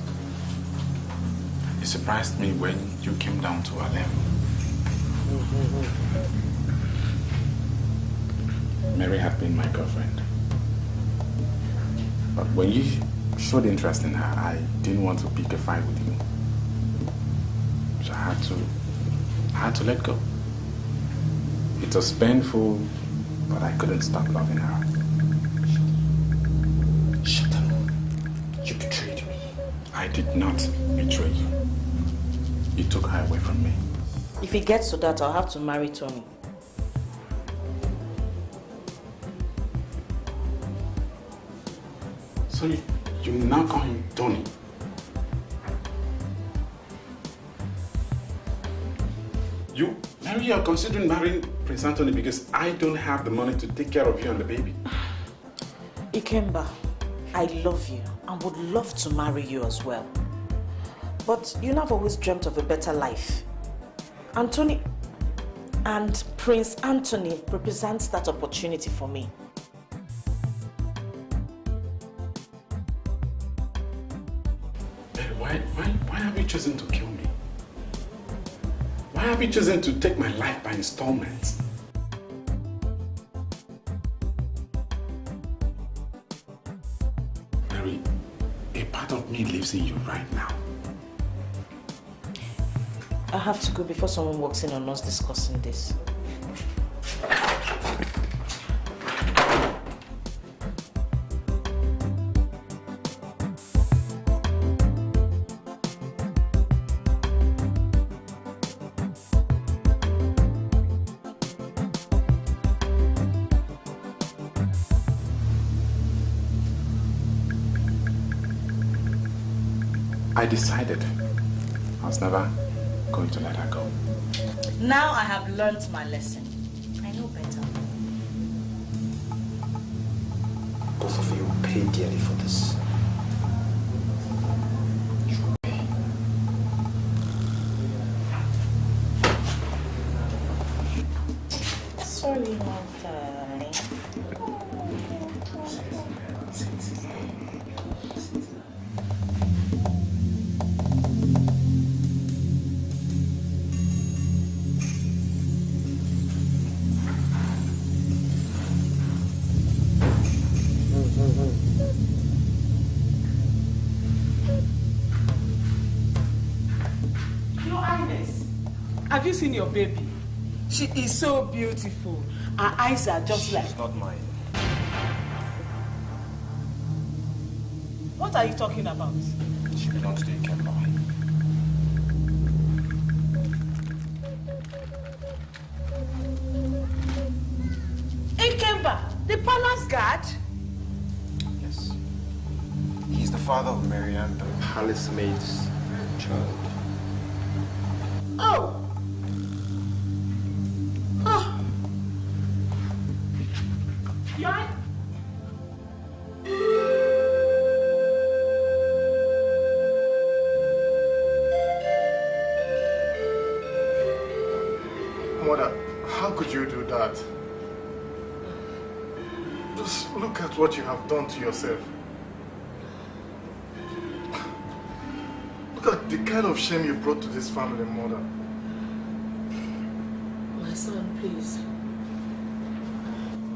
S9: You surprised me when you came down to our level. Mary had been my girlfriend. But when you showed interest in her, I didn't want to pick a fight with you. So I had to let go. It was painful, but I couldn't stop loving her.
S4: Shut up. You betrayed me.
S9: I did not betray you. You took her away from me.
S11: If it gets to that, I'll have to marry Tony.
S9: So you now call him Tony? Mary, you're considering marrying Prince Anthony because I don't have the money to take care of you and the baby.
S11: Ikemba, I love you and would love to marry you as well. But you have always dreamt of a better life. Anthony and Prince Anthony represents that opportunity for me.
S9: Mary, why have you chosen to kill me? Why have you chosen to take my life by installments? Mary, a part of me lives in you right now.
S11: I have to go before someone walks in on us discussing this.
S9: I decided I was never going to let her go.
S11: Now I have learnt my lesson. I know better.
S4: Both of you will pay dearly for this.
S11: Sorry, my darling.
S8: Your Highness, have you seen your baby? She is so beautiful. Her eyes are just like...
S4: She's not mine.
S8: What are you talking about?
S4: She belongs to Ikemba.
S8: Ikemba, the palace guard?
S4: Yes. He's the father of Marianne, the palace maid's child.
S8: Oh! Oh! You're...
S7: Mother, how could you do that? Just look at what you have done to yourself. Look at the kind of shame you brought to this family, Mother.
S16: My son, please.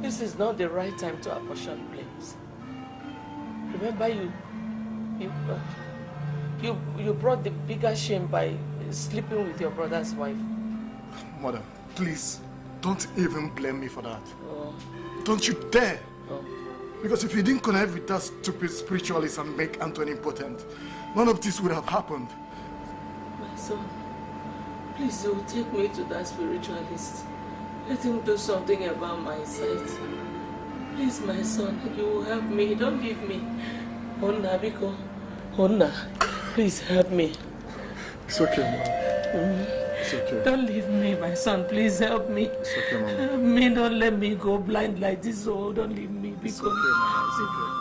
S16: This is not the right time to apportion blames. Remember, you brought the bigger shame by sleeping with your brother's wife.
S7: Mother, please, don't even blame me for that.
S16: Oh.
S7: Don't you dare!
S16: Oh.
S7: Because if you didn't connect with that stupid spiritualist and make Anthony impotent, none of this would have happened.
S16: My son, please take me to that spiritualist. Let him do something about my sight. Please, my son, you will help me. Don't leave me. Onna, Biko. Onna, please help me.
S7: It's okay, Mom. It's okay.
S16: Don't leave me, my son. Please help me.
S7: It's okay, Mama.
S16: Help me. Don't let me go blind like this. Oh, don't leave me. Biko.
S7: It's okay, Mama. It's okay.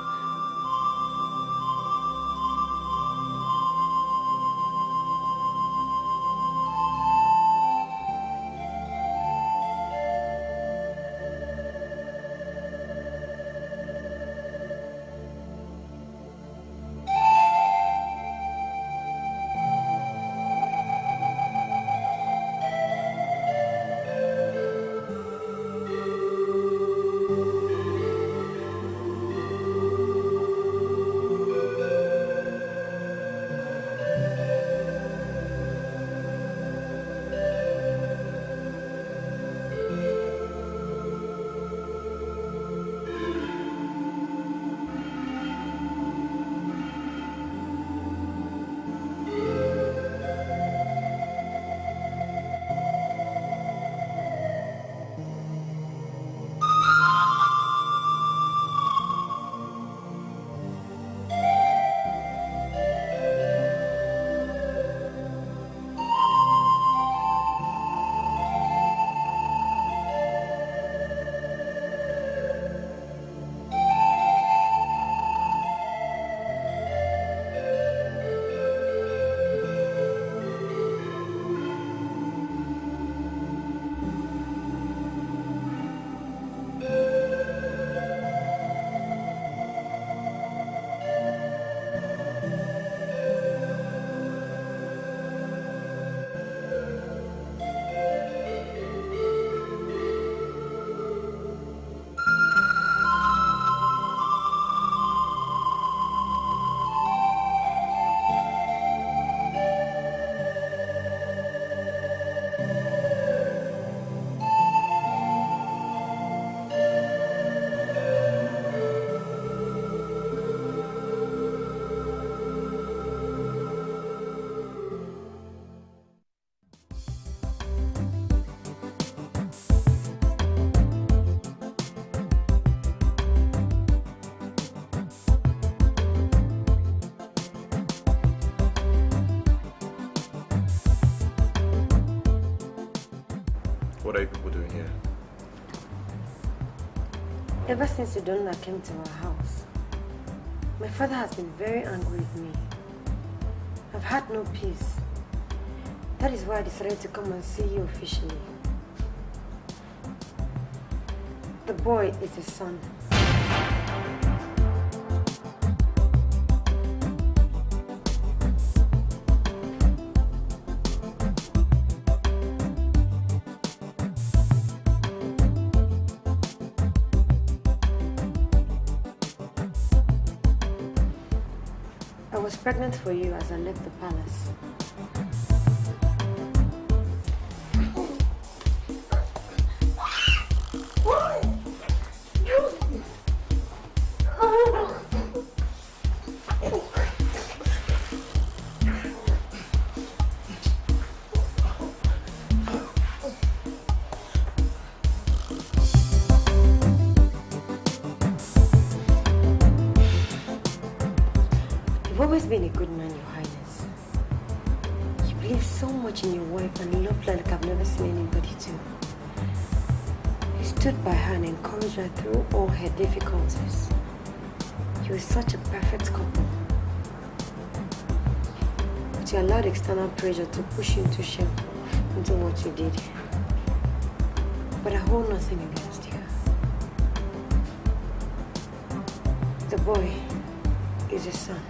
S4: What are you people doing here?
S10: Ever since Udonna came to our house, my father has been very angry with me. I've had no peace. That is why I decided to come and see you officially. The boy is his son. I was pregnant for you as I left the palace. You've always been a good man, Your Highness. You believe so much in your wife and love her like I've never seen anybody do. You stood by her and encouraged her through all her difficulties. You were such a perfect couple. But you allowed external pressure to push you into shape, into what you did. But I hold nothing against you. The boy is your son.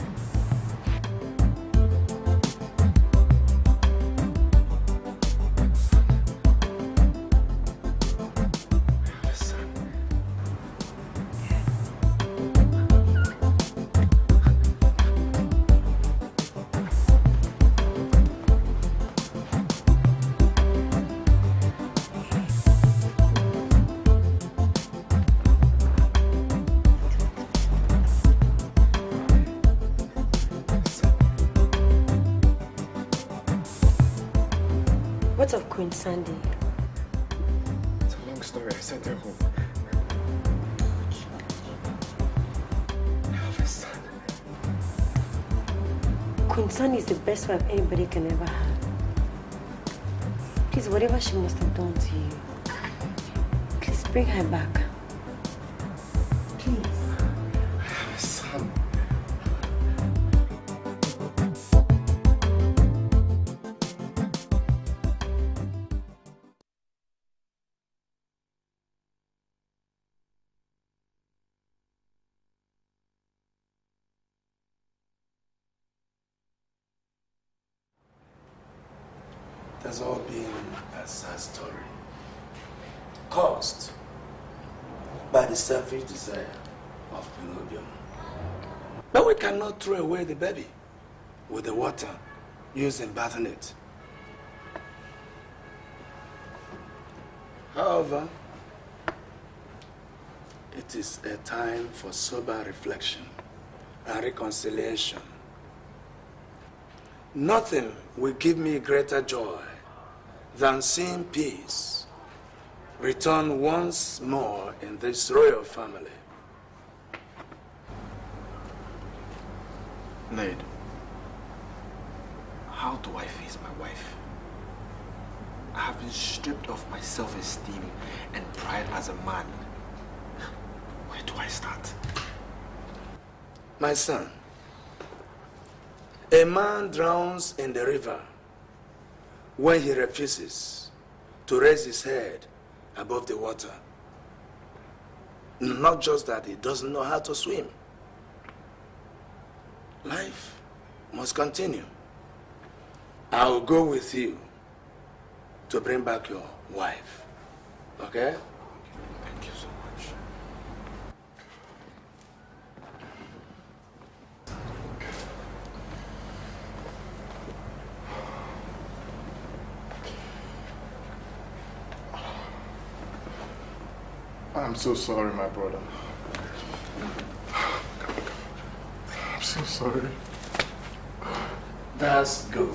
S10: What of Queen Sandy?
S2: It's a long story. I sent her home. I have a son.
S10: Queen Sandy is the best wife anybody can ever have. Please, whatever she must have done to you, please bring her back. Please.
S2: I have a son.
S5: It has all been a sad story, caused by the selfish desire of Betrayals. But we cannot throw away the baby with the water used in bathing it. However, it is a time for sober reflection and reconciliation. Nothing will give me greater joy than seeing peace return once more in this royal family.
S4: Ned, how do I face my wife? I have been stripped of my self-esteem and pride as a man. Where do I start?
S5: My son, a man drowns in the river when he refuses to raise his head above the water. Not just that he doesn't know how to swim. Life must continue. I will go with you to bring back your wife. Okay?
S4: Thank you so much.
S7: I'm so sorry, my brother. I'm so sorry.
S5: That's good.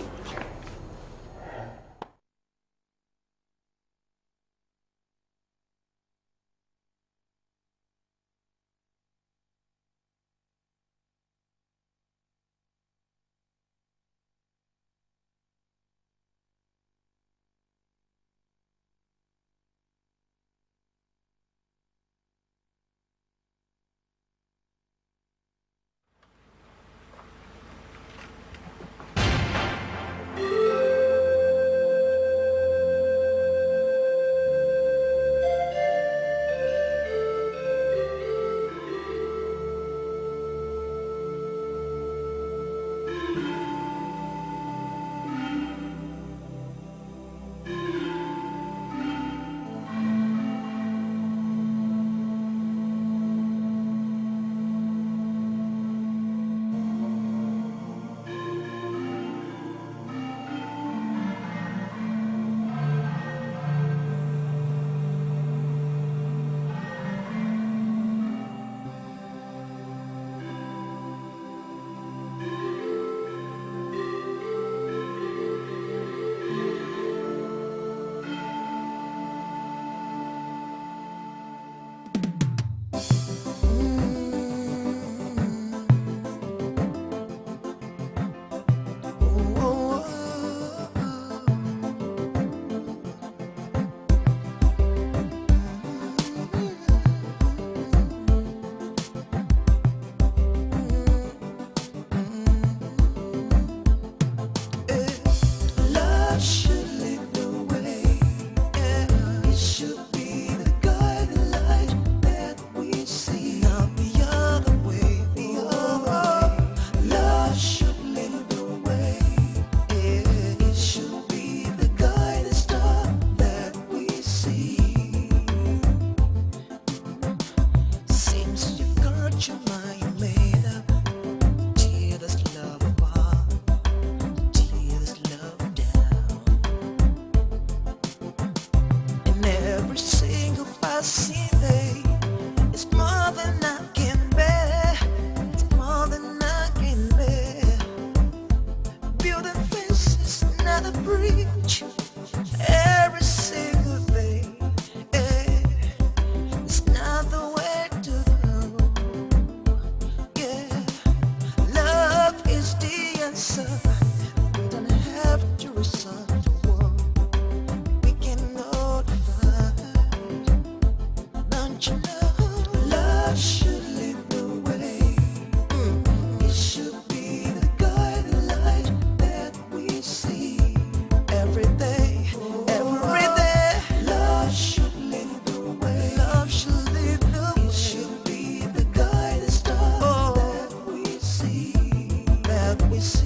S13: we see.